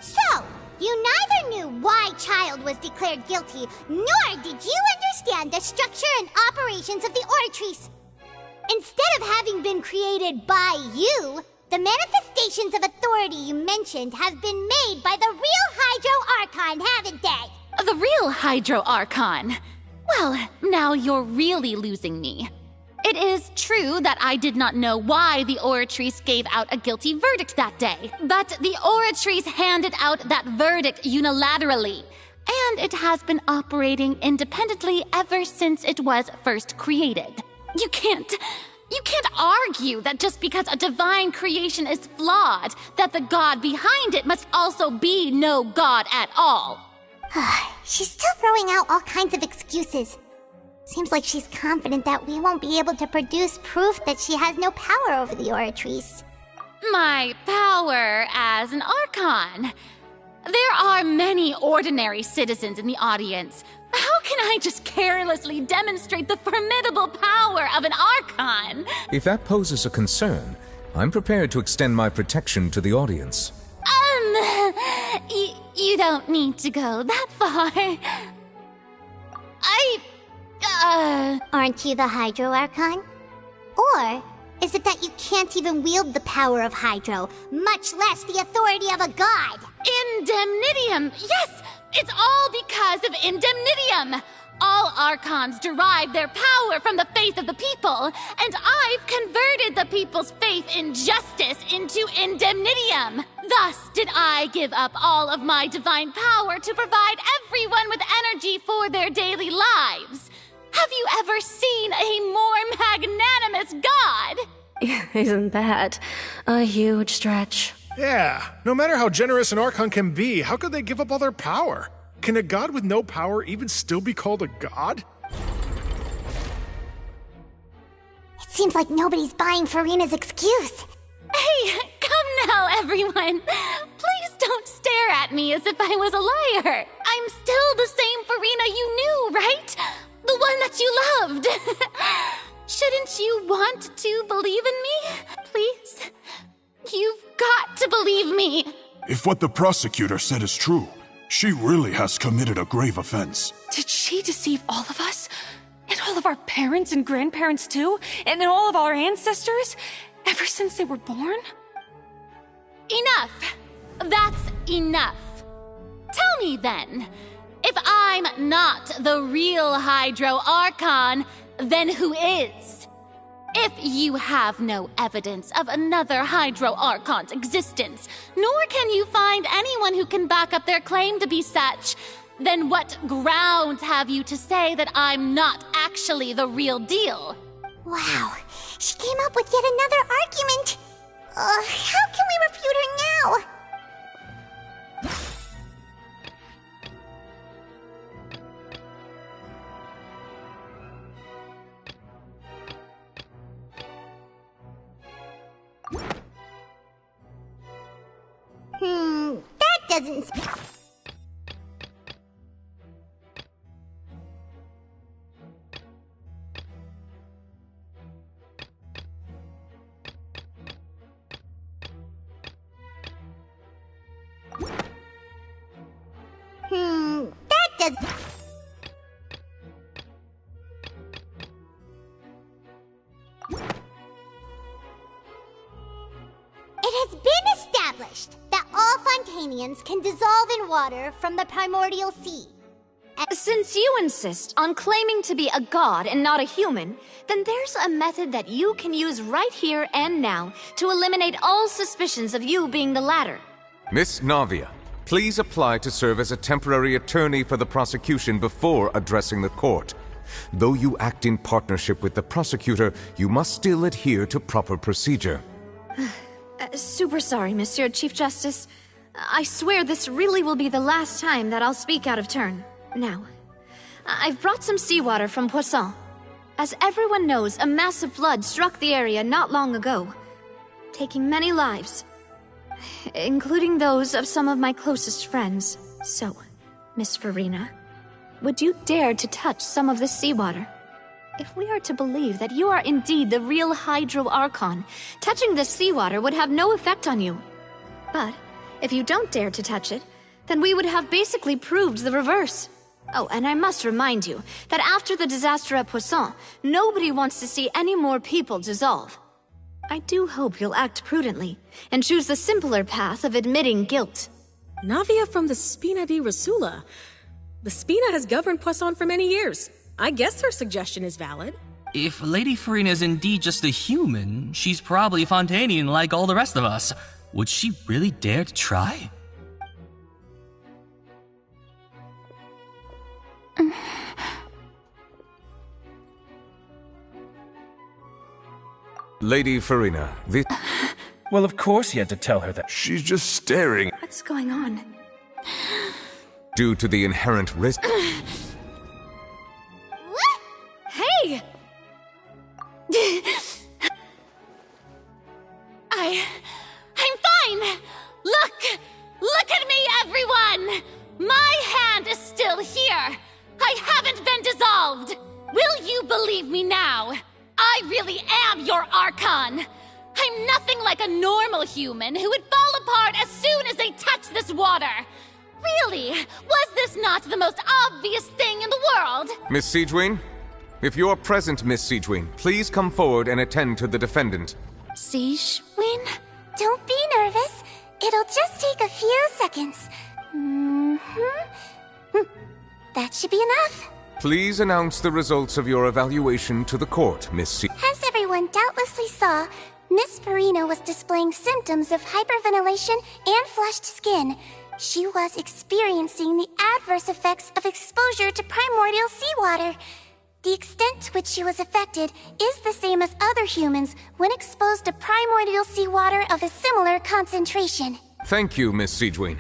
So, you neither knew why Child was declared guilty, nor did you understand the structure and operations of the Oratrice. Instead of having been created by you, the manifestations of authority you mentioned have been made by the real Hydro Archon, haven't they? The real Hydro Archon? Well, now you're really losing me. It is true that I did not know why the Oratrice gave out a guilty verdict that day, but the Oratrice handed out that verdict unilaterally, and it has been operating independently ever since it was first created. You can't argue that just because a divine creation is flawed, that the god behind it must also be no god at all. She's still throwing out all kinds of excuses. Seems like she's confident that we won't be able to produce proof that she has no power over the Oratrice. My power as an Archon. There are many ordinary citizens in the audience. How can I just carelessly demonstrate the formidable power of an Archon? If that poses a concern, I'm prepared to extend my protection to the audience. You don't need to go that far. Aren't you the Hydro Archon? Or is it that you can't even wield the power of Hydro, much less the authority of a god? Indemnitium! Yes! It's all because of Indemnitium! All Archons derive their power from the faith of the people, and I've converted the people's faith in justice into Indemnitium. Thus did I give up all of my divine power to provide everyone with energy for their daily lives. Have you ever seen a more magnanimous god? Isn't that a huge stretch? Yeah, no matter how generous an Archon can be, how could they give up all their power? Can a god with no power even still be called a god? It seems like nobody's buying Farina's excuse. Hey, come now, everyone. Please don't stare at me as if I was a liar. I'm still the same Farina you knew, right? The one that you loved. Shouldn't you want to believe in me? Please? You've got to believe me. If what the prosecutor said is true, she really has committed a grave offense. Did she deceive all of us? And all of our parents and grandparents too? And all of our ancestors? Ever since they were born? Enough! That's enough. Tell me then, if I'm not the real Hydro Archon, then who is? If you have no evidence of another Hydro Archon's existence, nor can you find anyone who can back up their claim to be such, then what grounds have you to say that I'm not actually the real deal? Wow, she came up with yet another argument. How can we refute her now? That doesn't... that doesn't... It has been established that all Fontanians can dissolve in water from the primordial sea. Since you insist on claiming to be a god and not a human, then there's a method that you can use right here and now to eliminate all suspicions of you being the latter. Miss Navia, please apply to serve as a temporary attorney for the prosecution before addressing the court. Though you act in partnership with the prosecutor, you must still adhere to proper procedure. Super sorry, Monsieur Chief Justice. I swear this really will be the last time that I'll speak out of turn. Now, I've brought some seawater from Poisson. As everyone knows, a massive flood struck the area not long ago, taking many lives, including those of some of my closest friends. So, Miss Farina, would you dare to touch some of this seawater? If we are to believe that you are indeed the real Hydro Archon, touching this seawater would have no effect on you. But if you don't dare to touch it, then we would have basically proved the reverse. Oh, and I must remind you that after the disaster at Poisson, nobody wants to see any more people dissolve. I do hope you'll act prudently and choose the simpler path of admitting guilt. Navia from the Spina di Rasula. The Spina has governed Poisson for many years. I guess her suggestion is valid. If Lady Farina is indeed just a human, she's probably Fontanian like all the rest of us. Would she really dare to try? Lady Farina, this... Well, of course you had to tell her that. She's just staring. What's going on? Due to the inherent risk... Hey! I'm fine! Look at me, everyone! My hand is still here! I haven't been dissolved! Will you believe me now? I really am your Archon! I'm nothing like a normal human who would fall apart as soon as they touch this water! Really? Was this not the most obvious thing in the world? Miss Siegewin? If you're present, Miss Siegewin, please come forward and attend to the defendant. Siegewin? Don't be nervous. It'll just take a few seconds. That should be enough. Please announce the results of your evaluation to the court, Miss As everyone doubtlessly saw, Miss Farina was displaying symptoms of hyperventilation and flushed skin. She was experiencing the adverse effects of exposure to primordial seawater. The extent to which she was affected is the same as other humans when exposed to primordial seawater of a similar concentration. Thank you, Miss Siegewin.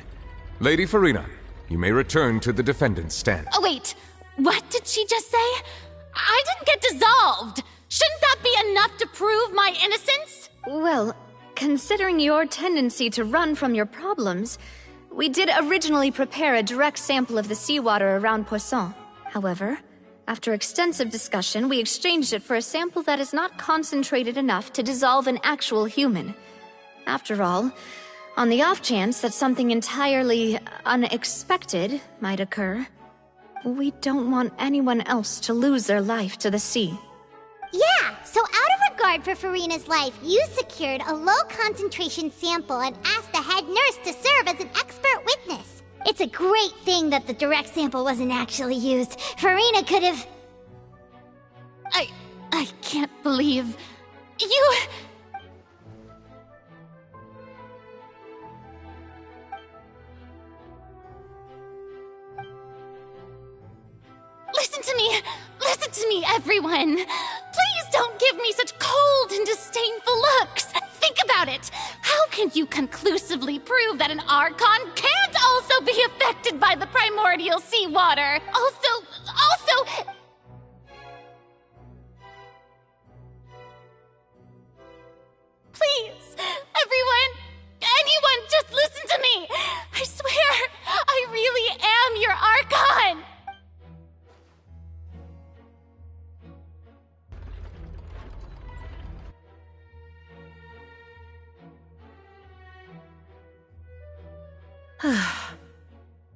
Lady Farina, you may return to the defendant's stand. Oh, wait. What did she just say? I didn't get dissolved. Shouldn't that be enough to prove my innocence? Well, considering your tendency to run from your problems, we did originally prepare a direct sample of the seawater around Poisson. However, after extensive discussion, we exchanged it for a sample that is not concentrated enough to dissolve an actual human. After all, on the off chance that something entirely unexpected might occur, we don't want anyone else to lose their life to the sea. Yeah, so out of regard for Farina's life, you secured a low-concentration sample and asked the head nurse to serve as an expert witness. It's a great thing that the direct sample wasn't actually used. Farina could have... I can't believe... You... Listen to me, everyone! Please don't give me such cold and disdainful looks! Think about it! How can you conclusively prove that an Archon can't also be affected by the primordial seawater? Also... Please, everyone, anyone, just listen to me! I swear, I really am your Archon!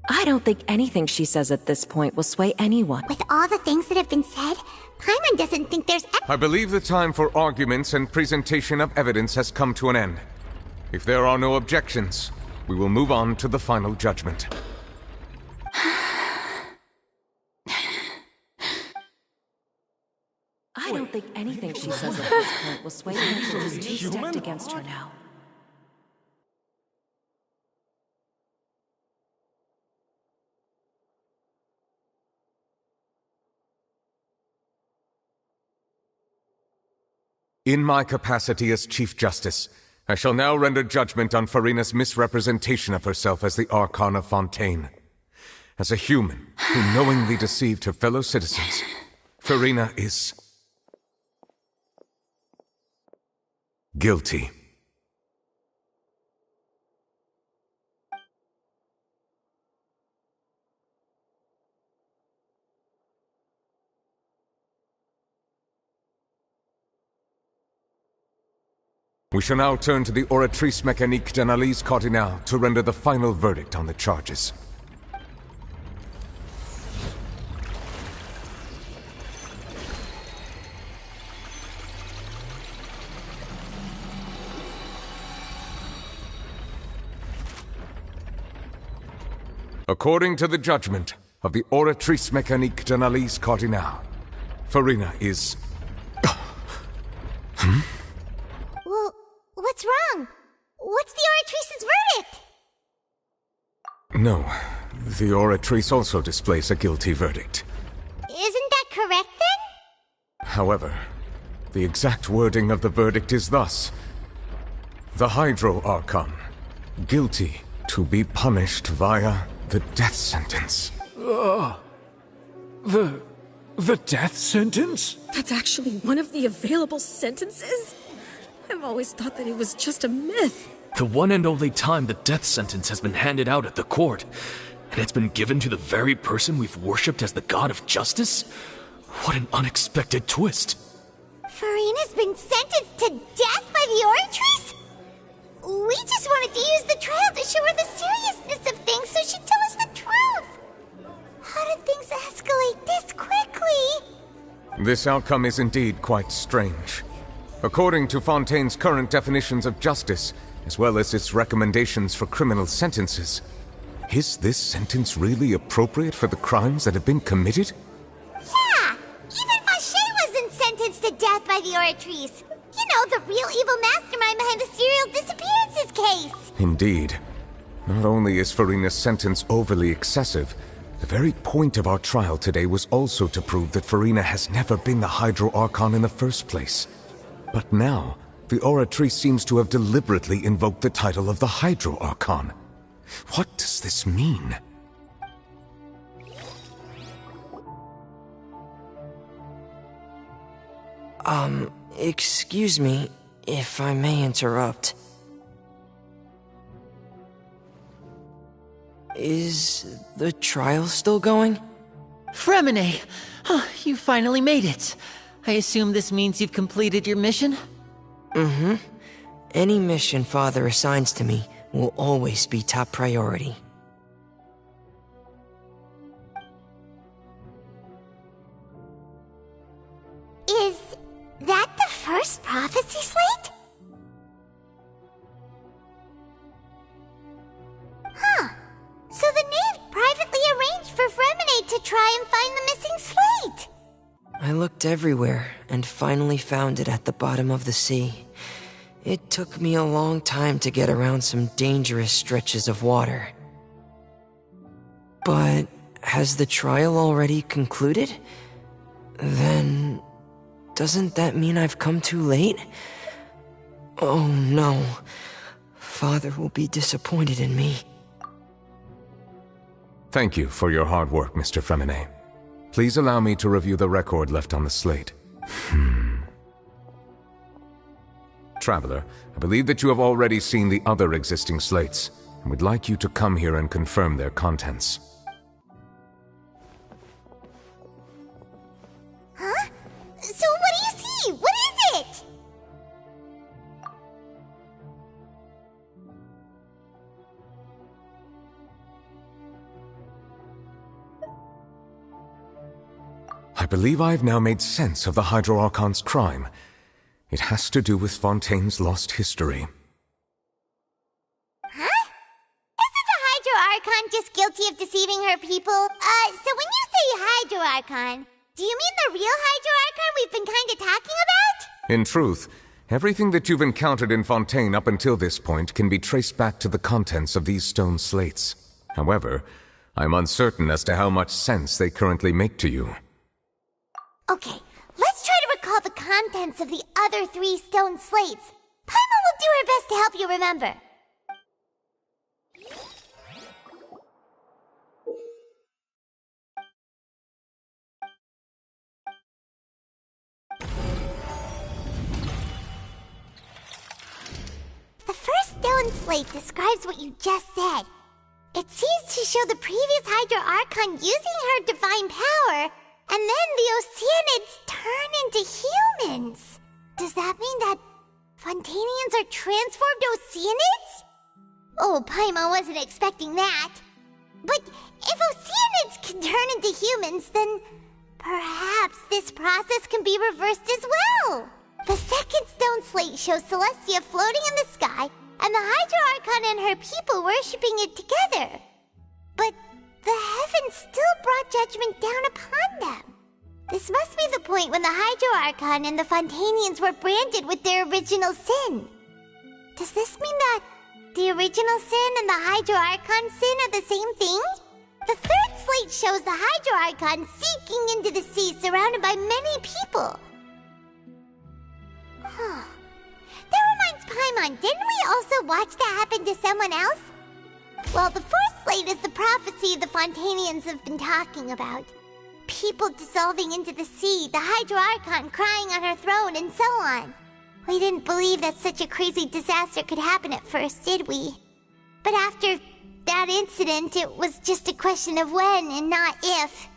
I don't think anything she says at this point will sway anyone. With all the things that have been said, Paimon doesn't think there's... I believe the time for arguments and presentation of evidence has come to an end. If there are no objections, we will move on to the final judgment. I don't think anything she says at this point will sway Angel is too stacked against her now. In my capacity as Chief Justice, I shall now render judgment on Farina's misrepresentation of herself as the Archon of Fontaine. As a human who knowingly deceived her fellow citizens, Farina is guilty. We shall now turn to the Oratrice Mécanique d'Analyse Cardinale to render the final verdict on the charges. According to the judgment of the Oratrice Mécanique d'Analyse Cardinale, Farina is... Well, what's wrong? What's the Oratrice's verdict? No, the Oratrice also displays a guilty verdict. Isn't that correct then? However, the exact wording of the verdict is thus: the Hydro Archon, guilty to be punished via the death sentence. The death sentence? That's actually one of the available sentences? I've always thought that it was just a myth. The one and only time the death sentence has been handed out at the court, and it's been given to the very person we've worshipped as the god of justice? What an unexpected twist. Farina's been sentenced to death by the Oratrice? We just wanted to use the trial to show her the seriousness of things so she'd tell us the truth. How did things escalate this quickly? This outcome is indeed quite strange. According to Fontaine's current definitions of justice, as well as its recommendations for criminal sentences, is this sentence really appropriate for the crimes that have been committed? Yeah! Even Fauché wasn't sentenced to death by the Oratrice. You know, the real evil mastermind behind the serial disappearances case. Indeed. Not only is Farina's sentence overly excessive, the very point of our trial today was also to prove that Farina has never been the Hydro Archon in the first place. But now, the Oratrice seems to have deliberately invoked the title of the Hydro Archon. What does this mean? Excuse me, if I may interrupt. Is the trial still going? Fremine! You finally made it. I assume this means you've completed your mission? Mm-hmm. Any mission Father assigns to me will always be top priority. Is that the first prophecy slate? Huh. So the knave privately arranged for Fremine to try and find the missing slate. I looked everywhere and finally found it at the bottom of the sea. It took me a long time to get around some dangerous stretches of water. But has the trial already concluded? Then doesn't that mean I've come too late? Oh no. Father will be disappointed in me. Thank you for your hard work, Mr. Fremine. Please allow me to review the record left on the slate. Traveler, I believe that you have already seen the other existing slates, and would like you to come here and confirm their contents. Huh? So what do you see? What is it? I believe I have now made sense of the Hydro Archon's crime. It has to do with Fontaine's lost history. Huh? Isn't the Hydro Archon just guilty of deceiving her people? So when you say Hydro Archon, Do you mean the real Hydro Archon we've been kinda talking about? In truth, everything that you've encountered in Fontaine up until this point can be traced back to the contents of these stone slates. However, I'm uncertain as to how much sense they currently make to you. Okay, let's try to recall the contents of the other 3 stone slates. Paimon will do her best to help you remember. The first stone slate describes what you just said. It seems to show the previous Hydro Archon using her divine power, and then the Oceanids turn into humans. Does that mean that Fontanians are transformed Oceanids? Oh, Paimon wasn't expecting that. But if Oceanids can turn into humans, then perhaps this process can be reversed as well. The second stone slate shows Celestia floating in the sky, and the Hydro Archon and her people worshipping it together. But the heavens still brought judgment down upon them. This must be the point when the Hydro Archon and the Fontanians were branded with their original sin. Does this mean that the original sin and the Hydro Archon sin are the same thing? The third slate shows the Hydro Archon seeking into the sea surrounded by many people. That reminds Paimon, didn't we also watch that happen to someone else? Well, the fourth slate is the prophecy the Fontanians have been talking about. People dissolving into the sea, the Hydro Archon crying on her throne, and so on. We didn't believe that such a crazy disaster could happen at first, did we? But after that incident, it was just a question of when and not if.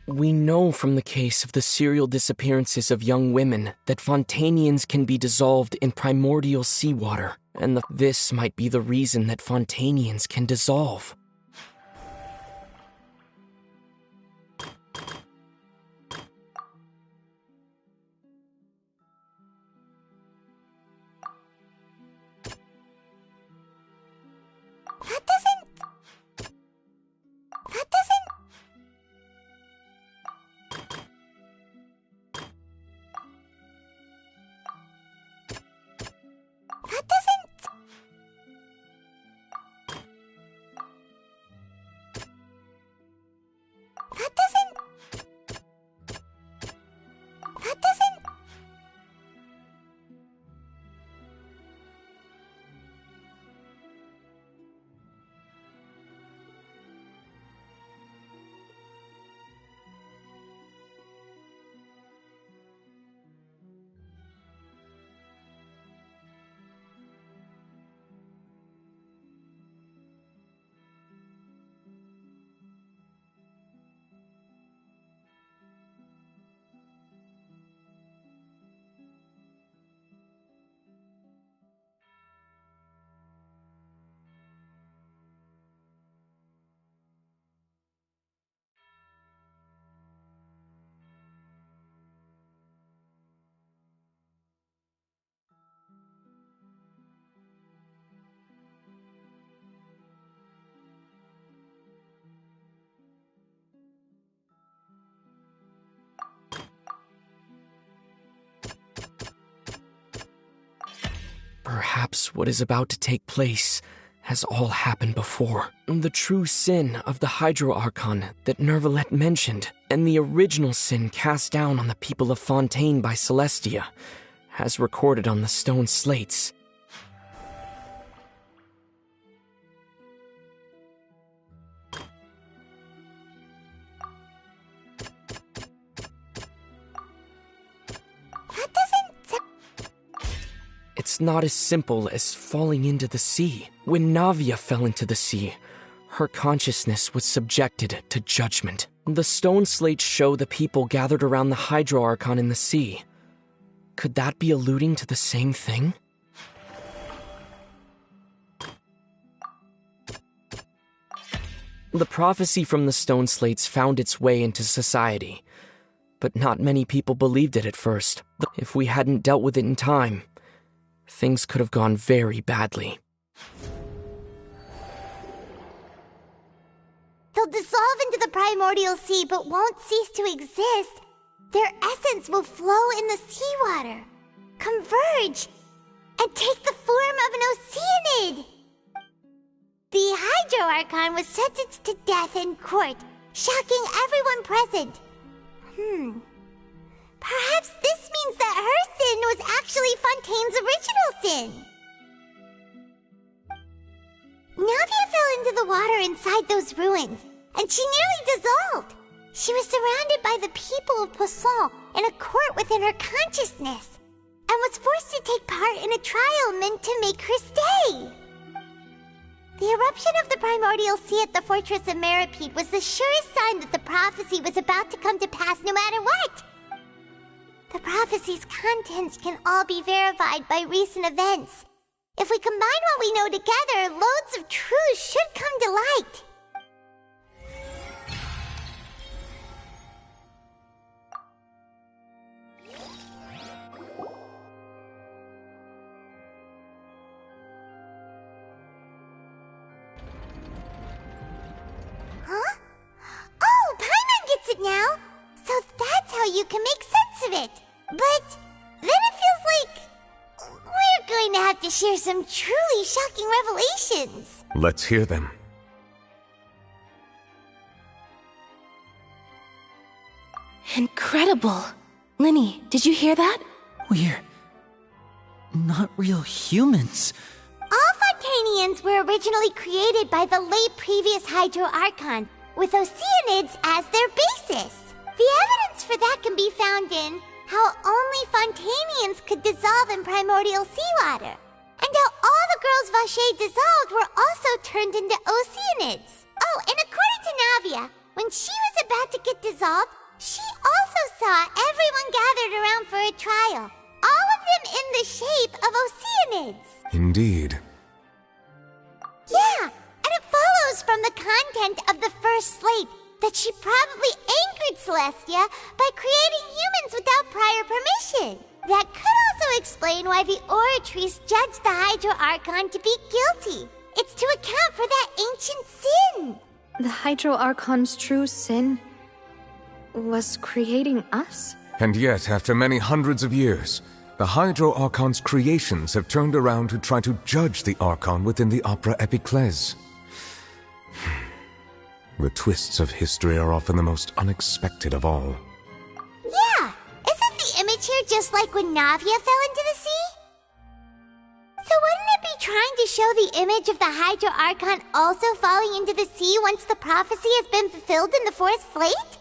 We know from the case of the serial disappearances of young women that Fontanians can be dissolved in primordial seawater, and this might be the reason that Fontanians can dissolve. Perhaps what is about to take place has all happened before. The true sin of the Hydro Archon that Nervalet mentioned, and the original sin cast down on the people of Fontaine by Celestia, as recorded on the stone slates. It's not as simple as falling into the sea. When Navia fell into the sea, her consciousness was subjected to judgment. The stone slates show the people gathered around the Hydro Archon in the sea. Could that be alluding to the same thing? The prophecy from the stone slates found its way into society, but not many people believed it at first. If we hadn't dealt with it in time, things could have gone very badly. They'll dissolve into the primordial sea but won't cease to exist. Their essence will flow in the seawater, converge, and take the form of an Oceanid. The Hydro Archon was sentenced to death in court, shocking everyone present. Perhaps this means that her sin was actually Fontaine's original sin. Navia fell into the water inside those ruins, and she nearly dissolved. She was surrounded by the people of Poisson in a court within her consciousness, and was forced to take part in a trial meant to make her stay. The eruption of the primordial sea at the fortress of Meripede was the surest sign that the prophecy was about to come to pass no matter what. The prophecy's contents can all be verified by recent events. If we combine what we know together, loads of truths should come to light. Huh? Oh, Paimon gets it now! So that's how you can make sense of it. But then it feels like we're going to have to share some truly shocking revelations. Let's hear them. Incredible. Linny, did you hear that? We're not real humans. All Fontanians were originally created by the late previous Hydro Archon, with Oceanids as their basis. The evidence for that can be found in how only Fontanians could dissolve in primordial seawater, and how all the girls Vacher dissolved were also turned into Oceanids. Oh, and according to Navia, when she was about to get dissolved, she also saw everyone gathered around for a trial, all of them in the shape of Oceanids. Indeed. Yeah, and it follows from the content of the first slate that she probably angered Celestia by creating humans without prior permission. That could also explain why the Oratrice judged the Hydro Archon to be guilty. It's to account for that ancient sin. The Hydro Archon's true sin was creating us? And yet, after many hundreds of years, the Hydro Archon's creations have turned around to try to judge the Archon within the Opera Epiclese. The twists of history are often the most unexpected of all. Yeah, isn't the image here just like when Navia fell into the sea? So wouldn't it be trying to show the image of the Hydro Archon also falling into the sea once the prophecy has been fulfilled in the fourth slate?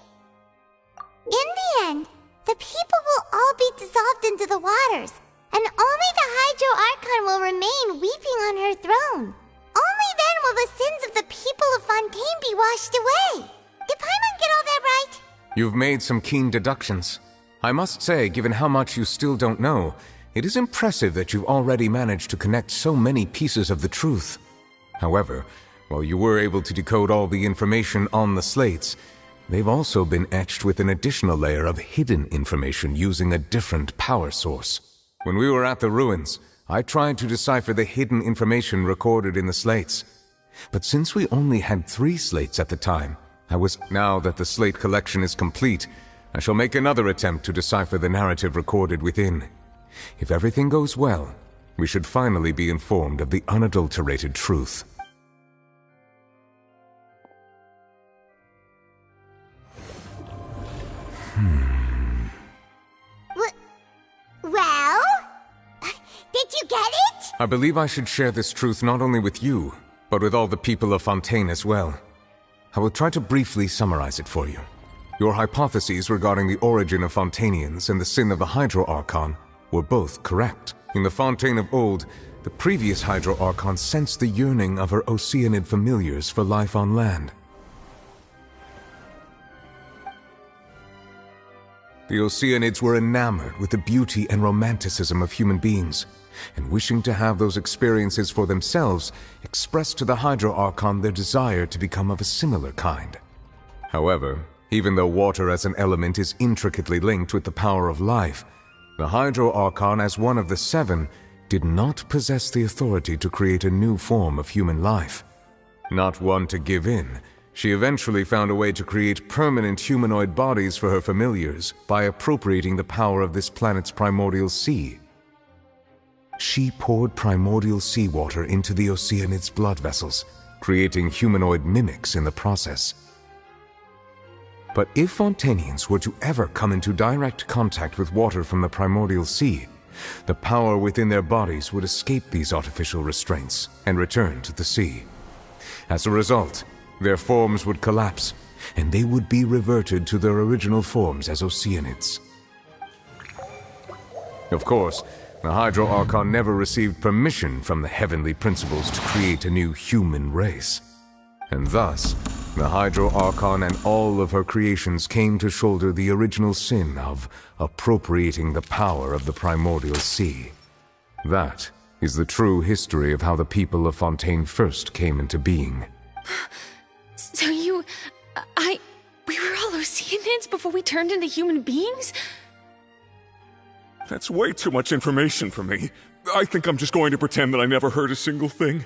In the end, the people will all be dissolved into the waters, and only the Hydro Archon will remain weeping on her throne. Only then will the sins of the people of Fontaine be washed away. Did Paimon get all that right? You've made some keen deductions. I must say, given how much you still don't know, it is impressive that you've already managed to connect so many pieces of the truth. However, while you were able to decode all the information on the slates, they've also been etched with an additional layer of hidden information using a different power source. When we were at the ruins, I tried to decipher the hidden information recorded in the slates. But since we only had 3 slates at the time, now that the slate collection is complete, I shall make another attempt to decipher the narrative recorded within. If everything goes well, we should finally be informed of the unadulterated truth. Well? Did you get it? I believe I should share this truth not only with you, but with all the people of Fontaine as well. I will try to briefly summarize it for you. Your hypotheses regarding the origin of Fontanians and the sin of the Hydro Archon were both correct. In the Fontaine of old, the previous Hydro Archon sensed the yearning of her Oceanid familiars for life on land. The Oceanids were enamored with the beauty and romanticism of human beings, and wishing to have those experiences for themselves, expressed to the Hydro Archon their desire to become of a similar kind. However, even though water as an element is intricately linked with the power of life, the Hydro Archon as one of the 7 did not possess the authority to create a new form of human life. Not one to give in, she eventually found a way to create permanent humanoid bodies for her familiars by appropriating the power of this planet's primordial sea. She poured primordial seawater into the Oceanids' blood vessels, creating humanoid mimics in the process. But if Fontanians were to ever come into direct contact with water from the primordial sea, the power within their bodies would escape these artificial restraints and return to the sea. As a result, their forms would collapse, and they would be reverted to their original forms as Oceanids. Of course, the Hydro Archon never received permission from the heavenly principles to create a new human race. And thus, the Hydro Archon and all of her creations came to shoulder the original sin of appropriating the power of the primordial sea. That is the true history of how the people of Fontaine first came into being. So we were all Oceanids before we turned into human beings? That's way too much information for me. I think I'm just going to pretend that I never heard a single thing.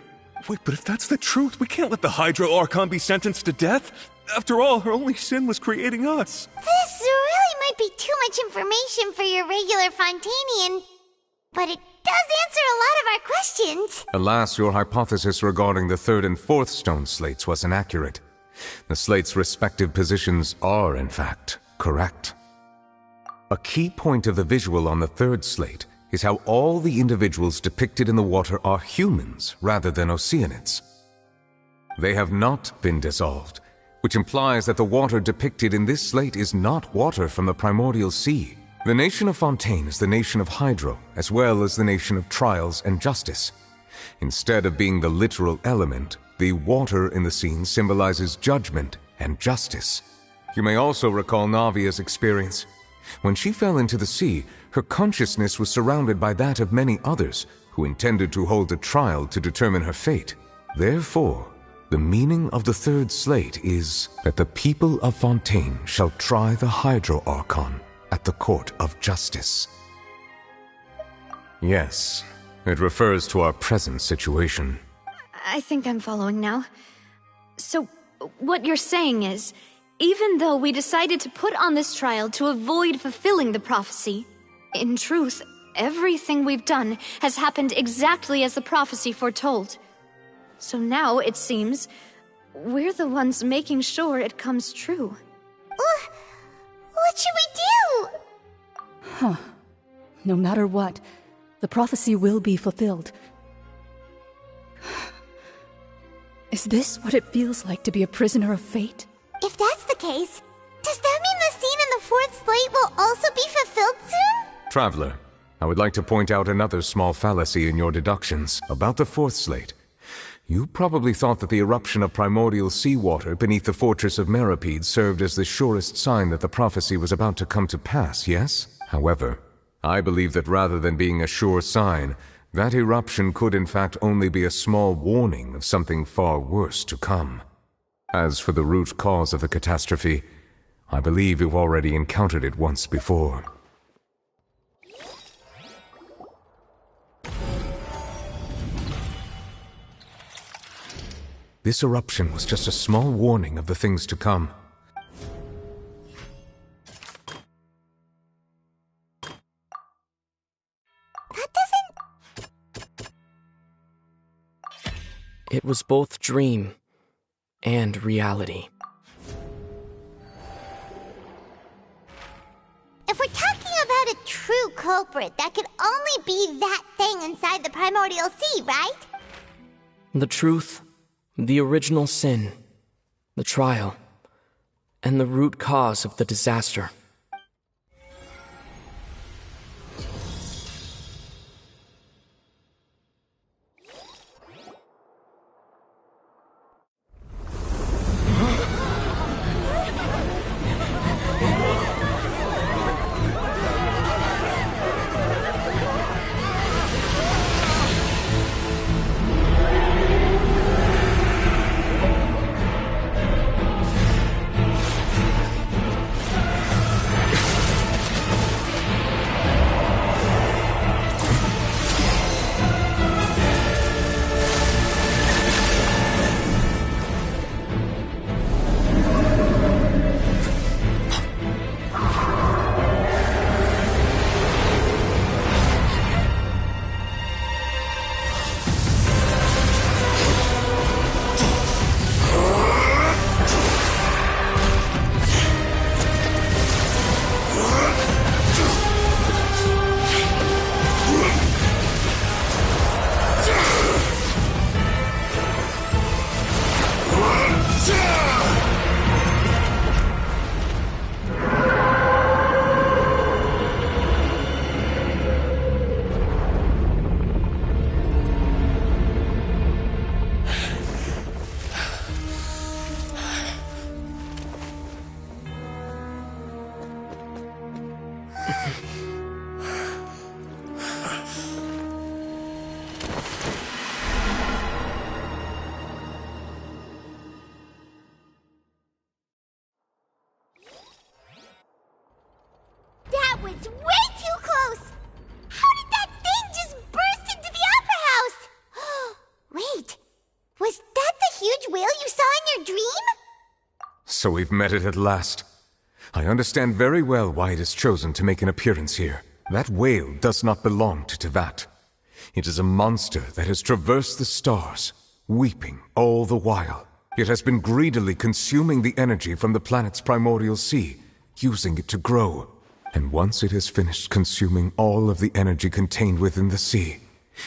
Wait, but if that's the truth, we can't let the Hydro Archon be sentenced to death. After all, her only sin was creating us. This really might be too much information for your regular Fontanian, but it does answer a lot of our questions. Alas, your hypothesis regarding the third and fourth stone slates was inaccurate. The slates' respective positions are, in fact, correct. A key point of the visual on the third slate is how all the individuals depicted in the water are humans rather than Oceanids. They have not been dissolved, which implies that the water depicted in this slate is not water from the primordial sea. The nation of Fontaine is the nation of Hydro, as well as the nation of trials and justice. Instead of being the literal element, the water in the scene symbolizes judgment and justice. You may also recall Navia's experience. When she fell into the sea, her consciousness was surrounded by that of many others who intended to hold a trial to determine her fate. Therefore, the meaning of the third slate is that the people of Fontaine shall try the Hydro Archon at the court of justice. Yes, it refers to our present situation. I think I'm following now. So, what you're saying is, even though we decided to put on this trial to avoid fulfilling the prophecy, in truth, everything we've done has happened exactly as the prophecy foretold. So now, it seems, we're the ones making sure it comes true. What should we do? Huh. No matter what, the prophecy will be fulfilled. Is this what it feels like to be a prisoner of fate? If that's the case, does that mean the scene in the fourth slate will also be fulfilled soon? Traveler, I would like to point out another small fallacy in your deductions about the fourth slate. You probably thought that the eruption of primordial seawater beneath the fortress of Meripede served as the surest sign that the prophecy was about to come to pass, yes? However, I believe that rather than being a sure sign, that eruption could in fact only be a small warning of something far worse to come. As for the root cause of the catastrophe, I believe you've already encountered it once before. This eruption was just a small warning of the things to come. It was both dream and reality. If we're talking about a true culprit, that could only be that thing inside the primordial sea, right? The truth, the original sin, the trial, and the root cause of the disaster. So we've met it at last. I understand very well why it has chosen to make an appearance here. That whale does not belong to Tevat. It is a monster that has traversed the stars, weeping all the while. It has been greedily consuming the energy from the planet's primordial sea, using it to grow. And once it has finished consuming all of the energy contained within the sea,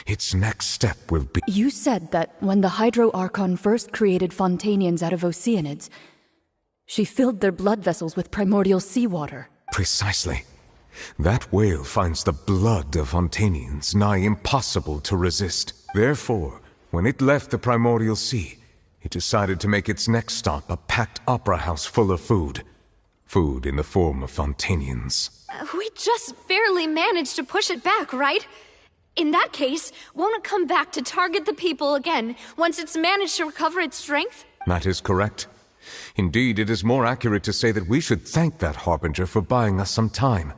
its next step will be— You said that when the Hydro Archon first created Fontanians out of Oceanids, she filled their blood vessels with primordial seawater. Precisely. That whale finds the blood of Fontanians nigh impossible to resist. Therefore, when it left the primordial sea, it decided to make its next stop a packed opera house full of food. Food in the form of Fontanians. We just barely managed to push it back, right? In that case, won't it come back to target the people again once it's managed to recover its strength? That is correct. Indeed, it is more accurate to say that we should thank that Harbinger for buying us some time.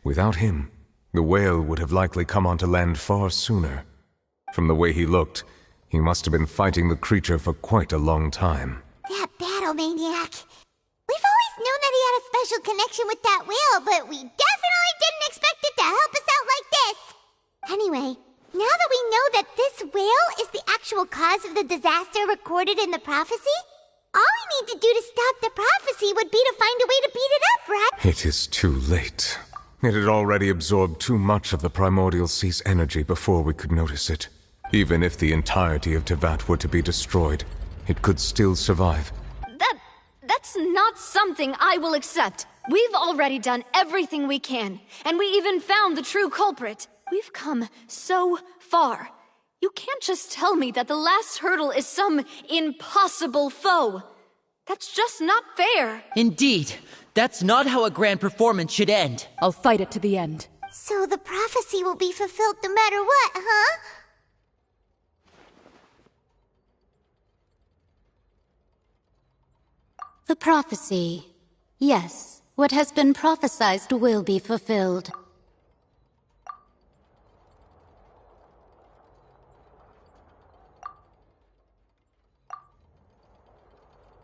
Without him, the whale would have likely come onto land far sooner. From the way he looked, he must have been fighting the creature for quite a long time. That battle maniac. We've always known that he had a special connection with that whale, but we definitely didn't expect it to help us out like this. Anyway, now that we know that this whale is the actual cause of the disaster recorded in the prophecy, all we need to do to stop the prophecy would be to find a way to beat it up, right? It is too late. It had already absorbed too much of the primordial sea's energy before we could notice it. Even if the entirety of Tevat were to be destroyed, it could still survive. That's not something I will accept. We've already done everything we can, and we even found the true culprit. We've come so far. You can't just tell me that the last hurdle is some impossible foe. That's just not fair. Indeed. That's not how a grand performance should end. I'll fight it to the end. So the prophecy will be fulfilled no matter what, huh? The prophecy. Yes, what has been prophesied will be fulfilled.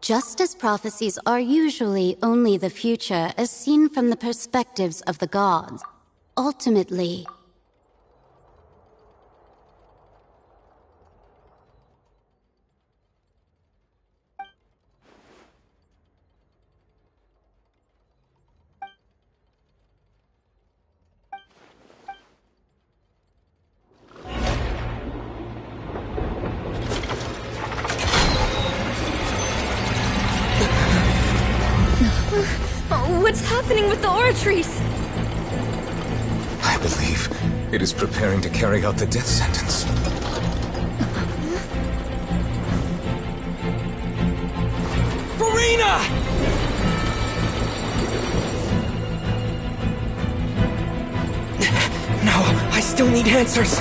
Just as prophecies are usually only the future as seen from the perspectives of the gods, ultimately, What's happening with the oratories? I believe it is preparing to carry out the death sentence. Furina! No, I still need answers.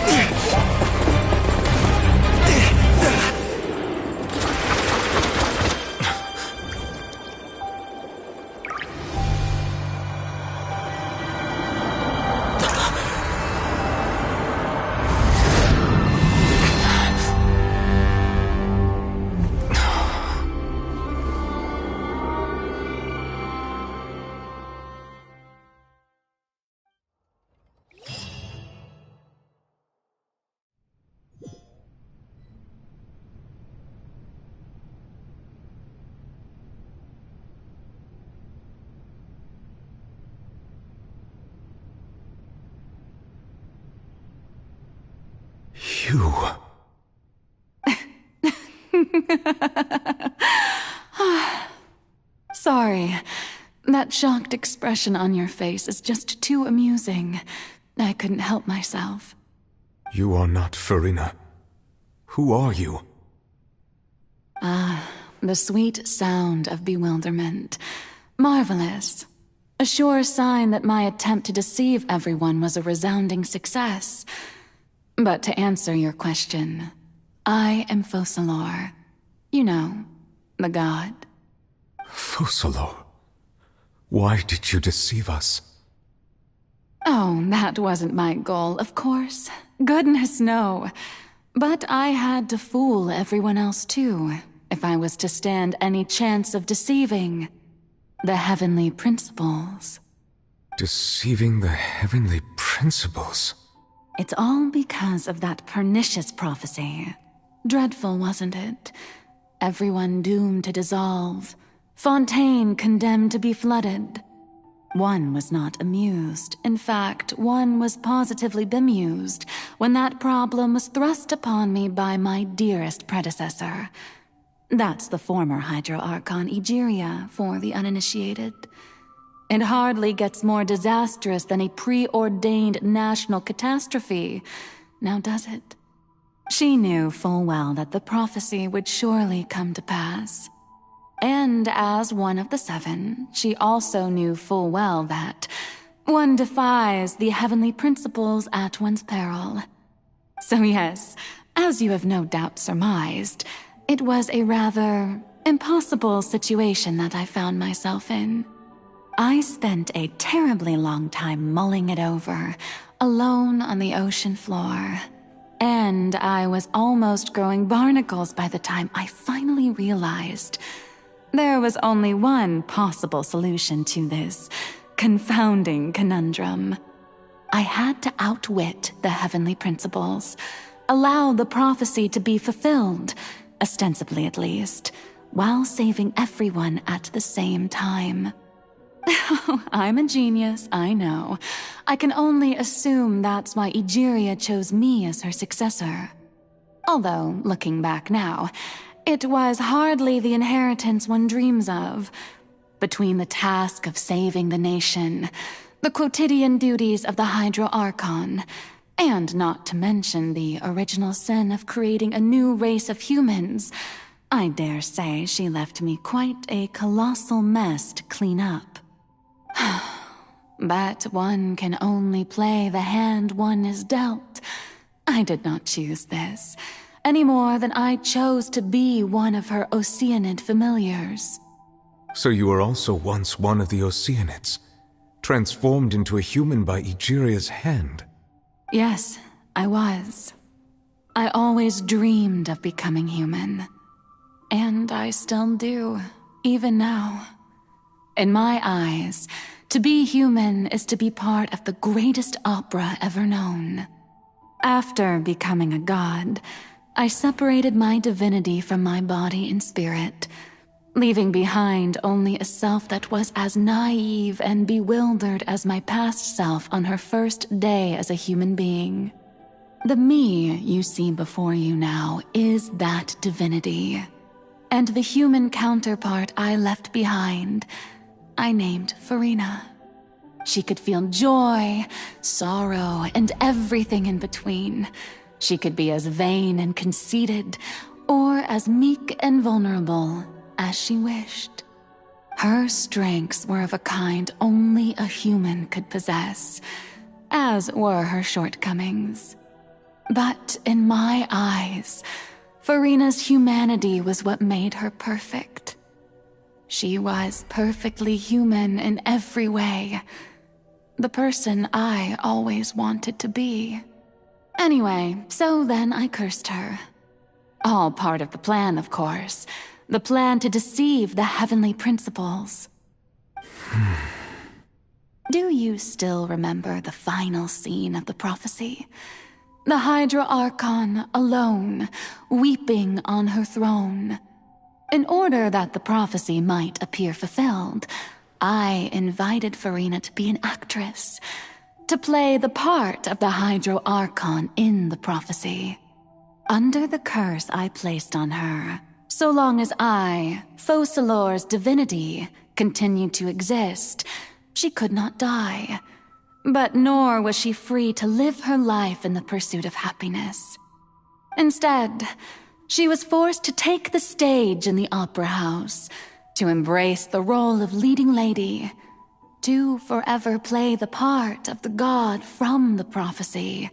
You... Sorry. That shocked expression on your face is just too amusing. I couldn't help myself. You are not Furina. Who are you? The sweet sound of bewilderment. Marvelous. A sure sign that my attempt to deceive everyone was a resounding success. But to answer your question, I am Focalor. You know, the god. Focalor? Why did you deceive us? Oh, that wasn't my goal, of course. Goodness, no. But I had to fool everyone else too. if I was to stand any chance of deceiving the heavenly principles. Deceiving the heavenly principles? It's all because of that pernicious prophecy. Dreadful, wasn't it? Everyone doomed to dissolve. Fontaine condemned to be flooded. One was not amused. In fact, one was positively bemused when that problem was thrust upon me by my dearest predecessor. That's the former Hydro-Archon Egeria, for the uninitiated. It hardly gets more disastrous than a preordained national catastrophe, now does it? She knew full well that the prophecy would surely come to pass. And as one of the seven, she also knew full well that one defies the heavenly principles at one's peril. So yes, as you have no doubt surmised, it was a rather impossible situation that I found myself in. I spent a terribly long time mulling it over, alone on the ocean floor. And I was almost growing barnacles by the time I finally realized there was only one possible solution to this confounding conundrum. I had to outwit the heavenly principles, allow the prophecy to be fulfilled, ostensibly at least, while saving everyone at the same time. I'm a genius, I know. I can only assume that's why Egeria chose me as her successor. Although, looking back now, it was hardly the inheritance one dreams of. Between the task of saving the nation, the quotidian duties of the Hydro-Archon, and not to mention the original sin of creating a new race of humans, I dare say she left me quite a colossal mess to clean up. But one can only play the hand one is dealt. I did not choose this, any more than I chose to be one of her Oceanid familiars. So you were also once one of the Oceanids, transformed into a human by Egeria's hand? Yes, I was. I always dreamed of becoming human. And I still do, even now. In my eyes, to be human is to be part of the greatest opera ever known. After becoming a god, I separated my divinity from my body and spirit, leaving behind only a self that was as naive and bewildered as my past self on her first day as a human being. The me you see before you now is that divinity. And the human counterpart I left behind, I named Furina. She could feel joy, sorrow, and everything in between. She could be as vain and conceited, or as meek and vulnerable as she wished. Her strengths were of a kind only a human could possess, as were her shortcomings. But in my eyes, Furina's humanity was what made her perfect. She was perfectly human in every way. The person I always wanted to be. Anyway, so then I cursed her. All part of the plan, of course. The plan to deceive the heavenly principles. Do you still remember the final scene of the prophecy? The Hydro-Archon alone, weeping on her throne. In order that the prophecy might appear fulfilled, I invited Furina to be an actress, to play the part of the Hydro-Archon in the prophecy. Under the curse I placed on her, so long as I, Focalor's divinity, continued to exist, she could not die. But nor was she free to live her life in the pursuit of happiness. Instead, she was forced to take the stage in the opera house, to embrace the role of leading lady, to forever play the part of the god from the prophecy,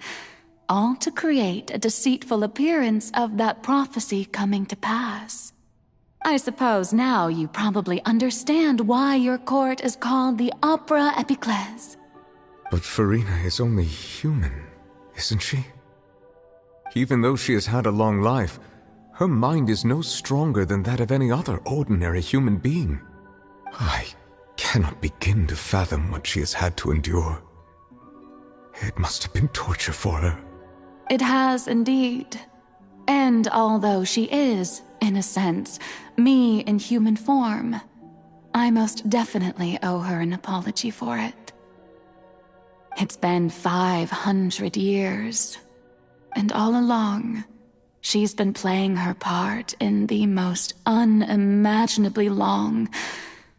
all to create a deceitful appearance of that prophecy coming to pass. I suppose now you probably understand why your court is called the Opera Epiclese. But Furina is only human, isn't she? Even though she has had a long life, Her mind is no stronger than that of any other ordinary human being. I cannot begin to fathom what she has had to endure. It must have been torture for her. It has indeed. And although she is, in a sense, me in human form, I most definitely owe her an apology for it. It's been 500 years, and all along, she's been playing her part in the most unimaginably long,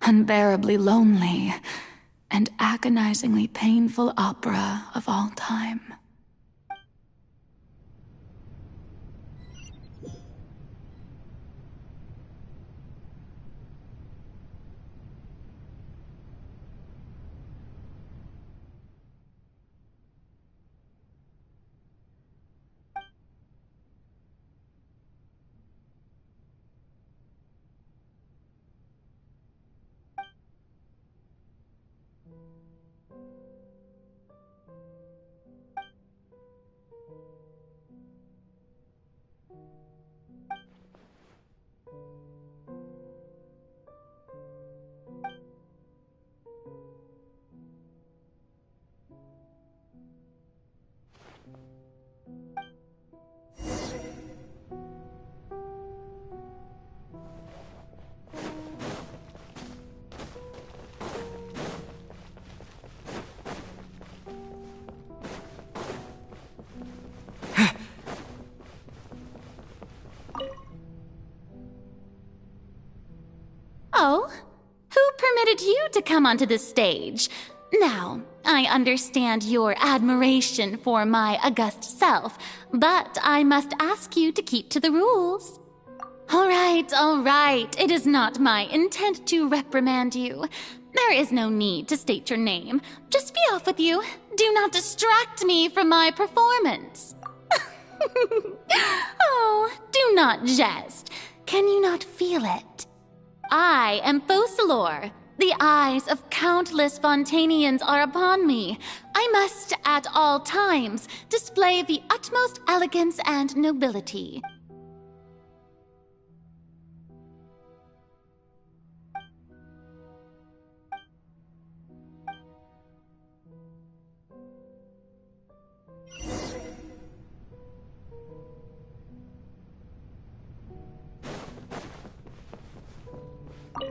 unbearably lonely, and agonizingly painful opera of all time. Oh, who permitted you to come onto the stage? Now, I understand your admiration for my august self, but I must ask you to keep to the rules. All right. It is not my intent to reprimand you. There is no need to state your name. Just be off with you. Do not distract me from my performance. Oh, do not jest. Can you not feel it? I am Focalor. The eyes of countless Fontanians are upon me. I must, at all times, display the utmost elegance and nobility.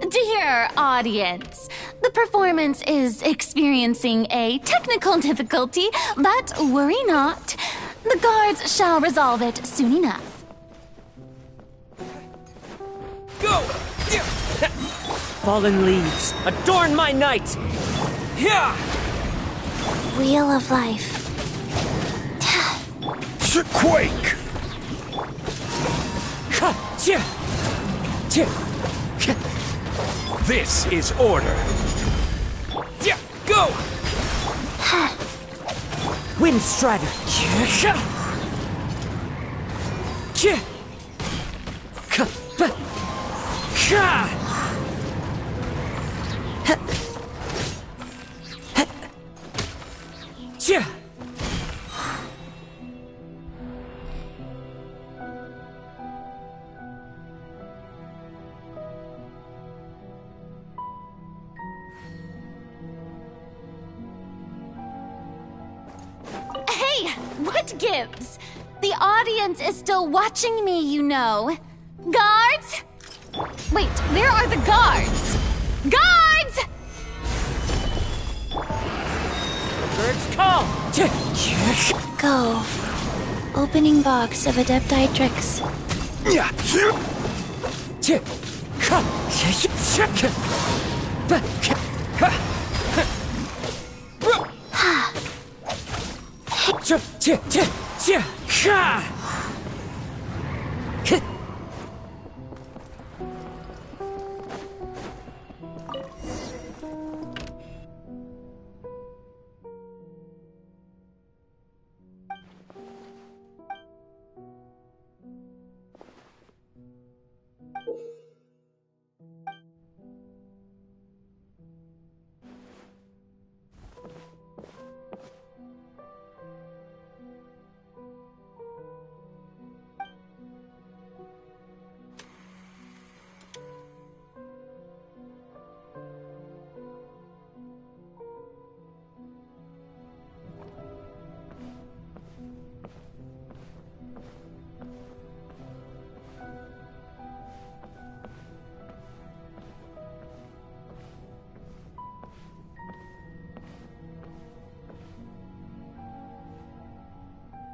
Dear audience, the performance is experiencing a technical difficulty, but worry not. The guards shall resolve it soon enough. Go! Fallen leaves, adorn my night! Wheel of life. Quake! This is order. Go! Wind Strider. Hey, what gives? The audience is still watching me, you know. Guards? Wait, where are the guards? Guards! Birds call! Go. Opening box of Adepti Tricks.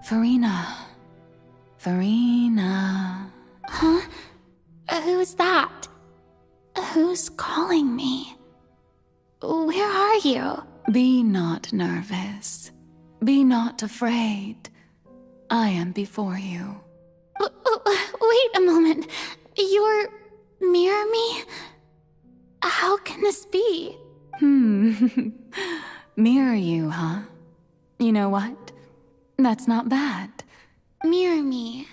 Farina. Farina. Huh? Who's that? Who's calling me? Where are you? Be not nervous. Be not afraid. I am before you. Wait a moment. You're near me? How can this be? Mirror you, huh? You know what? That's not bad. Mirror me.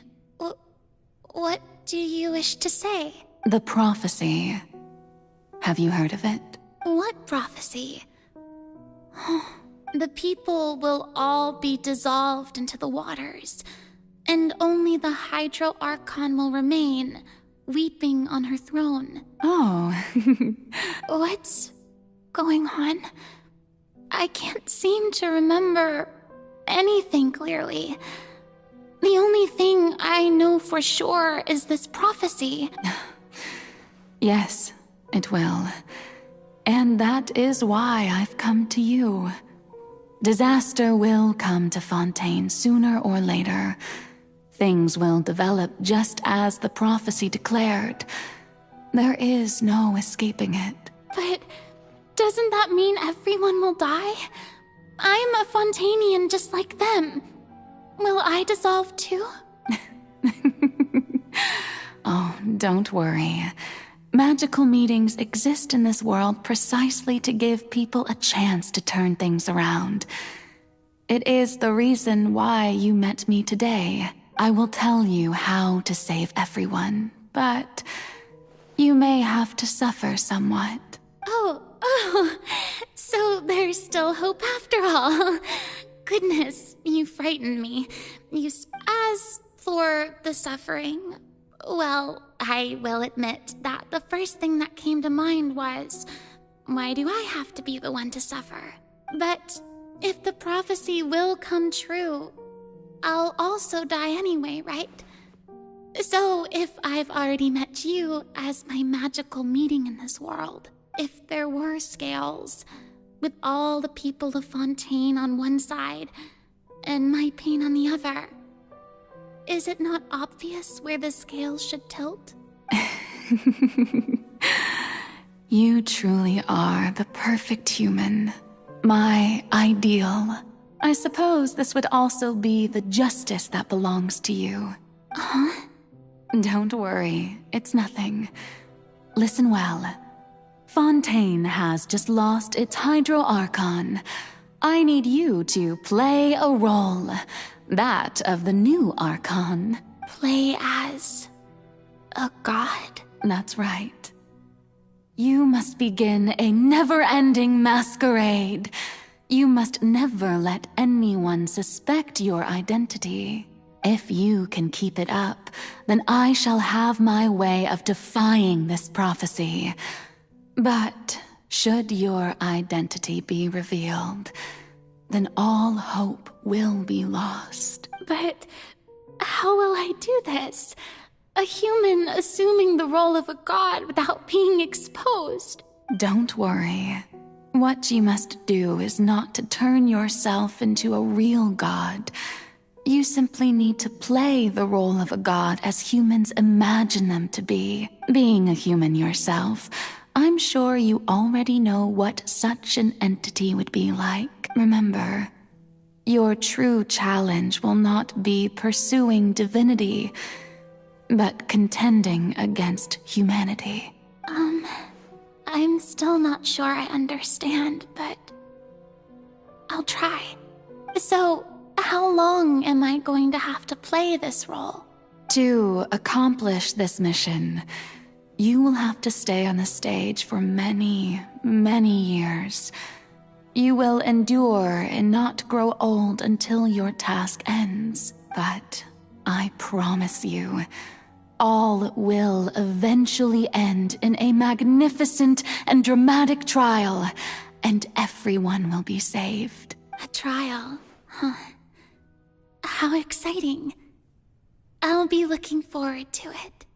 What do you wish to say? The prophecy. Have you heard of it? What prophecy? The people will all be dissolved into the waters, and only the Hydro Archon will remain, weeping on her throne. Oh. What's going on? I can't seem to remember anything clearly. The only thing I know for sure is this prophecy. Yes, it will. And that is why I've come to you. Disaster will come to Fontaine sooner or later. Things will develop just as the prophecy declared. There is no escaping it. But doesn't that mean everyone will die? I'm a Fontainian just like them. Will I dissolve too? Oh, don't worry. Magical meetings exist in this world precisely to give people a chance to turn things around. It is the reason why you met me today. I will tell you how to save everyone, but you may have to suffer somewhat. Oh, so there's still hope after all. Goodness, you frightened me. As for the suffering, well, I will admit that the first thing that came to mind was, why do I have to be the one to suffer? But if the prophecy will come true, I'll also die anyway, right? So if I've already met you as my magical meeting in this world, if there were scales, with all the people of Fontaine on one side and my pain on the other, is it not obvious where the scales should tilt? You truly are the perfect human. My ideal. I suppose this would also be the justice that belongs to you. Huh? Don't worry, it's nothing. Listen well. Fontaine has just lost its Hydro Archon. I need you to play a role. That of the new Archon. Play as a god? That's right. You must begin a never-ending masquerade. You must never let anyone suspect your identity. If you can keep it up, then I shall have my way of defying this prophecy. But should your identity be revealed, then all hope will be lost. But how will I do this? A human assuming the role of a god without being exposed. Don't worry. What you must do is not to turn yourself into a real god. You simply need to play the role of a god as humans imagine them to be. Being a human yourself, I'm sure you already know what such an entity would be like. Remember, your true challenge will not be pursuing divinity, but contending against humanity. I'm still not sure I understand, but I'll try. So, how long am I going to have to play this role? To accomplish this mission, you will have to stay on the stage for many, many years. You will endure and not grow old until your task ends. But I promise you, all will eventually end in a magnificent and dramatic trial, and everyone will be saved. A trial, huh? How exciting. I'll be looking forward to it.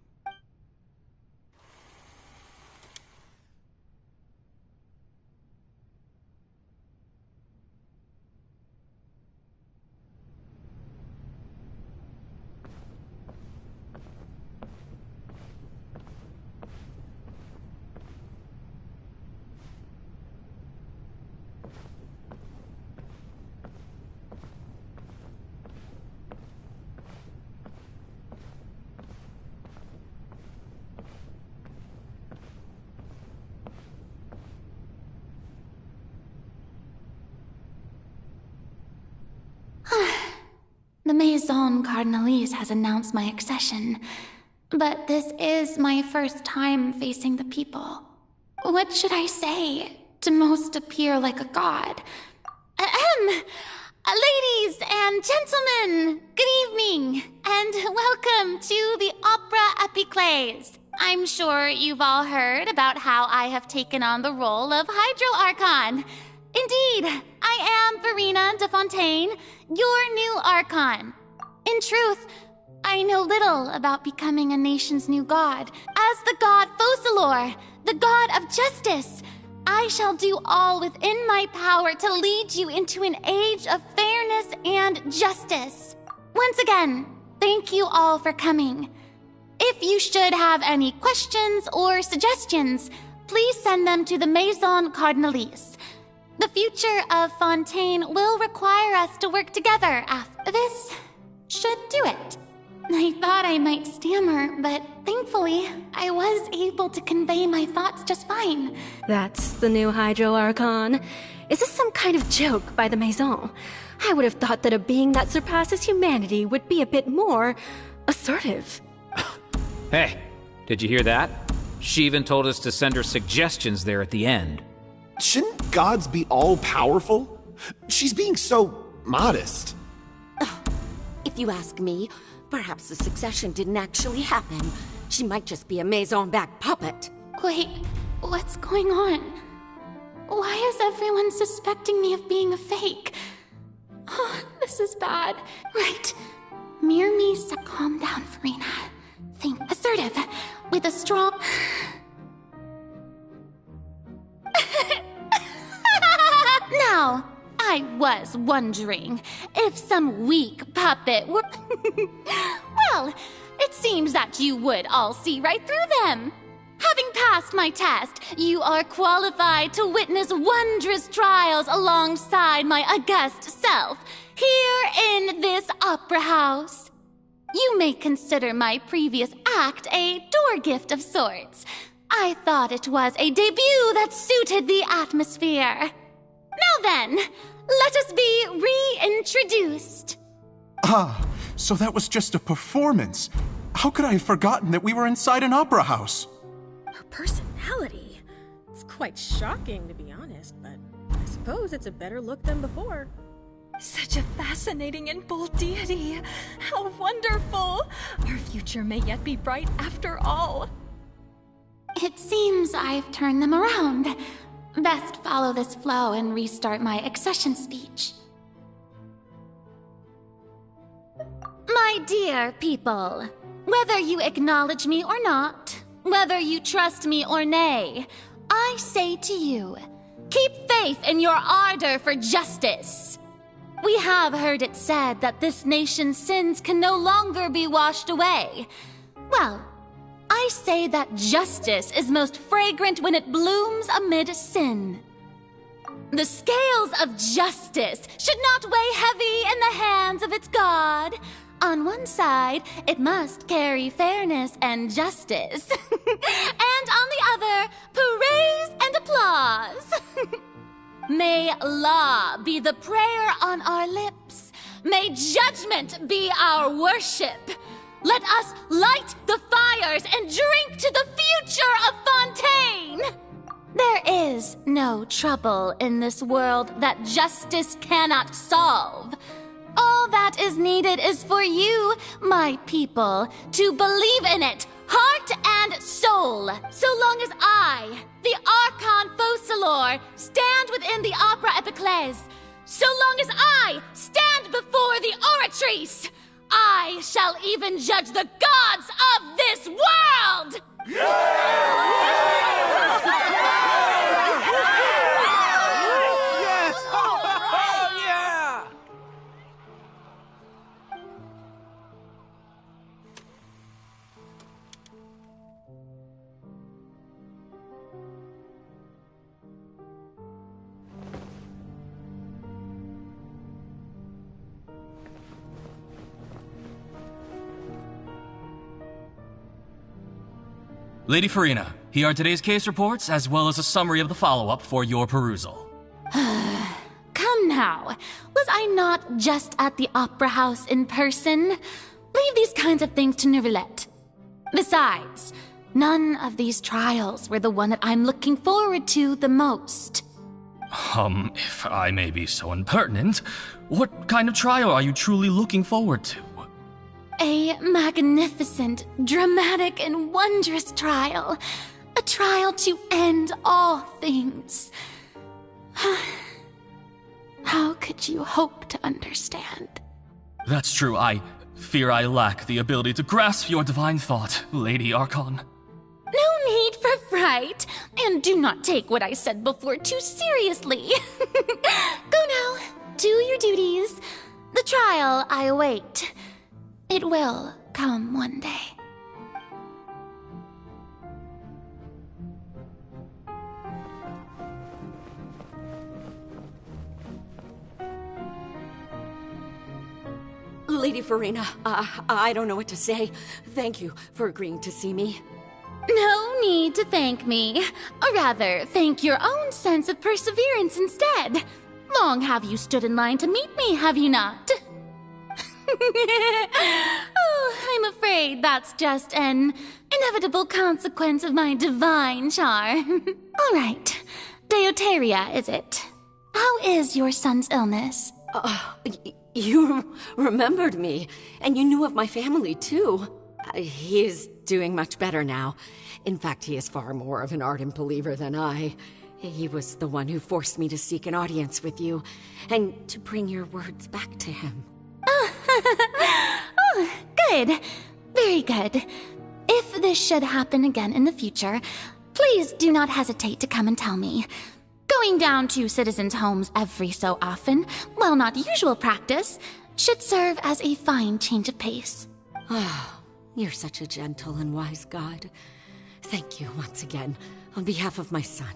The Maison Cardinalise has announced my accession, but this is my first time facing the people. What should I say to most appear like a god? Ladies and gentlemen, good evening, and welcome to the Opera Epiclese. I'm sure you've all heard about how I have taken on the role of Hydro Archon. Indeed, I am Verena de Fontaine, your new Archon. In truth, I know little about becoming a nation's new god. As the god Focalor, the god of justice, I shall do all within my power to lead you into an age of fairness and justice. Once again, thank you all for coming. If you should have any questions or suggestions, please send them to the Maison Cardinalise. The future of Fontaine will require us to work together after this. Should do it. I thought I might stammer, but thankfully, I was able to convey my thoughts just fine. That's the new Hydro Archon. Is this some kind of joke by the Maison? I would have thought that a being that surpasses humanity would be a bit more assertive. Hey, did you hear that? She even told us to send her suggestions there at the end. Shouldn't gods be all-powerful? She's being so modest. If you ask me, perhaps the succession didn't actually happen. She might just be a Maison-backed puppet. Wait, what's going on? Why is everyone suspecting me of being a fake? Oh, this is bad. Right. Mirror me, calm down, Verena. Think assertive, with a strong... Now, I was wondering if some weak puppet were... Well, it seems that you would all see right through them. Having passed my test, you are qualified to witness wondrous trials alongside my august self, here in this opera house. You may consider my previous act a door gift of sorts. I thought it was a debut that suited the atmosphere. Now then, let us be reintroduced. Ah, so that was just a performance. How could I have forgotten that we were inside an opera house? Her personality. It's quite shocking, to be honest, but I suppose it's a better look than before. Such a fascinating and bold deity. How wonderful! Our future may yet be bright after all. It seems I've turned them around. Best follow this flow and restart my accession speech. My dear people, whether you acknowledge me or not, whether you trust me or nay, I say to you, keep faith in your ardor for justice. We have heard it said that this nation's sins can no longer be washed away. Well, I say that justice is most fragrant when it blooms amid sin. The scales of justice should not weigh heavy in the hands of its God. On one side, it must carry fairness and justice. And on the other, praise and applause. May law be the prayer on our lips. May judgment be our worship. Let us light the fires and drink to the future of Fontaine. There is no trouble in this world that justice cannot solve. All that is needed is for you, my people, to believe in it, heart and soul. So long as I, the Archon Focalor, stand within the Opera Epiclese, so long as I stand before the Oratrice, I shall even judge the gods of this world! Yes! Oh, yeah! Lady Farina, here are today's case reports, as well as a summary of the follow-up for your perusal. Come now, will Was I not just at the Opera House in person? Leave these kinds of things to Neuvillette. Besides, none of these trials were the one that I'm looking forward to the most. If I may be so impertinent, what kind of trial are you truly looking forward to? A magnificent, dramatic, and wondrous trial. A trial to end all things. How could you hope to understand? That's true. I fear I lack the ability to grasp your divine thought, Lady Archon. No need for fright, and do not take what I said before too seriously. Go now, do your duties. The trial I await. It will come one day. Lady Farina, I don't know what to say. Thank you for agreeing to see me. No need to thank me. Or rather, thank your own sense of perseverance instead. Long have you stood in line to meet me, have you not? Oh, I'm afraid that's just an inevitable consequence of my divine charm. All right. Deuteria, is it? How is your son's illness? You remembered me, and you knew of my family, too. He is doing much better now. In fact, he is far more of an ardent believer than I. He was the one who forced me to seek an audience with you, and to bring your words back to him. Oh, good. Very good. If this should happen again in the future, please do not hesitate to come and tell me. Going down to citizens' homes every so often, while not usual practice, should serve as a fine change of pace. Ah, you're such a gentle and wise god. Thank you once again, on behalf of my son.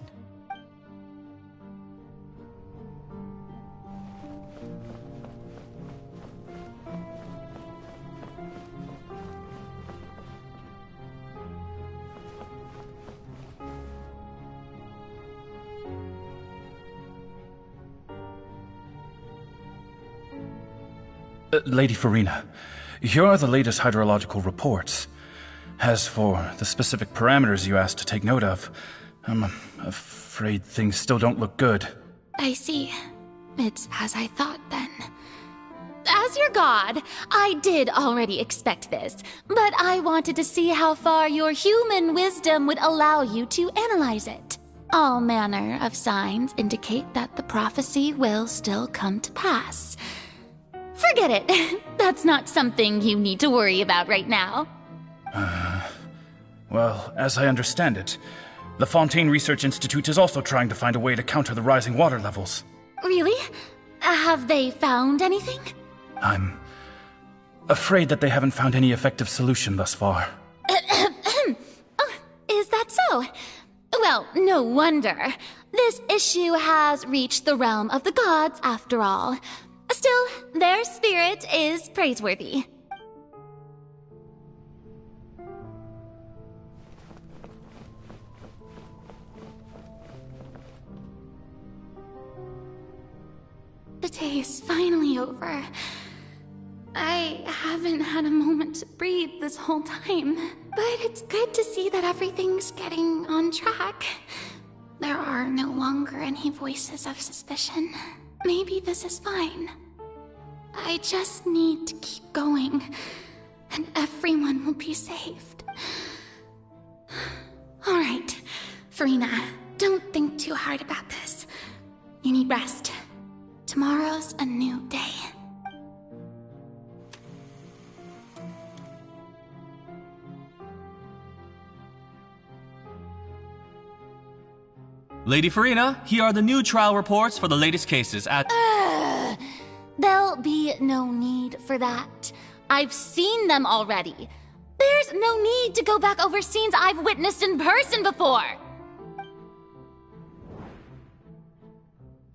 Lady Farina, here are the latest hydrological reports. As for the specific parameters you asked to take note of, I'm afraid things still don't look good. I see. It's as I thought, then. As your god, I did already expect this, but I wanted to see how far your human wisdom would allow you to analyze it. All manner of signs indicate that the prophecy will still come to pass. Forget it. That's not something you need to worry about right now. Well, as I understand it, the Fontaine Research Institute is also trying to find a way to counter the rising water levels. Really? Have they found anything? I'm afraid that they haven't found any effective solution thus far. Oh, is that so? Well, no wonder. This issue has reached the realm of the gods, after all. Still, their spirit is praiseworthy. The day is finally over. I haven't had a moment to breathe this whole time, but it's good to see that everything's getting on track. There are no longer any voices of suspicion. Maybe this is fine. I just need to keep going, and everyone will be saved. All right, Farina, don't think too hard about this. You need rest. Tomorrow's a new day. Lady Farina, here are the new trial reports for the latest cases at... There'll be no need for that. I've seen them already. There's no need to go back over scenes I've witnessed in person before.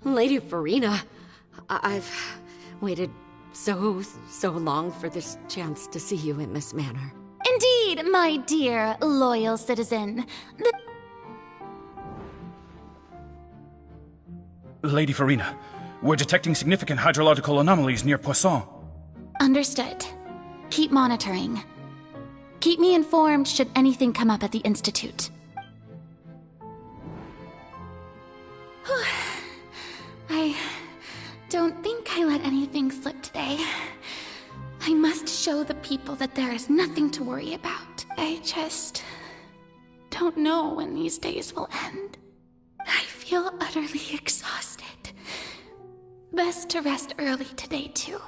Lady Farina, I've waited so long for this chance to see you in this manner. Indeed, my dear, loyal citizen. Lady Farina, We're detecting significant hydrological anomalies near Poisson. Understood. Keep monitoring. Keep me informed should anything come up at the Institute. I don't think I let anything slip today. I must show the people that there is nothing to worry about. I just don't know when these days will end. I feel utterly exhausted. Best to rest early today, too.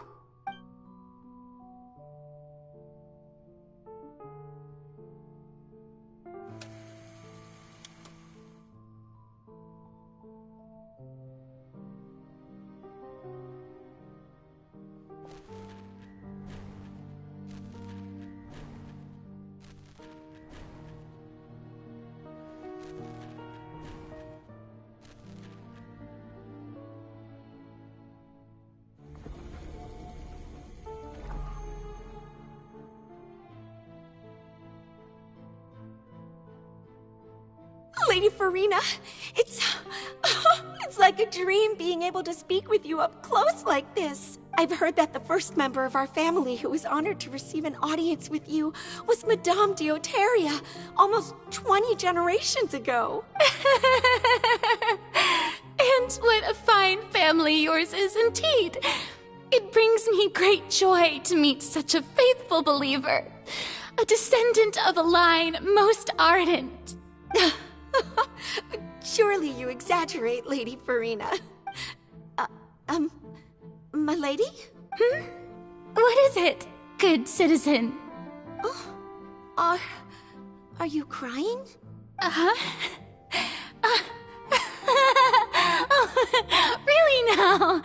Lady Farina, it's like a dream being able to speak with you up close like this. I've heard that the first member of our family who was honored to receive an audience with you was Madame Deoteria, almost 20 generations ago. And what a fine family yours is indeed. It brings me great joy to meet such a faithful believer, a descendant of a line most ardent. Surely you exaggerate, Lady Farina. My lady? What is it, good citizen? Oh, are you crying? Really now?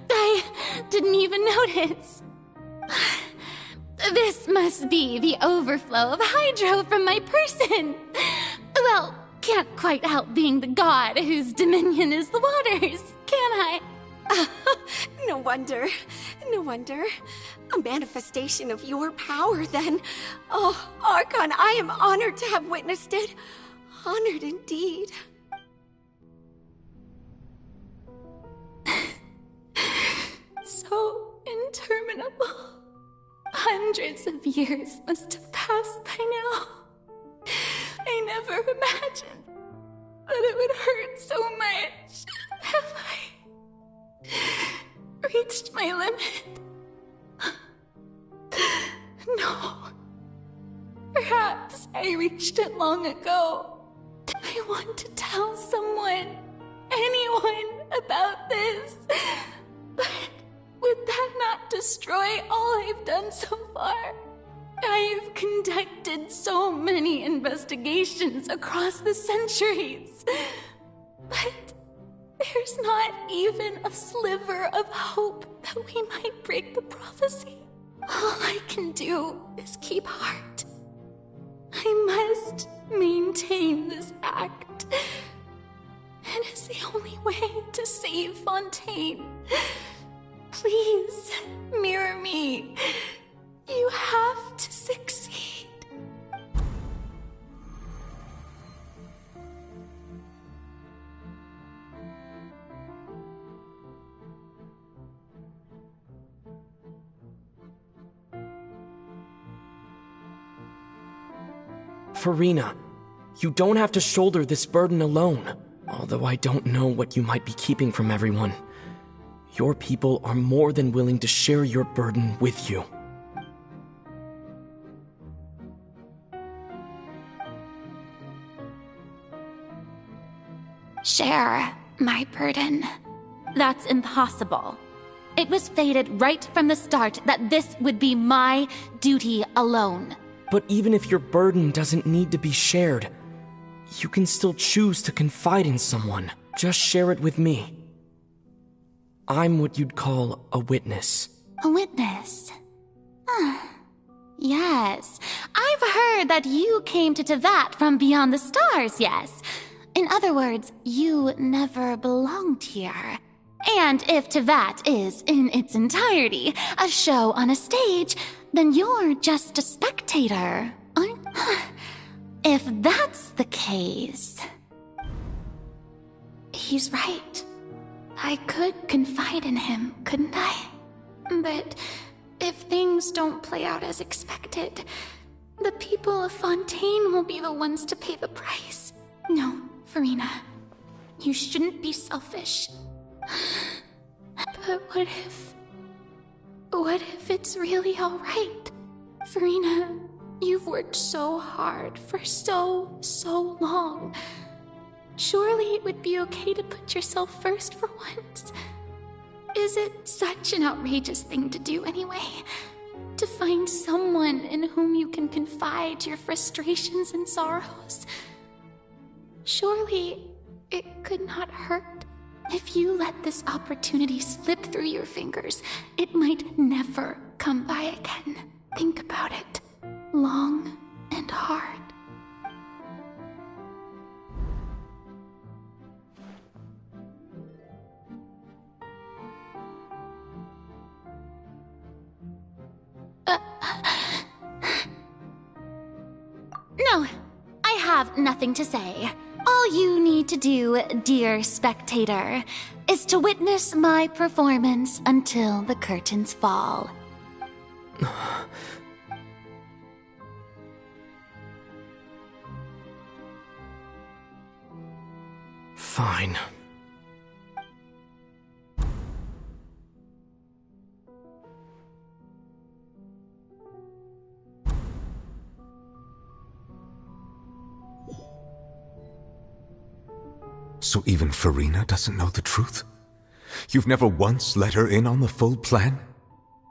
I didn't even notice. This must be the overflow of hydro from my person. Well, can't quite help being the god whose dominion is the waters, can I? No wonder. No wonder. A manifestation of your power, then. Oh, Archon, I am honored to have witnessed it. Honored indeed. So interminable. Hundreds of years must have passed by now. I never imagined that it would hurt so much. Have I reached my limit? No. Perhaps I reached it long ago. I want to tell someone, anyone, about this. But would that not destroy all I've done so far? I've conducted so many investigations across the centuries, but there's not even a sliver of hope that we might break the prophecy. All I can do is keep heart. I must maintain this act. It is the only way to save Fontaine. Please, mirror me. You have to succeed. Farina, you don't have to shoulder this burden alone. Although I don't know what you might be keeping from everyone. Your people are more than willing to share your burden with you. Share my burden. That's impossible. It was fated right from the start that this would be my duty alone. But even if your burden doesn't need to be shared, you can still choose to confide in someone. Just share it with me. I'm what you'd call a witness. A witness? Yes. I've heard that you came to Tevat from beyond the stars, yes. In other words, you never belonged here. And if Tevat is, in its entirety, a show on a stage, then you're just a spectator, aren't you? If that's the case... He's right. I could confide in him, couldn't I? But if things don't play out as expected, the people of Fontaine will be the ones to pay the price. No, Farina, you shouldn't be selfish. But what if it's really alright? Farina, you've worked so hard for so long. Surely it would be okay to put yourself first for once. Is it such an outrageous thing to do anyway? To find someone in whom you can confide your frustrations and sorrows? Surely it could not hurt. If you let this opportunity slip through your fingers, it might never come by again. Think about it. Long and hard. No, I have nothing to say. All you need to do, dear spectator, is to witness my performance until the curtains fall. Fine. So even Farina doesn't know the truth? You've never once let her in on the full plan?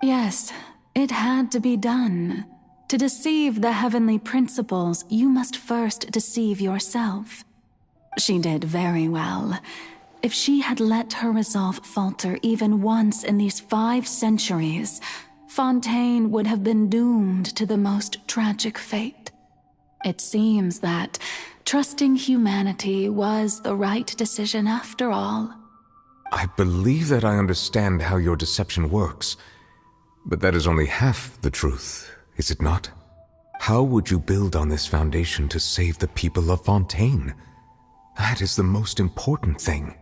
Yes, it had to be done. To deceive the heavenly principles, you must first deceive yourself. She did very well. If she had let her resolve falter even once in these 5 centuries, Fontaine would have been doomed to the most tragic fate. It seems that trusting humanity was the right decision after all. I believe that I understand how your deception works, but that is only half the truth, is it not? How would you build on this foundation to save the people of Fontaine? That is the most important thing.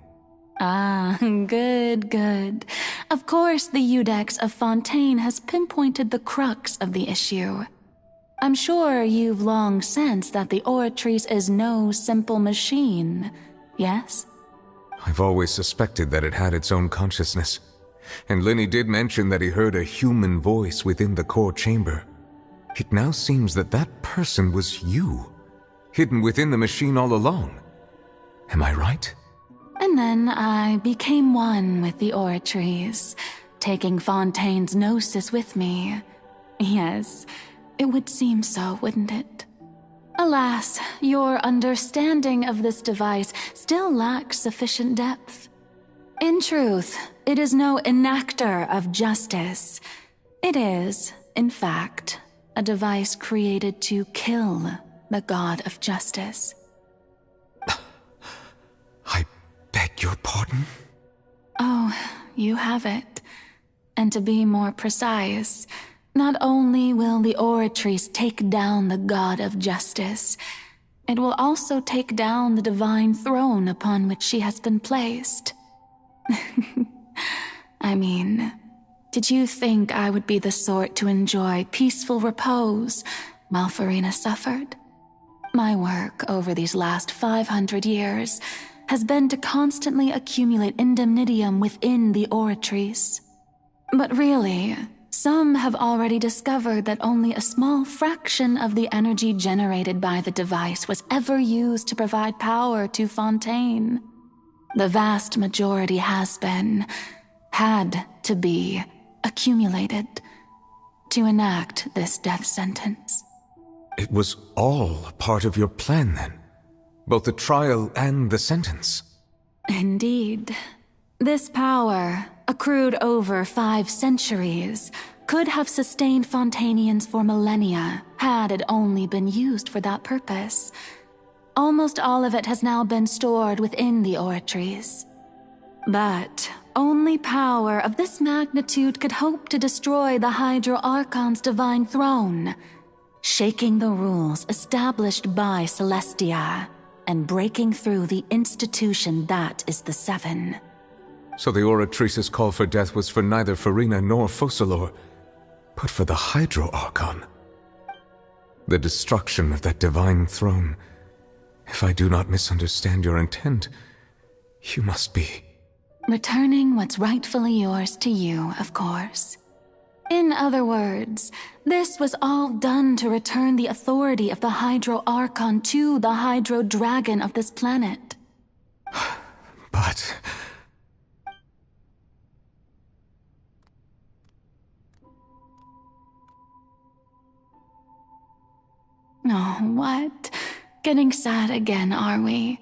Ah, good. Of course, the Iudex of Fontaine has pinpointed the crux of the issue. I'm sure you've long sensed that the Oratrice is no simple machine, yes? I've always suspected that it had its own consciousness. And Lenny did mention that he heard a human voice within the core chamber. It now seems that that person was you, hidden within the machine all along. Am I right? And then I became one with the Oratrice, taking Fontaine's gnosis with me. Yes, it would seem so, wouldn't it? Alas, your understanding of this device still lacks sufficient depth. In truth, it is no enactor of justice. It is, in fact, a device created to kill the god of justice. I beg your pardon? Oh, you have it. And to be more precise, not only will the Oratrice take down the god of justice, it will also take down the divine throne upon which she has been placed. I mean, did you think I would be the sort to enjoy peaceful repose while Farina suffered? My work over these last 500 years has been to constantly accumulate indemnitium within the Oratrice. But really, some have already discovered that only a small fraction of the energy generated by the device was ever used to provide power to Fontaine. The vast majority had to be, accumulated to enact this death sentence. It was all part of your plan, then? Both the trial and the sentence? Indeed. This power, accrued over 5 centuries, could have sustained Fontainians for millennia had it only been used for that purpose. Almost all of it has now been stored within the Oratrice. But only power of this magnitude could hope to destroy the Hydro Archon's divine throne, shaking the rules established by Celestia and breaking through the institution that is the Seven. So the Oratrice's call for death was for neither Farina nor Focalor, but for the Hydro Archon. The destruction of that divine throne. If I do not misunderstand your intent, you must be... Returning what's rightfully yours to you, of course. In other words, this was all done to return the authority of the Hydro Archon to the Hydro Dragon of this planet. But... Oh, what? Getting sad again, are we?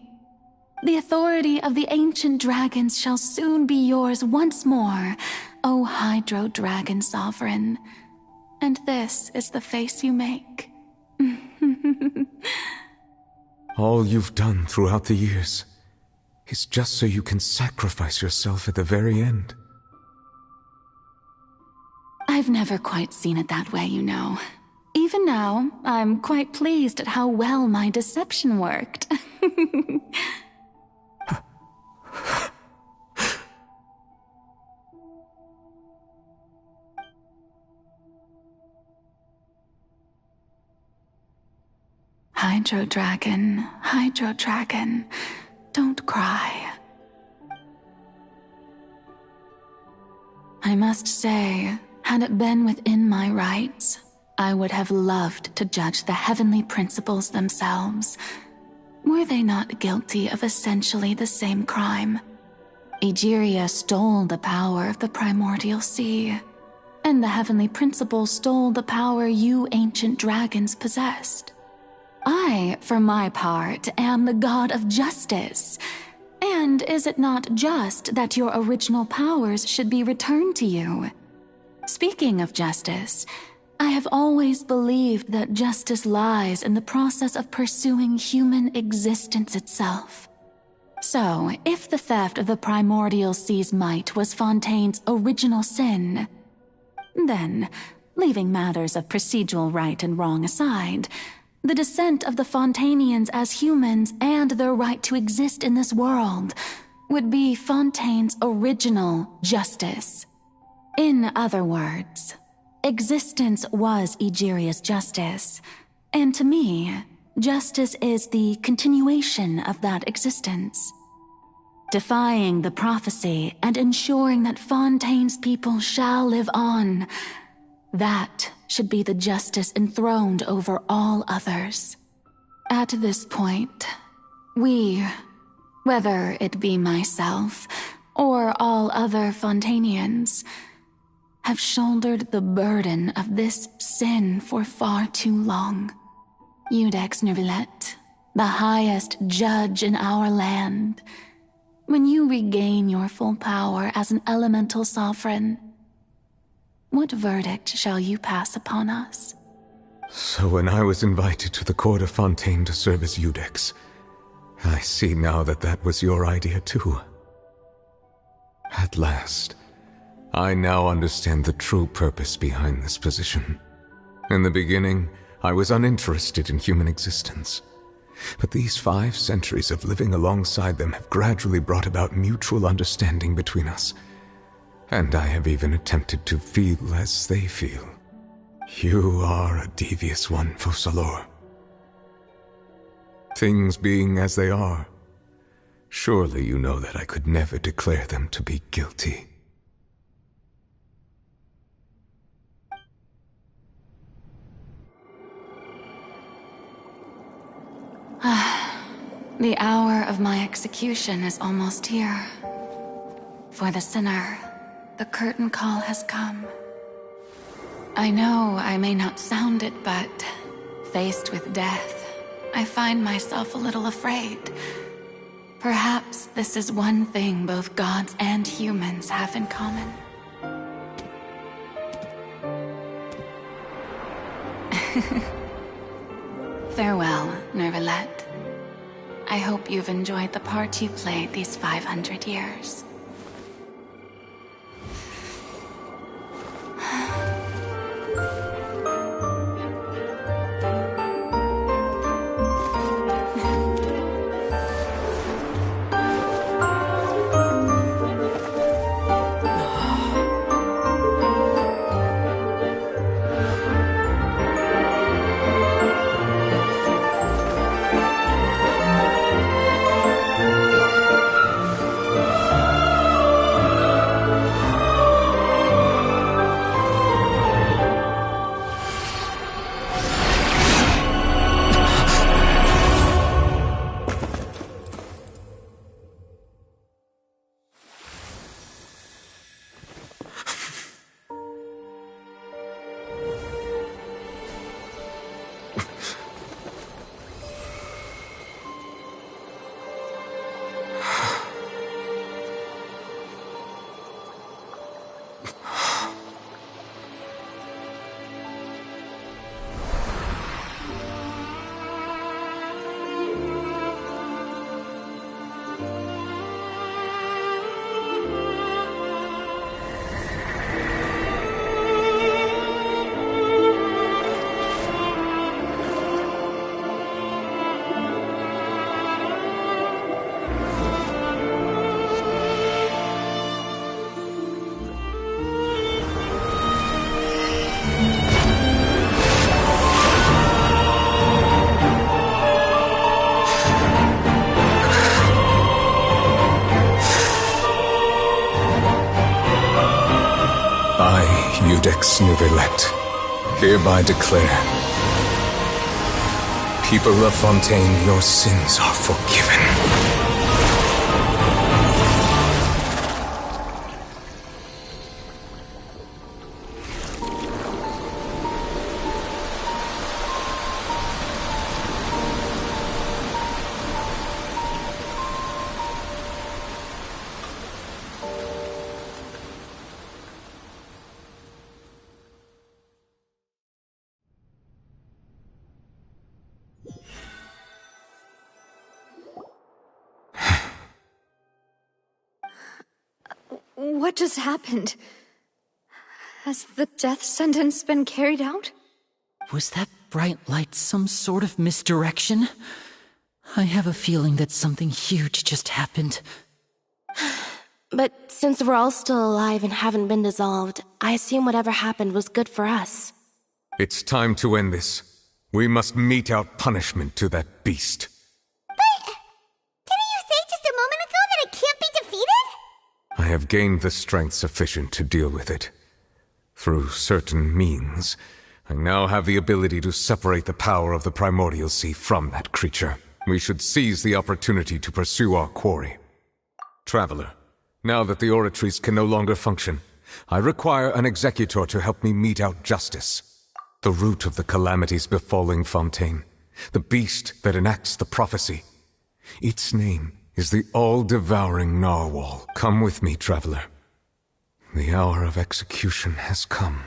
The authority of the ancient dragons shall soon be yours once more, O Hydro Dragon Sovereign. And this is the face you make. All you've done throughout the years is just so you can sacrifice yourself at the very end. I've never quite seen it that way, you know. Even now, I'm quite pleased at how well my deception worked. Hydro Dragon, don't cry. I must say, had it been within my rights, I would have loved to judge the heavenly principles themselves. Were they not guilty of essentially the same crime? Egeria stole the power of the primordial sea, and the heavenly principles stole the power you ancient dragons possessed. I, for my part, am the god of justice. And is it not just that your original powers should be returned to you? Speaking of justice, I have always believed that justice lies in the process of pursuing human existence itself. So, if the theft of the primordial sea's might was Fontaine's original sin, then, leaving matters of procedural right and wrong aside, the descent of the Fontanians as humans and their right to exist in this world would be Fontaine's original justice. In other words, existence was Egeria's justice, and to me, justice is the continuation of that existence. Defying the prophecy and ensuring that Fontaine's people shall live on, that should be the justice enthroned over all others. At this point, we, whether it be myself or all other Fontanians, have shouldered the burden of this sin for far too long. Iudex Neuvillette, the highest judge in our land, when you regain your full power as an elemental sovereign, what verdict shall you pass upon us? So when I was invited to the court of Fontaine to serve as Iudex, I see now that that was your idea too. At last, I now understand the true purpose behind this position. In the beginning, I was uninterested in human existence. But these 5 centuries of living alongside them have gradually brought about mutual understanding between us. And I have even attempted to feel as they feel. You are a devious one, Focalor. Things being as they are, surely you know that I could never declare them to be guilty. The hour of my execution is almost here. For the sinner, the curtain call has come. I know I may not sound it, but faced with death, I find myself a little afraid. Perhaps this is one thing both gods and humans have in common. Farewell, Neuvillette. I hope you've enjoyed the part you played these 500 years. Judex Novelet, hereby declare, people of Fontaine, your sins are forgiven. What just happened? Has the death sentence been carried out? Was that bright light some sort of misdirection? I have a feeling that something huge just happened. But since we're all still alive and haven't been dissolved, I assume whatever happened was good for us. It's time to end this. We must mete out punishment to that beast. Didn't you say just a moment ago that it can't be defeated? I have gained the strength sufficient to deal with it. Through certain means, I now have the ability to separate the power of the Primordial Sea from that creature. We should seize the opportunity to pursue our quarry. Traveler, now that the oratories can no longer function, I require an executor to help me mete out justice. The root of the calamities befalling Fontaine, the beast that enacts the prophecy. Its name is the all-devouring narwhal. Come with me, traveler. The hour of execution has come.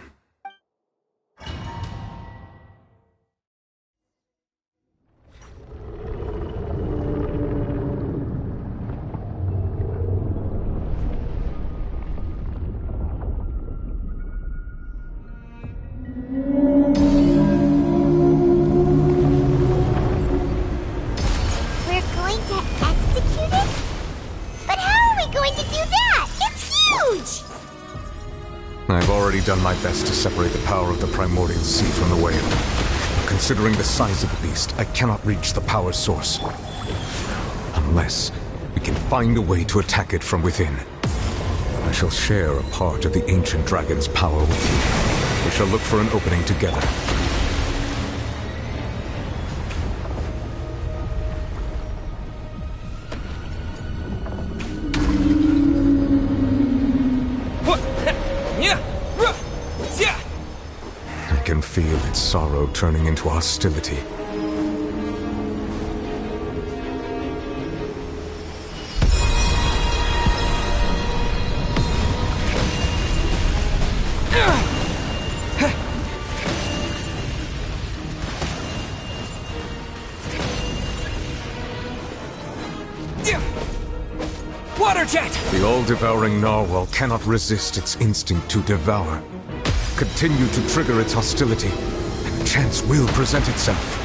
I've already done my best to separate the power of the Primordial Sea from the whale. Considering the size of the beast, I cannot reach the power source. Unless we can find a way to attack it from within. I shall share a part of the ancient dragon's power with you. We shall look for an opening together. I can feel its sorrow turning into hostility. Water jet! The all-devouring narwhal cannot resist its instinct to devour. Continue to trigger its hostility, and a chance will present itself.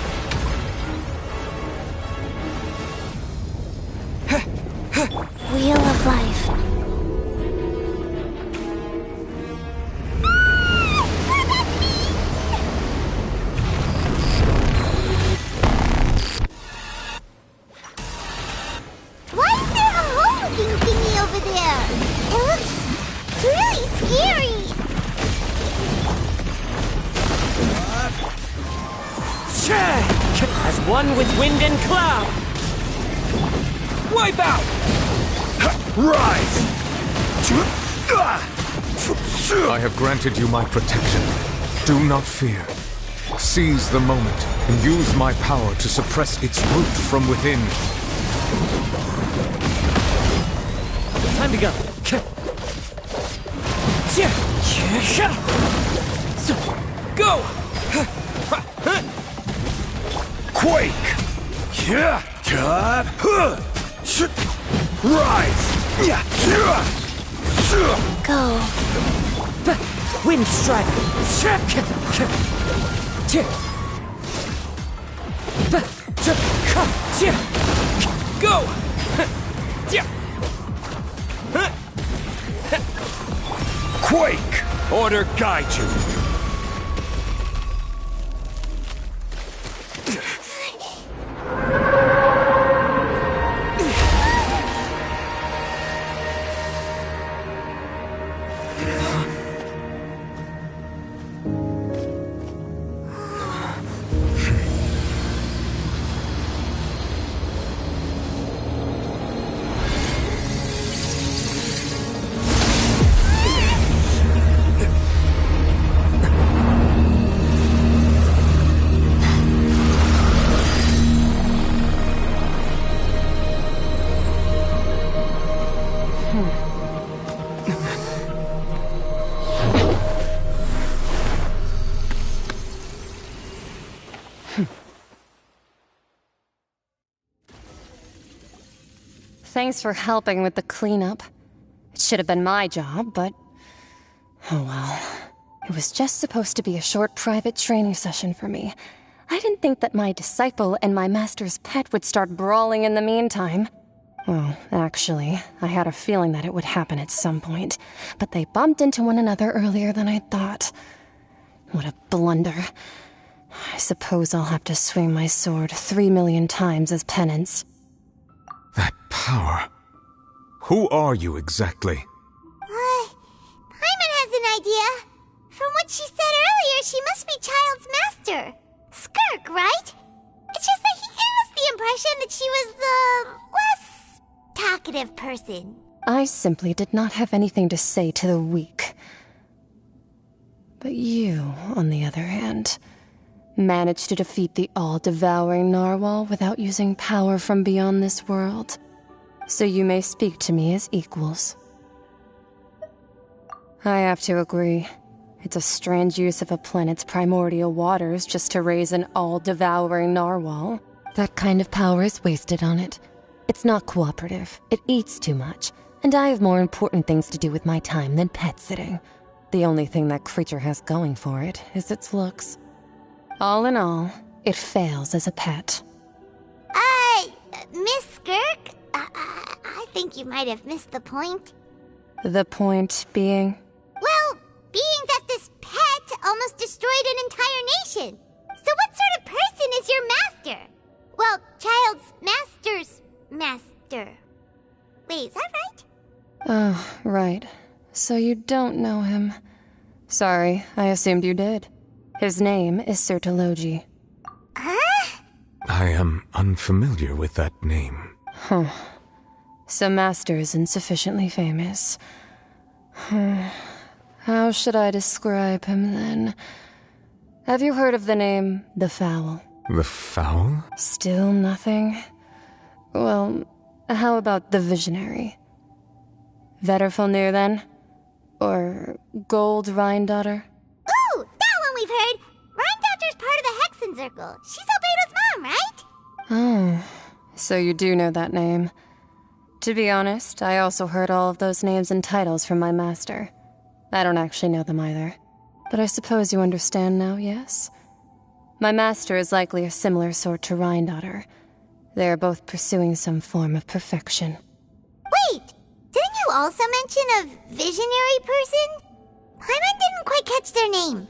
Wheel of Life. Why is there a hole-looking thingy over there? It looks really scary. As one with wind and cloud! Wipe out! Rise! I have granted you my protection. Do not fear. Seize the moment and use my power to suppress its root from within. Time to go. Go! Quake! Rise! Go. Wind strike! Go! Quake! Order guide you! Thanks for helping with the cleanup. It should have been my job, but... oh well. It was just supposed to be a short private training session for me. I didn't think that my disciple and my master's pet would start brawling in the meantime. Well, actually, I had a feeling that it would happen at some point, but they bumped into one another earlier than I thought. What a blunder. I suppose I'll have to swing my sword 3 million times as penance. That power. Who are you exactly? Paimon has an idea. From what she said earlier, she must be Child's master. Skirk, right? It's just that he gave us the impression that she was the less talkative person. I simply did not have anything to say to the weak. But you, on the other hand, managed to defeat the all-devouring narwhal without using power from beyond this world. So you may speak to me as equals. I have to agree. It's a strange use of a planet's primordial waters just to raise an all-devouring narwhal. That kind of power is wasted on it. It's not cooperative. It eats too much. And I have more important things to do with my time than pet sitting. The only thing that creature has going for it is its looks. All in all, it fails as a pet. Miss Skirk? I think you might have missed the point. The point being? Well, being that this pet almost destroyed an entire nation. So what sort of person is your master? Well, Child's master's master. Wait, is that right? Oh, right. So you don't know him. Sorry, I assumed you did. His name is Sir Taloji. Huh? I am unfamiliar with that name. Huh. So Master isn't sufficiently famous. How should I describe him then? Have you heard of the name The Fowl? The Fowl? Still nothing? Well, how about the Visionary? Vetterfulnir then? Or Gold Rhindaughter? Ooh, that one we've heard! Rhindaughter's part of the Hexen Circle. She's Albedo's mom, right? Oh, so you do know that name. To be honest, I also heard all of those names and titles from my master. I don't actually know them either. But I suppose you understand now, yes? My master is likely a similar sort to Rhindaughter. They are both pursuing some form of perfection. Wait! Didn't you also mention a visionary person? Paimon didn't quite catch their name.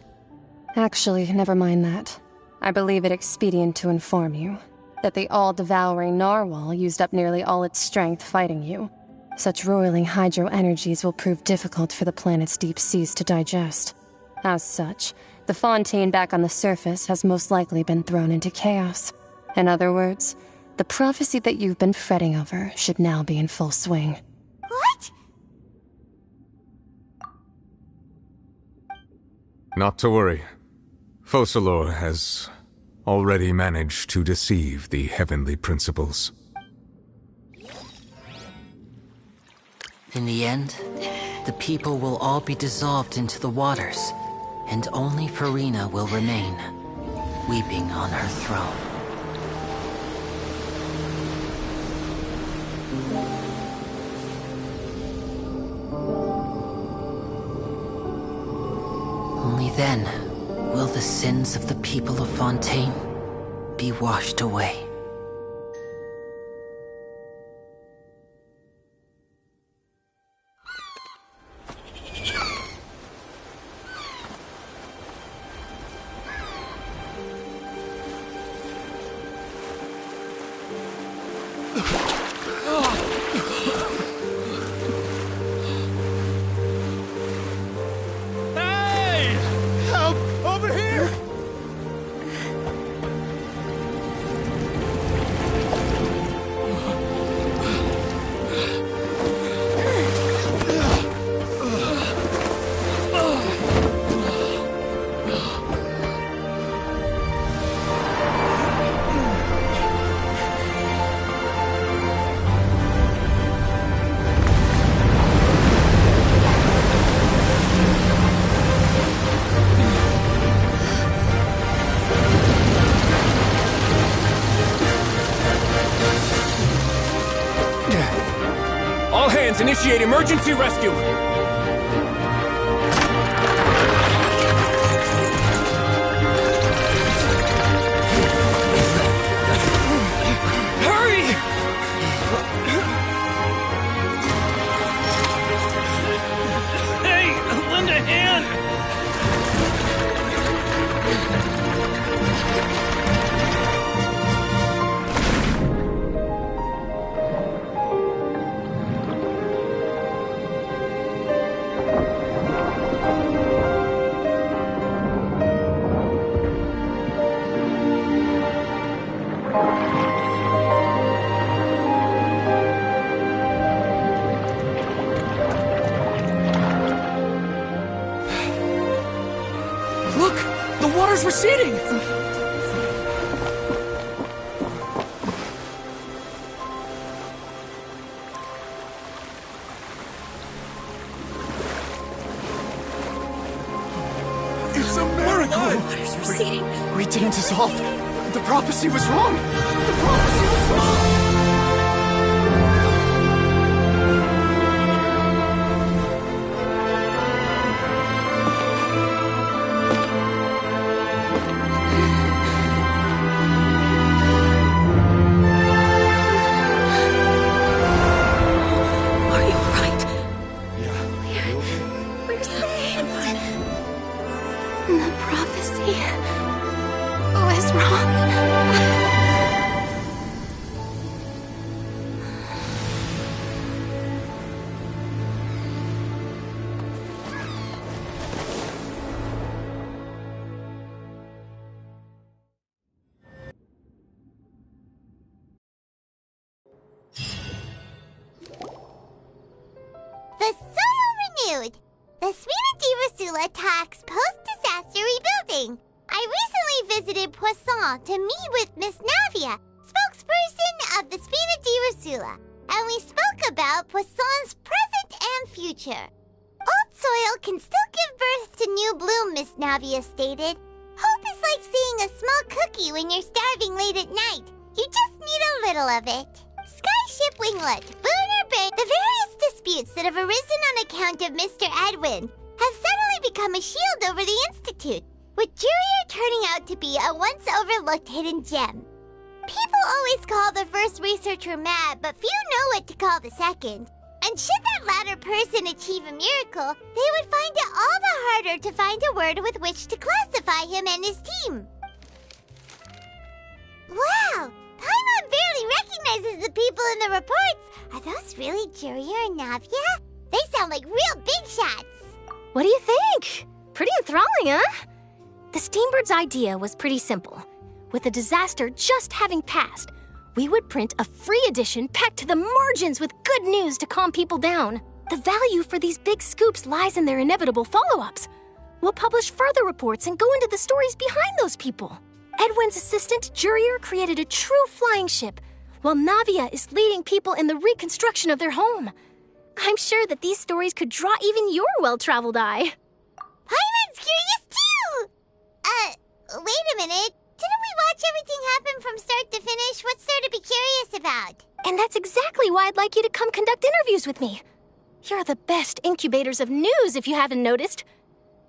Actually, never mind that. I believe it expedient to inform you that the all-devouring narwhal used up nearly all its strength fighting you. Such roiling hydro energies will prove difficult for the planet's deep seas to digest. As such, the fontaine back on the surface has most likely been thrown into chaos. In other words, the prophecy that you've been fretting over should now be in full swing. What? Not to worry. Focalor has already managed to deceive the heavenly principles. In the end, the people will all be dissolved into the waters, and only Farina will remain, weeping on her throne. Only then will the sins of the people of Fontaine be washed away. hands, initiate emergency rescue! Hurry! Hey, lend a hand! Look! The water's receding! It's a miracle! Water's receding. We didn't dissolve. The prophecy was wrong. The prophecy was wrong. Are you right? We're saved. The prophecy was wrong. The soil renewed. The Spina di Rosula talks post-disaster rebuilding. I recently visited Poisson to meet with Miss Navia, spokesperson of the Spina di Rosula, and we spoke about Poisson's present and future. Old soil can still give birth to new bloom, Miss Navia stated. Hope is like seeing a small cookie when you're starving late at night. You just need a little of it. Skyship Winglet, Booner Bay, the various disputes that have arisen on account of Mr. Edwin have suddenly become a shield over the Institute, with Jurier turning out to be a once overlooked hidden gem. People always call the first researcher mad, but few know what to call the second. And should that latter person achieve a miracle, they would find it all the harder to find a word with which to classify him and his team. Wow! Paimon barely recognizes the people in the reports. Are those really Jurier and Navia? They sound like real big shots. What do you think? Pretty enthralling, huh? The Steambird's idea was pretty simple. With the disaster just having passed, we would print a free edition packed to the margins with good news to calm people down. The value for these big scoops lies in their inevitable follow-ups. We'll publish further reports and go into the stories behind those people. Edwin's assistant, Jurier, created a true flying ship, while Navia is leading people in the reconstruction of their home. I'm sure that these stories could draw even your well-traveled eye. Paimon's curious too! Wait a minute. Didn't we watch everything happen from start to finish? What's there to be curious about? And that's exactly why I'd like you to come conduct interviews with me. You're the best incubators of news, if you haven't noticed.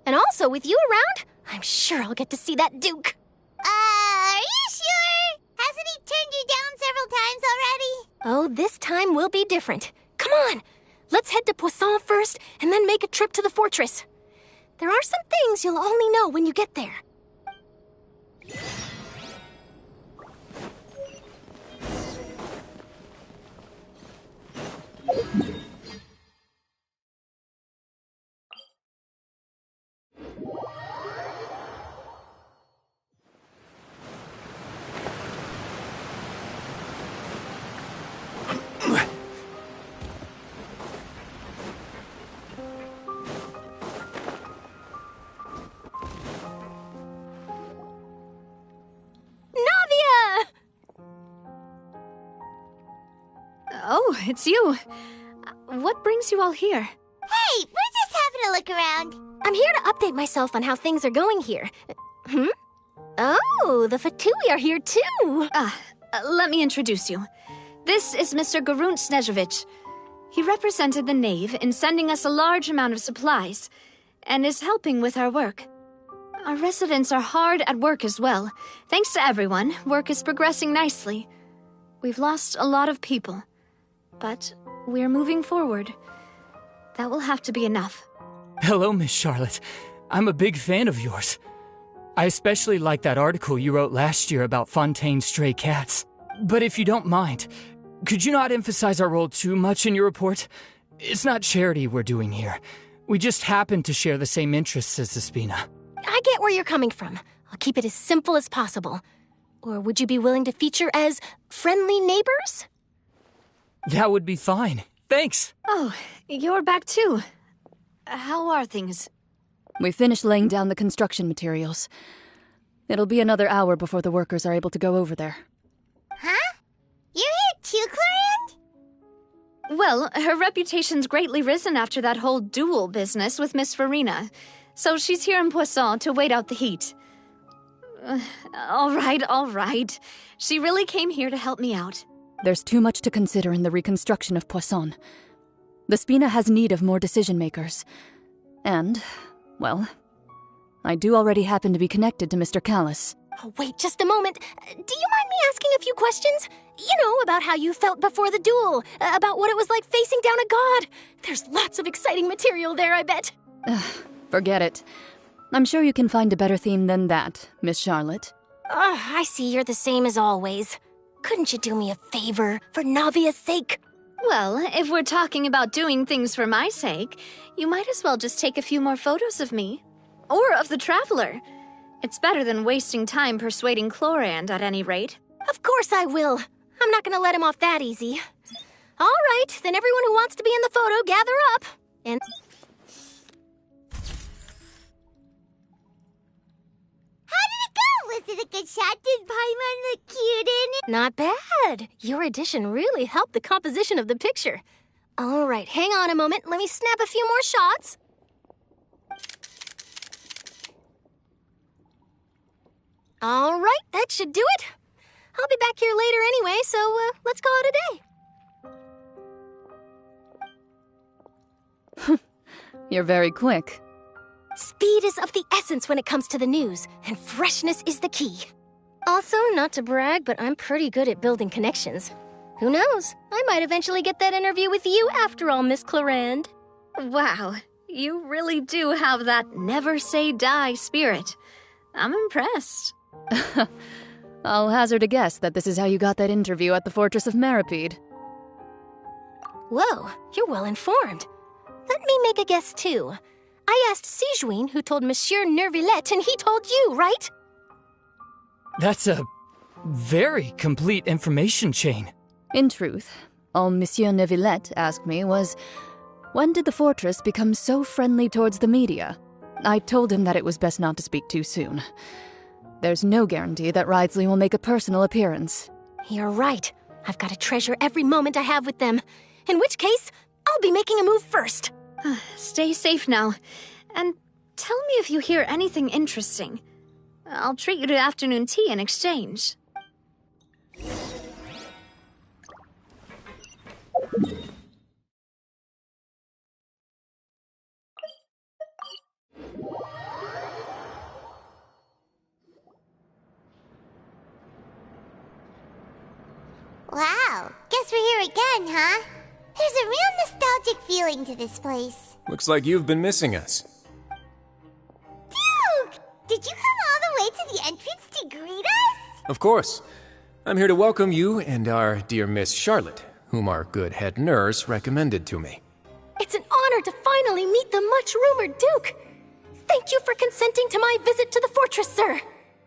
And also, with you around, I'm sure I'll get to see that Duke. Are you sure? Hasn't he turned you down several times already? Oh, this time will be different. Come on, let's head to Poisson first, and then make a trip to the fortress. There are some things you'll only know when you get there. Oh, it's you. What brings you all here? Hey, we're just having a look around. I'm here to update myself on how things are going here. Oh, the Fatui are here too. Let me introduce you. This is Mr. Garunt Snežević. He represented the Knave in sending us a large amount of supplies, and is helping with our work. Our residents are hard at work as well. Thanks to everyone, work is progressing nicely. We've lost a lot of people, but we're moving forward. That will have to be enough. Hello, Miss Charlotte. I'm a big fan of yours. I especially like that article you wrote last year about Fontaine's stray cats. But if you don't mind, could you not emphasize our role too much in your report? It's not charity we're doing here. We just happen to share the same interests as the Spina. I get where you're coming from. I'll keep it as simple as possible. Or would you be willing to feature as friendly neighbors? That would be fine. Thanks. Oh, you're back too. How are things? We finished laying down the construction materials. It'll be another hour before the workers are able to go over there. Huh? You're here too, Clorinde? Well, her reputation's greatly risen after that whole duel business with Miss Farina. So she's here in Poisson to wait out the heat. All right. She really came here to help me out. There's too much to consider in the reconstruction of Poisson. The Spina has need of more decision-makers. And, well, I do already happen to be connected to Mr. Callis. Oh, wait just a moment. Do you mind me asking a few questions? You know, about how you felt before the duel, about what it was like facing down a god. There's lots of exciting material there, I bet. Forget it. I'm sure you can find a better theme than that, Miss Charlotte. I see you're the same as always. Couldn't you do me a favor, for Navia's sake? Well, if we're talking about doing things for my sake, you might as well just take a few more photos of me. Or of the Traveler. It's better than wasting time persuading Clorinde, at any rate. Of course I will. I'm not gonna let him off that easy. All right, then everyone who wants to be in the photo, gather up. And... Was it a good shot? Did Paimon look cute in it? Not bad. Your addition really helped the composition of the picture. All right, hang on a moment. Let me snap a few more shots. All right, that should do it. I'll be back here later anyway, so let's call it a day. You're very quick. Speed is of the essence when it comes to the news, and freshness is the key. Also, not to brag, but I'm pretty good at building connections. Who knows? I might eventually get that interview with you after all, Miss Clorinde. Wow, you really do have that never say die spirit. I'm impressed. I'll hazard a guess that this is how you got that interview at the Fortress of Meripede. Whoa, you're well informed. Let me make a guess, too. I asked Sijuin, who told Monsieur Nervillette, and he told you, right? That's a very complete information chain. In truth, all Monsieur Nervillette asked me was, when did the fortress become so friendly towards the media? I told him that it was best not to speak too soon. There's no guarantee that Ridesley will make a personal appearance. You're right. I've got to treasure every moment I have with them. In which case, I'll be making a move first. Stay safe now. And tell me if you hear anything interesting. I'll treat you to afternoon tea in exchange. Wow, guess we're here again, huh? There's a real nostalgic feeling to this place. Looks like you've been missing us. Duke! Did you come all the way to the entrance to greet us? Of course. I'm here to welcome you and our dear Miss Charlotte, whom our good head nurse recommended to me. It's an honor to finally meet the much-rumored Duke. Thank you for consenting to my visit to the fortress, sir.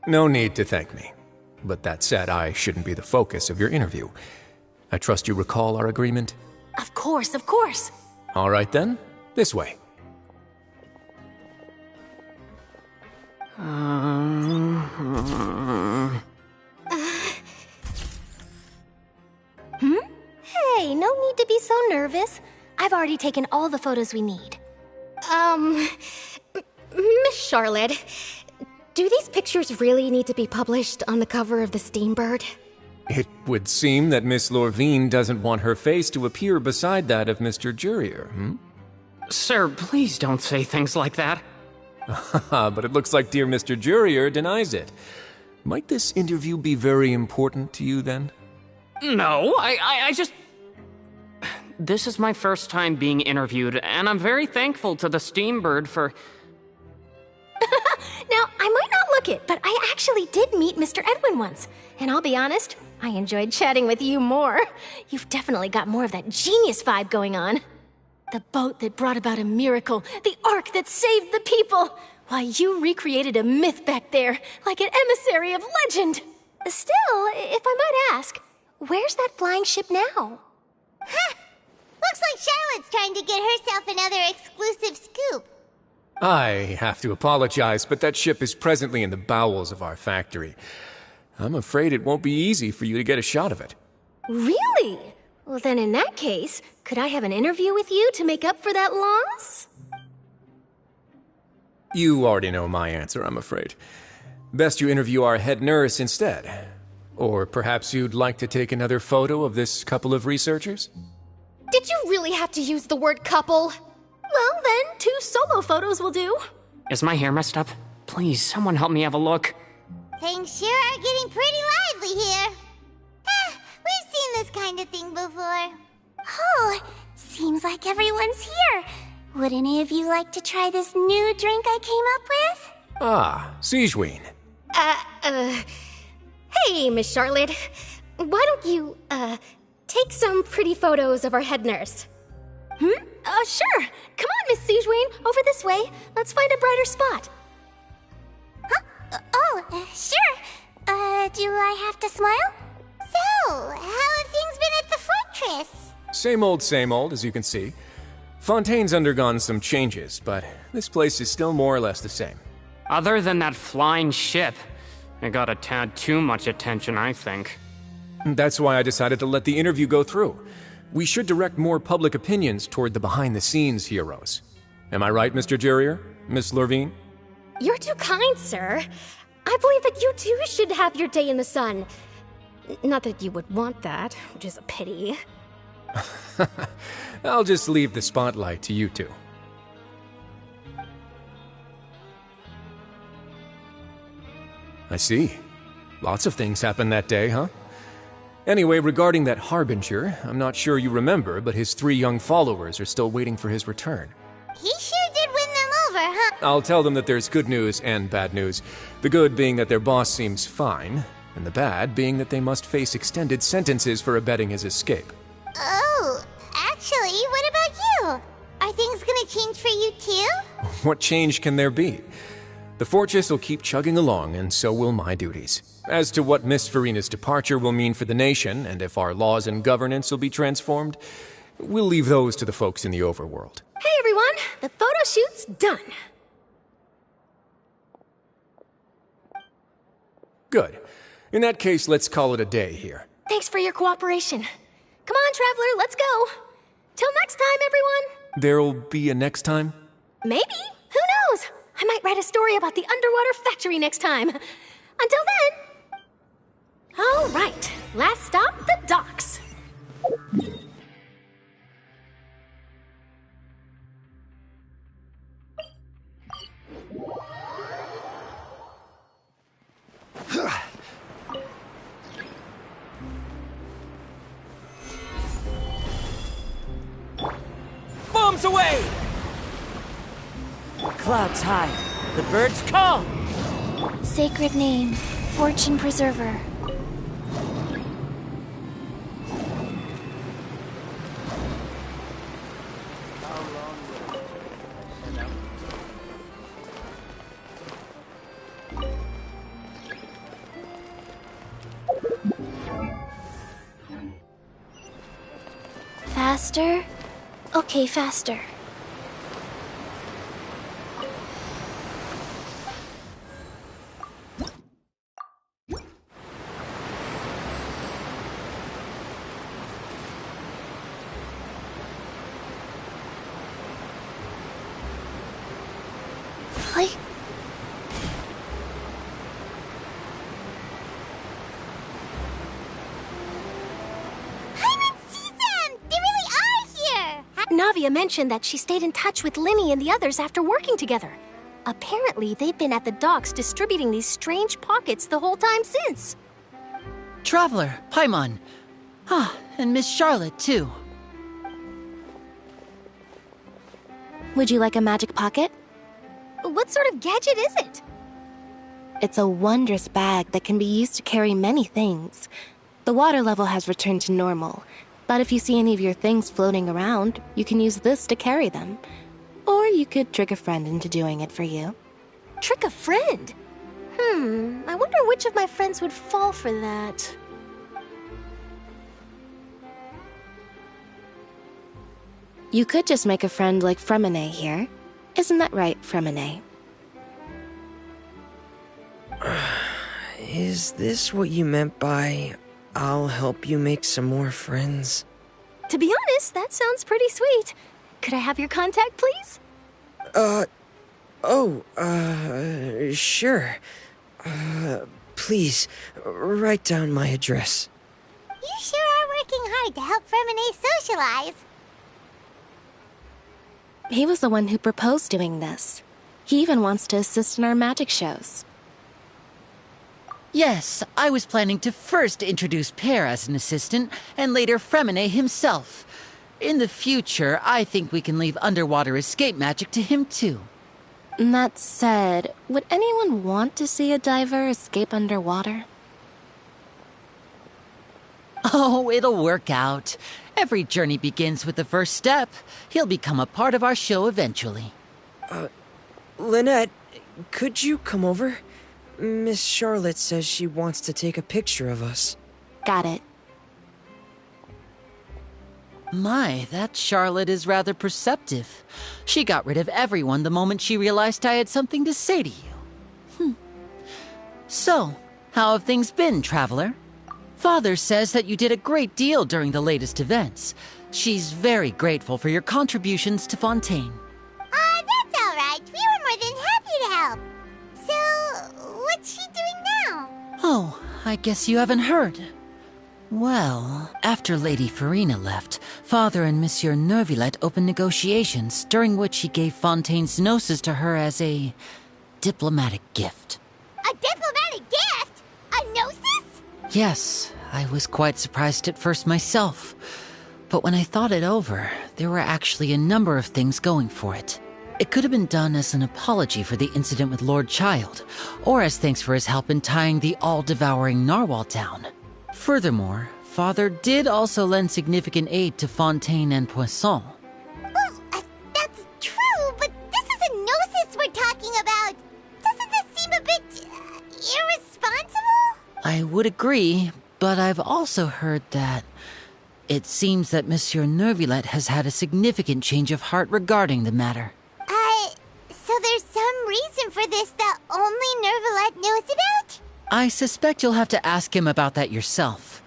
No need to thank me. But that said, I shouldn't be the focus of your interview. I trust you recall our agreement? Of course, of course. All right then, this way. Hey, no need to be so nervous. I've already taken all the photos we need. Miss Charlotte, do these pictures really need to be published on the cover of the Steambird? It would seem that Miss Lorvine doesn't want her face to appear beside that of Mr. Jurier, hmm? Sir, please don't say things like that. But it looks like dear Mr. Jurier denies it. Might this interview be very important to you, then? No, I just... This is my first time being interviewed, and I'm very thankful to the Steambird for... Now, I might not look it, but I actually did meet Mr. Edwin once. And I'll be honest, I enjoyed chatting with you more. You've definitely got more of that genius vibe going on. The boat that brought about a miracle, the ark that saved the people. Why, you recreated a myth back there, like an emissary of legend. Still, if I might ask, where's that flying ship now? Huh! Looks like Charlotte's trying to get herself another exclusive scoop. I have to apologize, but that ship is presently in the bowels of our factory. I'm afraid it won't be easy for you to get a shot of it. Really? Well, then in that case, could I have an interview with you to make up for that loss? You already know my answer, I'm afraid. Best you interview our head nurse instead. Or perhaps you'd like to take another photo of this couple of researchers? Did you really have to use the word couple? Well, then, 2 solo photos will do. Is my hair messed up? Please, someone help me have a look. Things sure are getting pretty lively here. We've seen this kind of thing before. Oh, seems like everyone's here. Would any of you like to try this new drink I came up with? Ah, Sigewinne. Hey, Miss Charlotte. Why don't you, take some pretty photos of our head nurse? Sure. Come on, Miss Sigewinne. Over this way. Let's find a brighter spot. Huh? Sure. Do I have to smile? So, how have things been at the fortress? Same old, as you can see. Fontaine's undergone some changes, but this place is still more or less the same. Other than that flying ship, it got a tad too much attention, I think. That's why I decided to let the interview go through. We should direct more public opinions toward the behind-the-scenes heroes. Am I right, Mr. Jurier? Miss Lorvine? You're too kind, sir. I believe that you too should have your day in the sun. Not that you would want that, which is a pity. I'll just leave the spotlight to you two. I see. Lots of things happened that day, huh? Anyway, regarding that Harbinger, I'm not sure you remember, but his 3 young followers are still waiting for his return. He sure did win them over, huh? I'll tell them that there's good news and bad news. The good being that their boss seems fine, and the bad being that they must face extended sentences for abetting his escape. Oh, actually, what about you? Are things gonna change for you too? What change can there be? The fortress will keep chugging along, and so will my duties. As to what Miss Farina's departure will mean for the nation, and if our laws and governance will be transformed, we'll leave those to the folks in the overworld. Hey everyone, the photo shoot's done. Good. In that case, let's call it a day here. Thanks for your cooperation. Come on, Traveler, let's go. Till next time, everyone. There'll be a next time? Maybe. Who knows? I might write a story about the underwater factory next time. Until then. All right, last stop, the docks. Bombs away! Clouds high. The birds call. Sacred name, Fortune Preserver. Faster? Okay, faster. Really? Navia mentioned that she stayed in touch with Linny and the others after working together. Apparently, they've been at the docks distributing these strange pockets the whole time since. Traveler, Paimon. And Miss Charlotte, too. Would you like a magic pocket? What sort of gadget is it? It's a wondrous bag that can be used to carry many things. The water level has returned to normal, but if you see any of your things floating around, you can use this to carry them. Or you could trick a friend into doing it for you. Trick a friend? I wonder which of my friends would fall for that. You could just make a friend like Fremine here. Isn't that right, Fremine? Is this what you meant by, I'll help you make some more friends? To be honest, that sounds pretty sweet. Could I have your contact, please? Sure. Please, write down my address. You sure are working hard to help Fremine socialize. He was the one who proposed doing this. He even wants to assist in our magic shows. Yes, I was planning to first introduce Pear as an assistant, and later Fremine himself. In the future, I think we can leave underwater escape magic to him too. That said, would anyone want to see a diver escape underwater? Oh, it'll work out. Every journey begins with the first step. He'll become a part of our show eventually. Lynette, could you come over? Miss Charlotte says she wants to take a picture of us. Got it. My, that Charlotte is rather perceptive. She got rid of everyone the moment she realized I had something to say to you. So, how have things been, Traveler? Father says that you did a great deal during the latest events. She's very grateful for your contributions to Fontaine. That's all right. We were more than happy to help. So, what's she doing now? Oh, I guess you haven't heard. Well, after Lady Farina left, Father and Monsieur Neuvillette opened negotiations, during which he gave Fontaine's gnosis to her as a diplomatic gift. A diplomatic gift? A gnosis? Yes, I was quite surprised at first myself. But when I thought it over, there were actually a number of things going for it. It could have been done as an apology for the incident with Lord Child, or as thanks for his help in tying the all-devouring narwhal down. Furthermore, Father did also lend significant aid to Fontaine and Poisson. Well, that's true, but this is a gnosis we're talking about. Doesn't this seem a bit irresponsible? I would agree, but I've also heard that it seems that Monsieur Neuvillette has had a significant change of heart regarding the matter. So there's some reason for this that only Neuvillette knows about? I suspect you'll have to ask him about that yourself.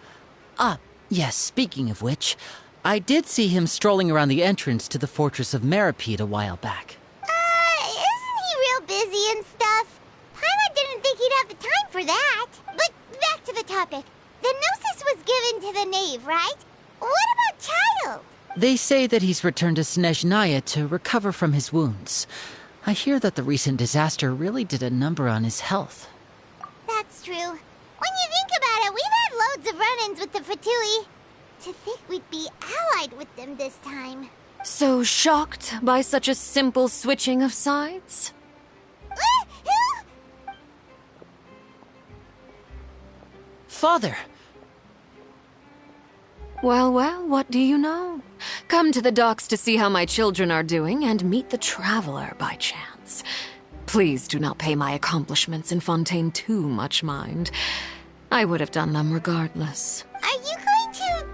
Yes, speaking of which, I did see him strolling around the entrance to the Fortress of Meripede a while back. Isn't he real busy and stuff? Paimon didn't think he'd have the time for that. But back to the topic. The gnosis was given to the knave, right? What about Child? They say that he's returned to Snezhnaya to recover from his wounds. I hear that the recent disaster really did a number on his health. That's true. When you think about it, we've had loads of run-ins with the Fatui. To think we'd be allied with them this time. So shocked by such a simple switching of sides? Father! Well, what do you know? Come to the docks to see how my children are doing and meet the Traveler by chance. Please do not pay my accomplishments in Fontaine too much mind. I would have done them regardless. Are you going to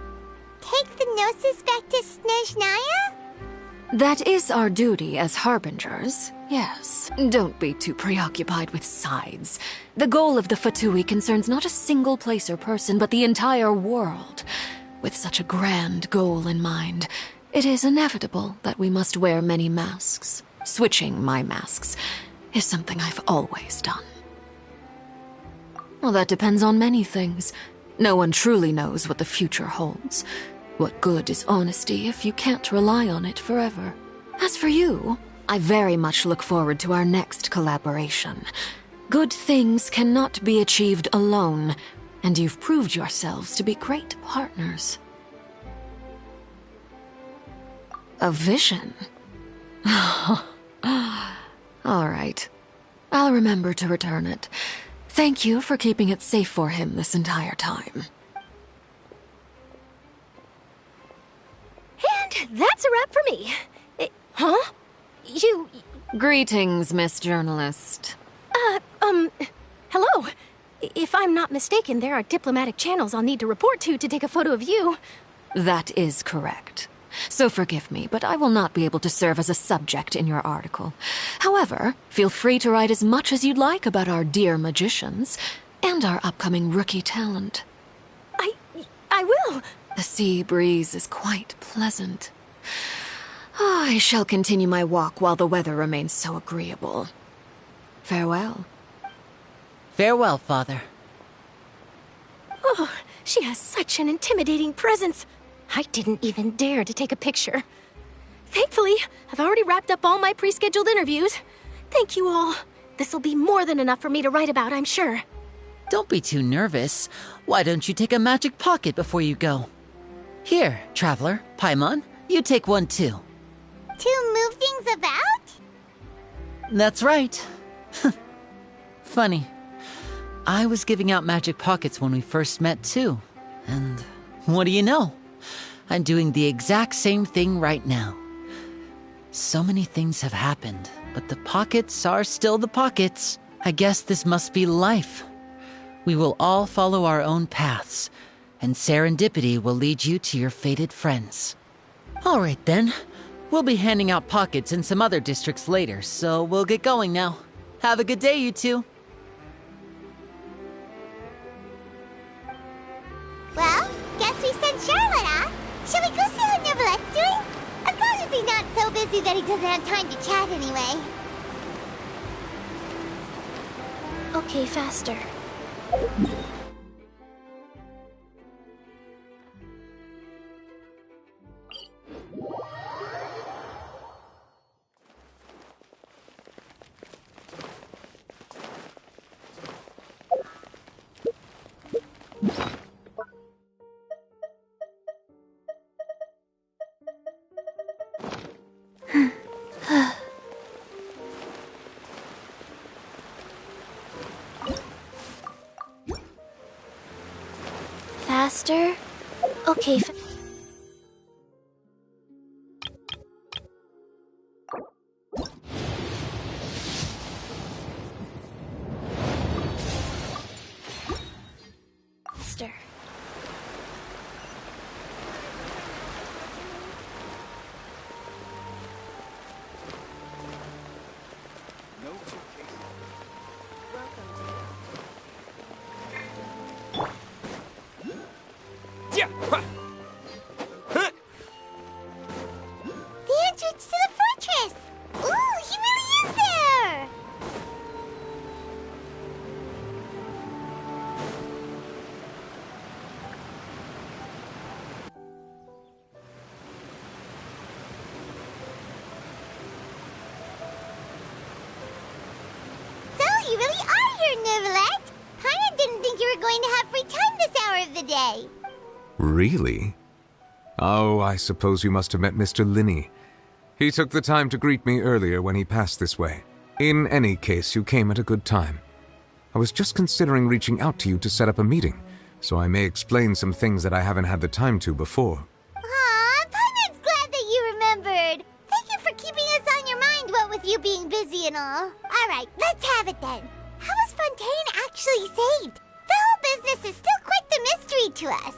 take the gnosis back to Snezhnaya? That is our duty as harbingers, yes. Don't be too preoccupied with sides. The goal of the Fatui concerns not a single place or person, but the entire world. With such a grand goal in mind, it is inevitable that we must wear many masks. Switching my masks is something I've always done. Well, that depends on many things. No one truly knows what the future holds. What good is honesty if you can't rely on it forever? As for you, I very much look forward to our next collaboration. Good things cannot be achieved alone, and you've proved yourselves to be great partners. A vision? All right. I'll remember to return it. Thank you for keeping it safe for him this entire time. And that's a wrap for me. Huh? You... Greetings, Miss Journalist. Hello. If I'm not mistaken, there are diplomatic channels I'll need to report to take a photo of you. That is correct. So forgive me, but I will not be able to serve as a subject in your article. However, feel free to write as much as you'd like about our dear magicians and our upcoming rookie talent. I will. The sea breeze is quite pleasant. I shall continue my walk while the weather remains so agreeable. Farewell. Farewell, Father. Oh, she has such an intimidating presence. I didn't even dare to take a picture. Thankfully, I've already wrapped up all my pre-scheduled interviews. Thank you all. This'll be more than enough for me to write about, I'm sure. Don't be too nervous. Why don't you take a magic pocket before you go? Here, Traveler, Paimon, you take one too. To move things about? That's right. Funny. I was giving out magic pockets when we first met too. And what do you know? I'm doing the exact same thing right now. So many things have happened, but the pockets are still the pockets. I guess this must be life. We will all follow our own paths, and serendipity will lead you to your fated friends. All right then. We'll be handing out pockets in some other districts later, so we'll get going now. Have a good day, you two. Well, guess we sent Charlotte, huh? Shall we go see how Nevelette's doing? As long as he's not so busy that he doesn't have time to chat anyway. Okay, faster. Faster? Okay, faster. The entrance to the fortress! Ooh, he really is there! So, you really are here, Neverlet! Paimon didn't think you were going to have free time this hour of the day. Really? Oh, I suppose you must have met Mr. Linney. He took the time to greet me earlier when he passed this way. In any case, you came at a good time. I was just considering reaching out to you to set up a meeting, so I may explain some things that I haven't had the time to before. Aw, Paimon's glad that you remembered. Thank you for keeping us on your mind, what with you being busy and all. Alright, let's have it then. How was Fontaine actually saved? The whole business is still quite the mystery to us.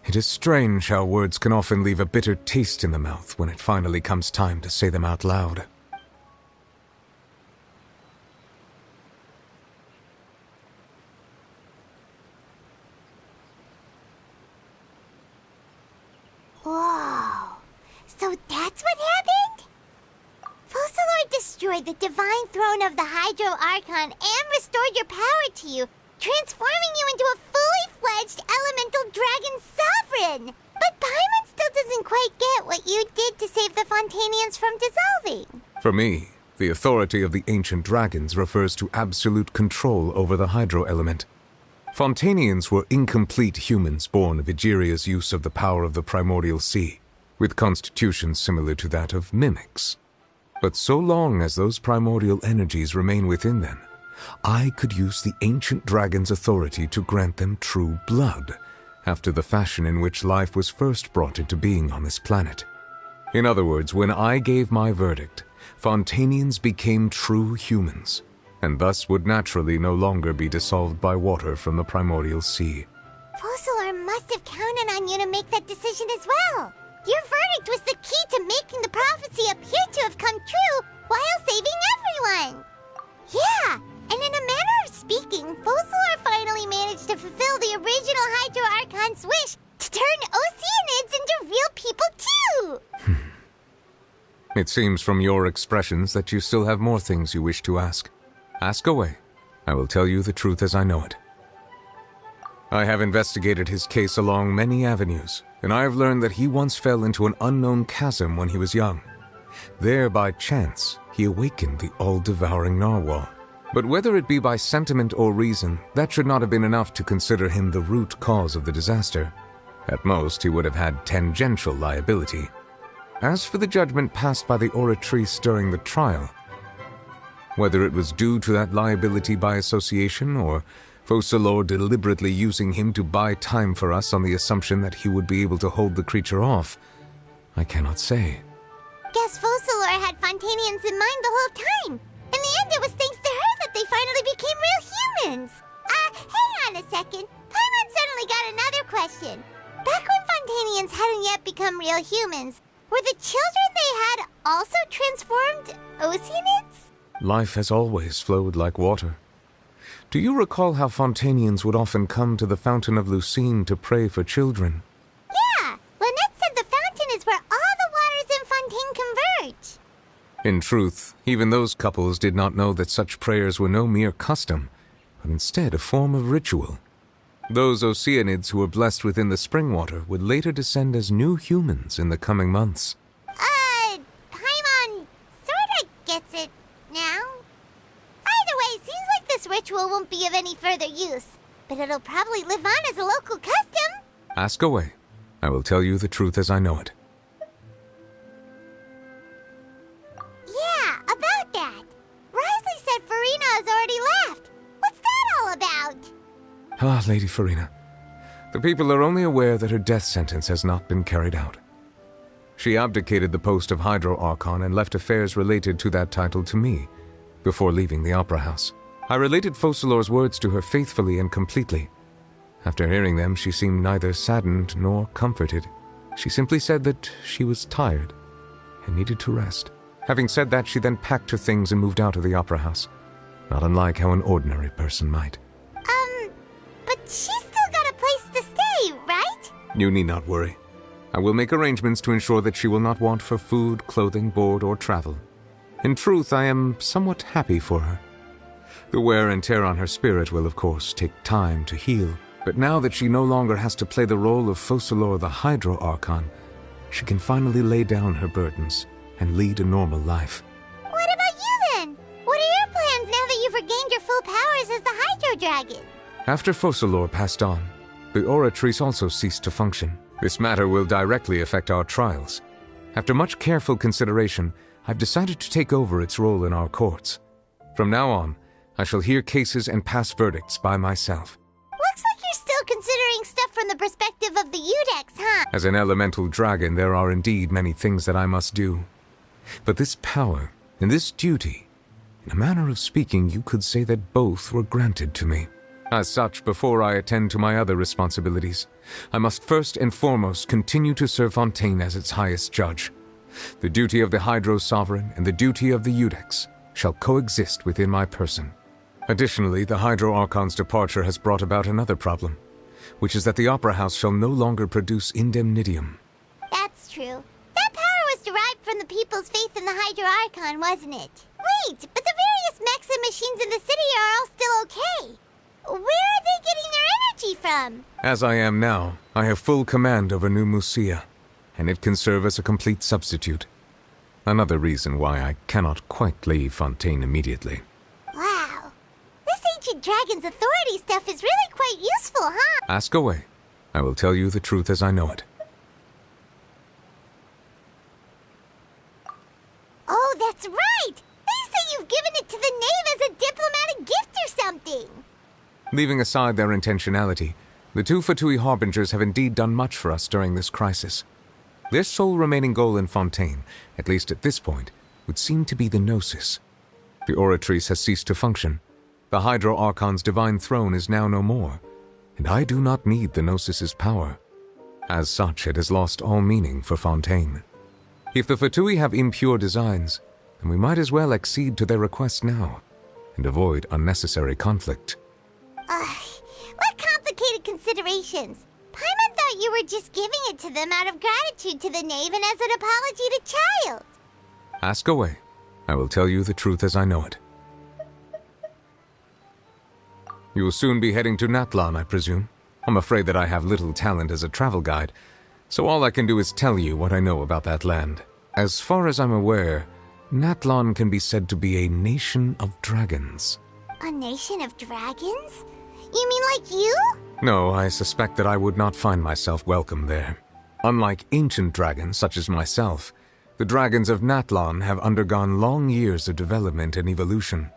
It is strange how words can often leave a bitter taste in the mouth when it finally comes time to say them out loud. Whoa. So that's what happened? Focalord destroyed the divine throne of the Hydro Archon and restored your power to you, transforming you into a fully full-fledged elemental dragon sovereign! But Paimon still doesn't quite get what you did to save the Fontanians from dissolving. For me, the authority of the ancient dragons refers to absolute control over the hydro element. Fontanians were incomplete humans born of Egeria's use of the power of the primordial sea, with constitutions similar to that of mimics. But so long as those primordial energies remain within them, I could use the ancient dragon's authority to grant them true blood, after the fashion in which life was first brought into being on this planet. In other words, when I gave my verdict, Fontanians became true humans, and thus would naturally no longer be dissolved by water from the primordial sea. Focalor must have counted on you to make that decision as well. Your verdict was the key to making the prophecy appear to have come true while saving everyone. Yeah, and in a manner of speaking, Focalor finally managed to fulfill the original Hydro Archon's wish to turn Oceanids into real people too! It seems from your expressions that you still have more things you wish to ask. Ask away. I will tell you the truth as I know it. I have investigated his case along many avenues, and I have learned that he once fell into an unknown chasm when he was young. There, by chance, he awakened the all-devouring narwhal. But whether it be by sentiment or reason, that should not have been enough to consider him the root cause of the disaster. At most, he would have had tangential liability. As for the judgment passed by the Oratrice during the trial, whether it was due to that liability by association or Focalor deliberately using him to buy time for us on the assumption that he would be able to hold the creature off, I cannot say. Guess Focalor had Fontanians in mind the whole time. In the end, it was thanks to her that they finally became real humans. Hang on a second. Paimon suddenly got another question. Back when Fontanians hadn't yet become real humans, were the children they had also transformed Oceanids? Life has always flowed like water. Do you recall how Fontanians would often come to the Fountain of Lucine to pray for children? Yeah, Lynette said the fountain is where all the waters in Fontaine converge. In truth, even those couples did not know that such prayers were no mere custom, but instead a form of ritual. Those Oceanids who were blessed within the spring water would later descend as new humans in the coming months. Paimon sorta gets it now. Either way, seems like this ritual won't be of any further use, but it'll probably live on as a local custom. Ask away. I will tell you the truth as I know it. Yeah, about that. Risley said Farina has already left. What's that all about? Ah, Lady Farina. The people are only aware that her death sentence has not been carried out. She abdicated the post of Hydro Archon and left affairs related to that title to me, before leaving the Opera House. I related Focalor's words to her faithfully and completely. After hearing them, she seemed neither saddened nor comforted. She simply said that she was tired and needed to rest. Having said that, she then packed her things and moved out of the Opera House, not unlike how an ordinary person might. But she's still got a place to stay, right? You need not worry. I will make arrangements to ensure that she will not want for food, clothing, board, or travel. In truth, I am somewhat happy for her. The wear and tear on her spirit will, of course, take time to heal, but now that she no longer has to play the role of Focalor the Hydro Archon, she can finally lay down her burdens and lead a normal life. What about you then? What are your plans now that you've regained your full powers as the Hydro Dragon? After Focalor passed on, the Oratrice also ceased to function. This matter will directly affect our trials. After much careful consideration, I've decided to take over its role in our courts. From now on, I shall hear cases and pass verdicts by myself. Looks like you're still considering stuff from the perspective of the Udex, huh? As an elemental dragon, there are indeed many things that I must do. But this power and this duty, in a manner of speaking, you could say that both were granted to me. As such, before I attend to my other responsibilities, I must first and foremost continue to serve Fontaine as its highest judge. The duty of the Hydro Sovereign and the duty of the Udex shall coexist within my person. Additionally, the Hydro Archon's departure has brought about another problem, which is that the Opera House shall no longer produce indemnitium. That's true. That power was derived from the people's faith in the Hydro Archon, wasn't it? Wait, but the various mechs and machines in the city are all still okay. Where are they getting their energy from? As I am now, I have full command over New Musia, and it can serve as a complete substitute. Another reason why I cannot quite leave Fontaine immediately. Wow. This ancient dragon's authority stuff is really quite useful, huh? Ask away. I will tell you the truth as I know it. Oh, that's right! They say you've given it to the knave as a diplomatic gift or something! Leaving aside their intentionality, the two Fatui Harbingers have indeed done much for us during this crisis. Their sole remaining goal in Fontaine, at least at this point, would seem to be the Gnosis. The Oratrice has ceased to function. The Hydro Archon's divine throne is now no more, and I do not need the Gnosis's power. As such, it has lost all meaning for Fontaine. If the Fatui have impure designs, then we might as well accede to their request now, and avoid unnecessary conflict. What complicated considerations? Paimon thought you were just giving it to them out of gratitude to the knave and as an apology to Child. Ask away. I will tell you the truth as I know it. You will soon be heading to Natlan, I presume. I'm afraid that I have little talent as a travel guide, so all I can do is tell you what I know about that land. As far as I'm aware, Natlan can be said to be a nation of dragons. A nation of dragons? You mean like you? No, I suspect that I would not find myself welcome there. Unlike ancient dragons such as myself, the dragons of Natlan have undergone long years of development and evolution.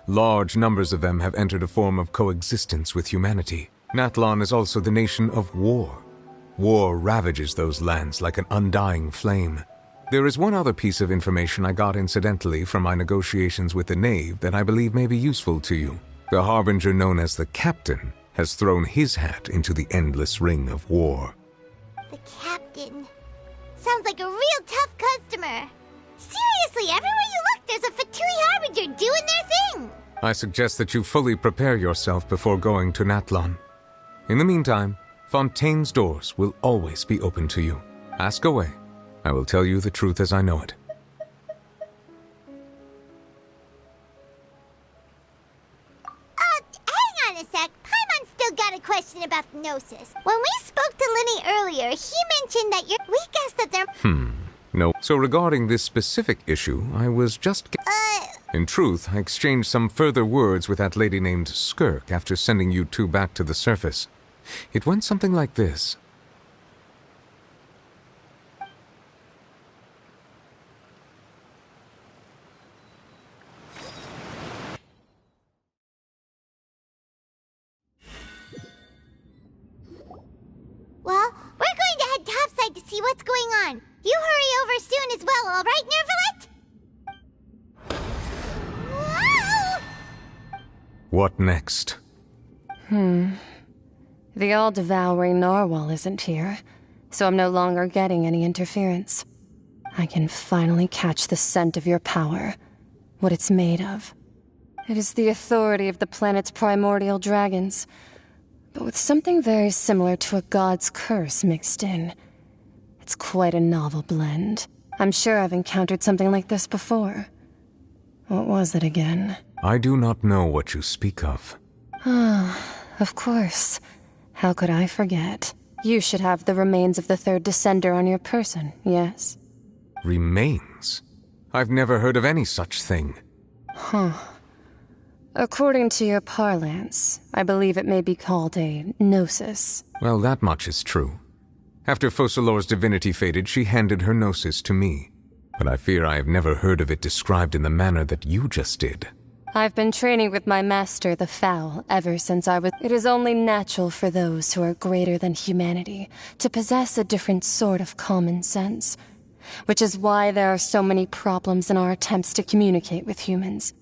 Large numbers of them have entered a form of coexistence with humanity. Natlan is also the nation of war. War ravages those lands like an undying flame. There is one other piece of information I got incidentally from my negotiations with the knave that I believe may be useful to you. The Harbinger known as the Captain has thrown his hat into the endless ring of war. The Captain. Sounds like a real tough customer. Seriously, everywhere you look, there's a Fatui Harbinger doing their thing. I suggest that you fully prepare yourself before going to Natlan. In the meantime, Fontaine's doors will always be open to you. Ask away. I will tell you the truth as I know it. Hang on a sec. Paimon's still got a question about the Gnosis. When we spoke to Linny earlier, he mentioned that we guessed that they're... No. So regarding this specific issue, I was just... In truth, I exchanged some further words with that lady named Skirk after sending you two back to the surface. It went something like this. Well, we're going to head topside to see what's going on. You hurry over soon as well, all right, Nervalet? Whoa! What next? The all-devouring narwhal isn't here, so I'm no longer getting any interference. I can finally catch the scent of your power, what it's made of. It is the authority of the planet's primordial dragons, but with something very similar to a god's curse mixed in. It's quite a novel blend. I'm sure I've encountered something like this before. What was it again? I do not know what you speak of. Of course. How could I forget? You should have the remains of the third descender on your person, yes? Remains? I've never heard of any such thing. According to your parlance, I believe it may be called a gnosis. Well, that much is true. After Focalor's divinity faded, she handed her gnosis to me. But I fear I have never heard of it described in the manner that you just did. I've been training with my master, the Foul, ever since I was... It is only natural for those who are greater than humanity to possess a different sort of common sense, which is why there are so many problems in our attempts to communicate with humans.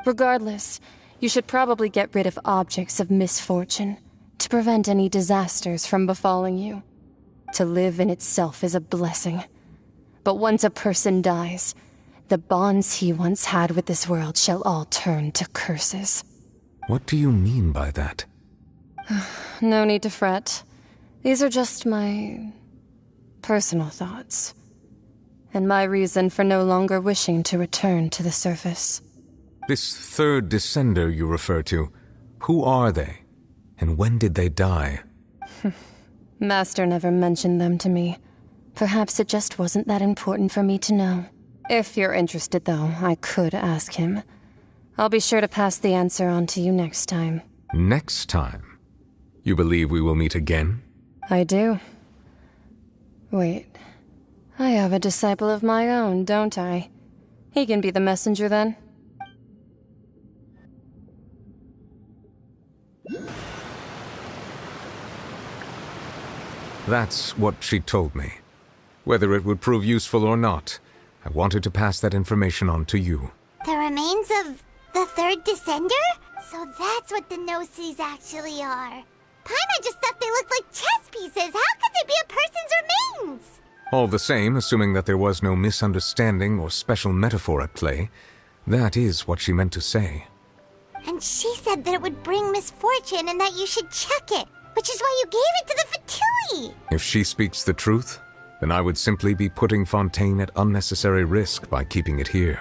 Regardless, you should probably get rid of objects of misfortune to prevent any disasters from befalling you. To live in itself is a blessing. But once a person dies, the bonds he once had with this world shall all turn to curses. What do you mean by that? No need to fret. These are just my personal thoughts, and my reason for no longer wishing to return to the surface. This third descender you refer to, Who are they? And when did they die? Master never mentioned them to me. Perhaps it just wasn't that important for me to know. If you're interested, though, I could ask him. I'll be sure to pass the answer on to you next time. Next time? You believe we will meet again? I do. Wait. I have a disciple of my own, don't I? He can be the messenger then. That's what she told me. Whether it would prove useful or not, I wanted to pass that information on to you. The remains of the third descender? So that's what the Gnosis actually are. Paimon just thought they looked like chess pieces. How could they be a person's remains? All the same, assuming that there was no misunderstanding or special metaphor at play, that is what she meant to say. And she said that it would bring misfortune and that you should check it, which is why you gave it to the Fatui. If she speaks the truth, then I would simply be putting Fontaine at unnecessary risk by keeping it here.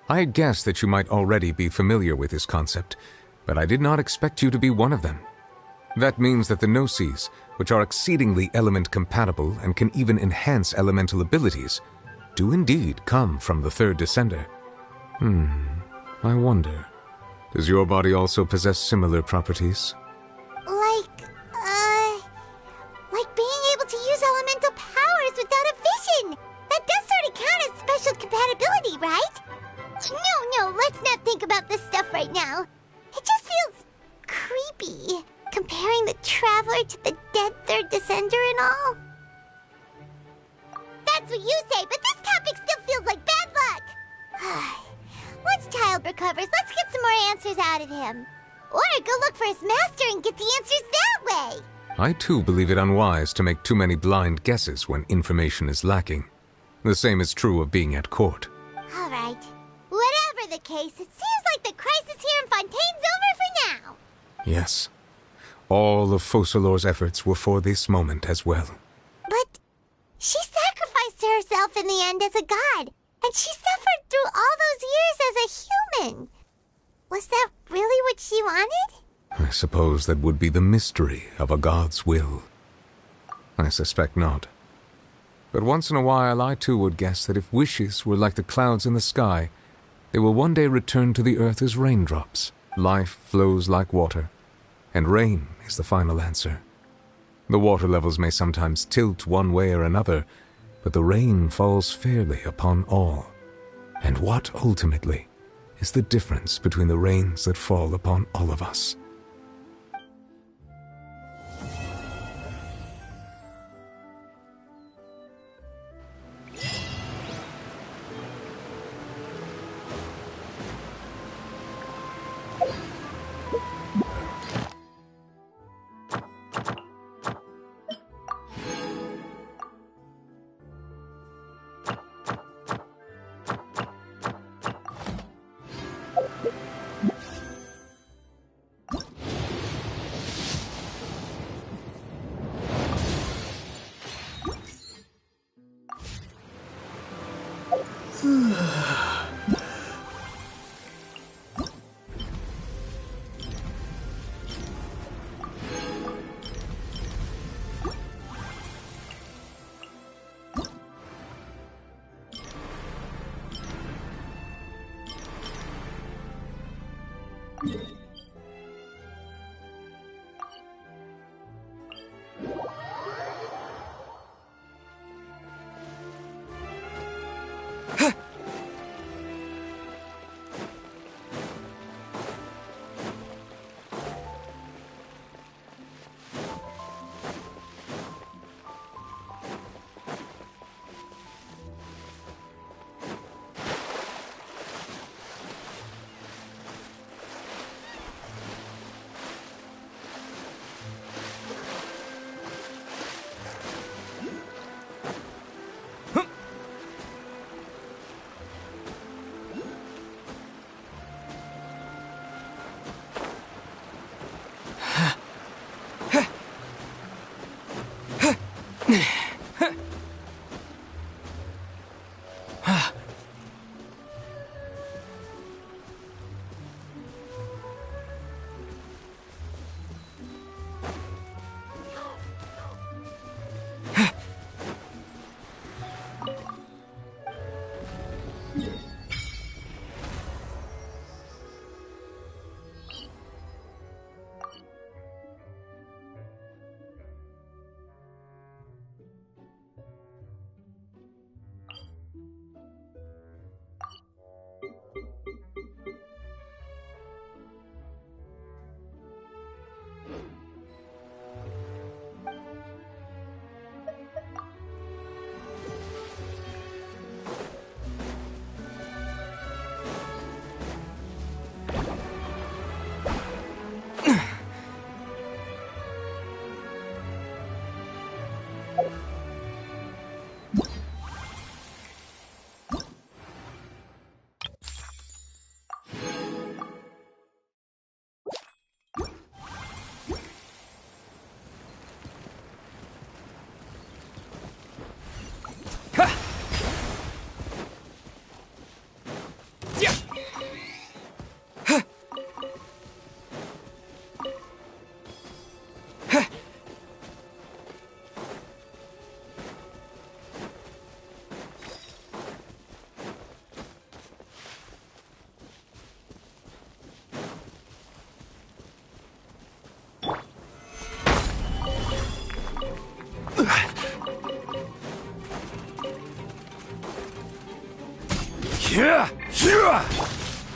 I had guessed that you might already be familiar with this concept, but I did not expect you to be one of them. That means that the Gnosis, which are exceedingly element-compatible and can even enhance elemental abilities, do indeed come from the third descender. I wonder, does your body also possess similar properties? Like being able to use elemental powers without a vision! That does sort of count as special compatibility, right? No, let's not think about this stuff right now. It just feels creepy, comparing the Traveler to the dead third descender and all. That's what you say, but this topic still feels like bad luck. Once Child recovers, let's get some more answers out of him. Or go look for his master and get the answers that way. I too believe it unwise to make too many blind guesses when information is lacking. The same is true of being at court. All right. Whatever the case, it seems like the crisis here in Fontaine's over for now. Yes. All of Focalor's efforts were for this moment as well. But she sacrificed herself in the end as a god, and she suffered through all those years as a human. Was that really what she wanted? I suppose that would be the mystery of a god's will. I suspect not. But once in a while I too would guess that if wishes were like the clouds in the sky, they will one day return to the earth as raindrops. Life flows like water, and rain is the final answer. The water levels may sometimes tilt one way or another, but the rain falls fairly upon all. And what, ultimately, is the difference between the rains that fall upon all of us?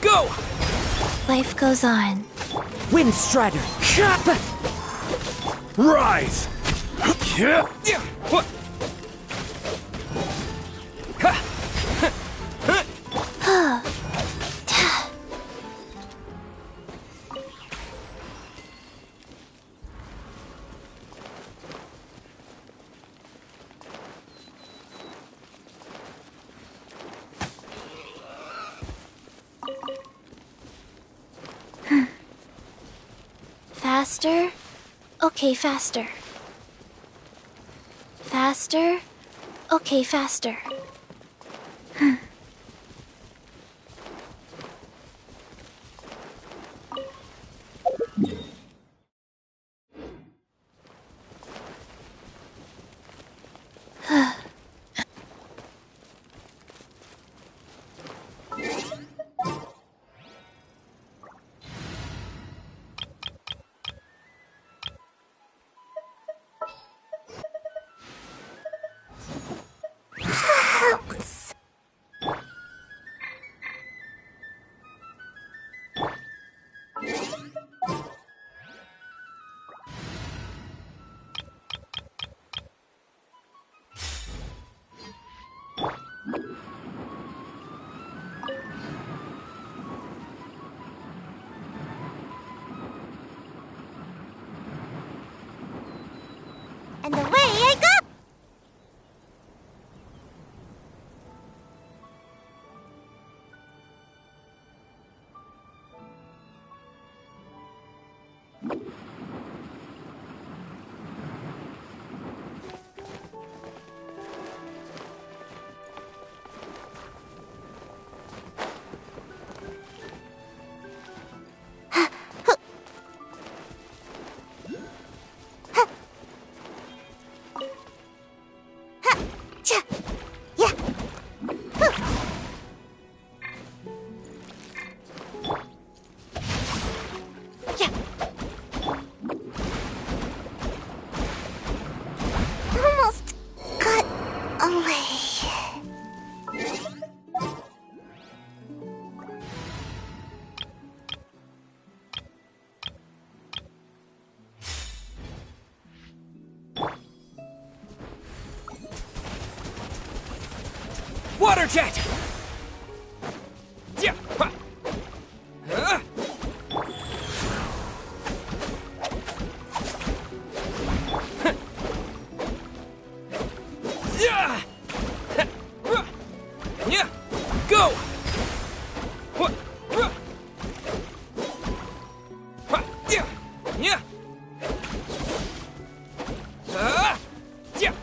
Go! Life goes on. Wind Strider! Rise! Faster? Okay, faster. Faster? Okay, faster. And away I go! Almost got away. Water jet! Yeah. Yeah. Go! Yeah.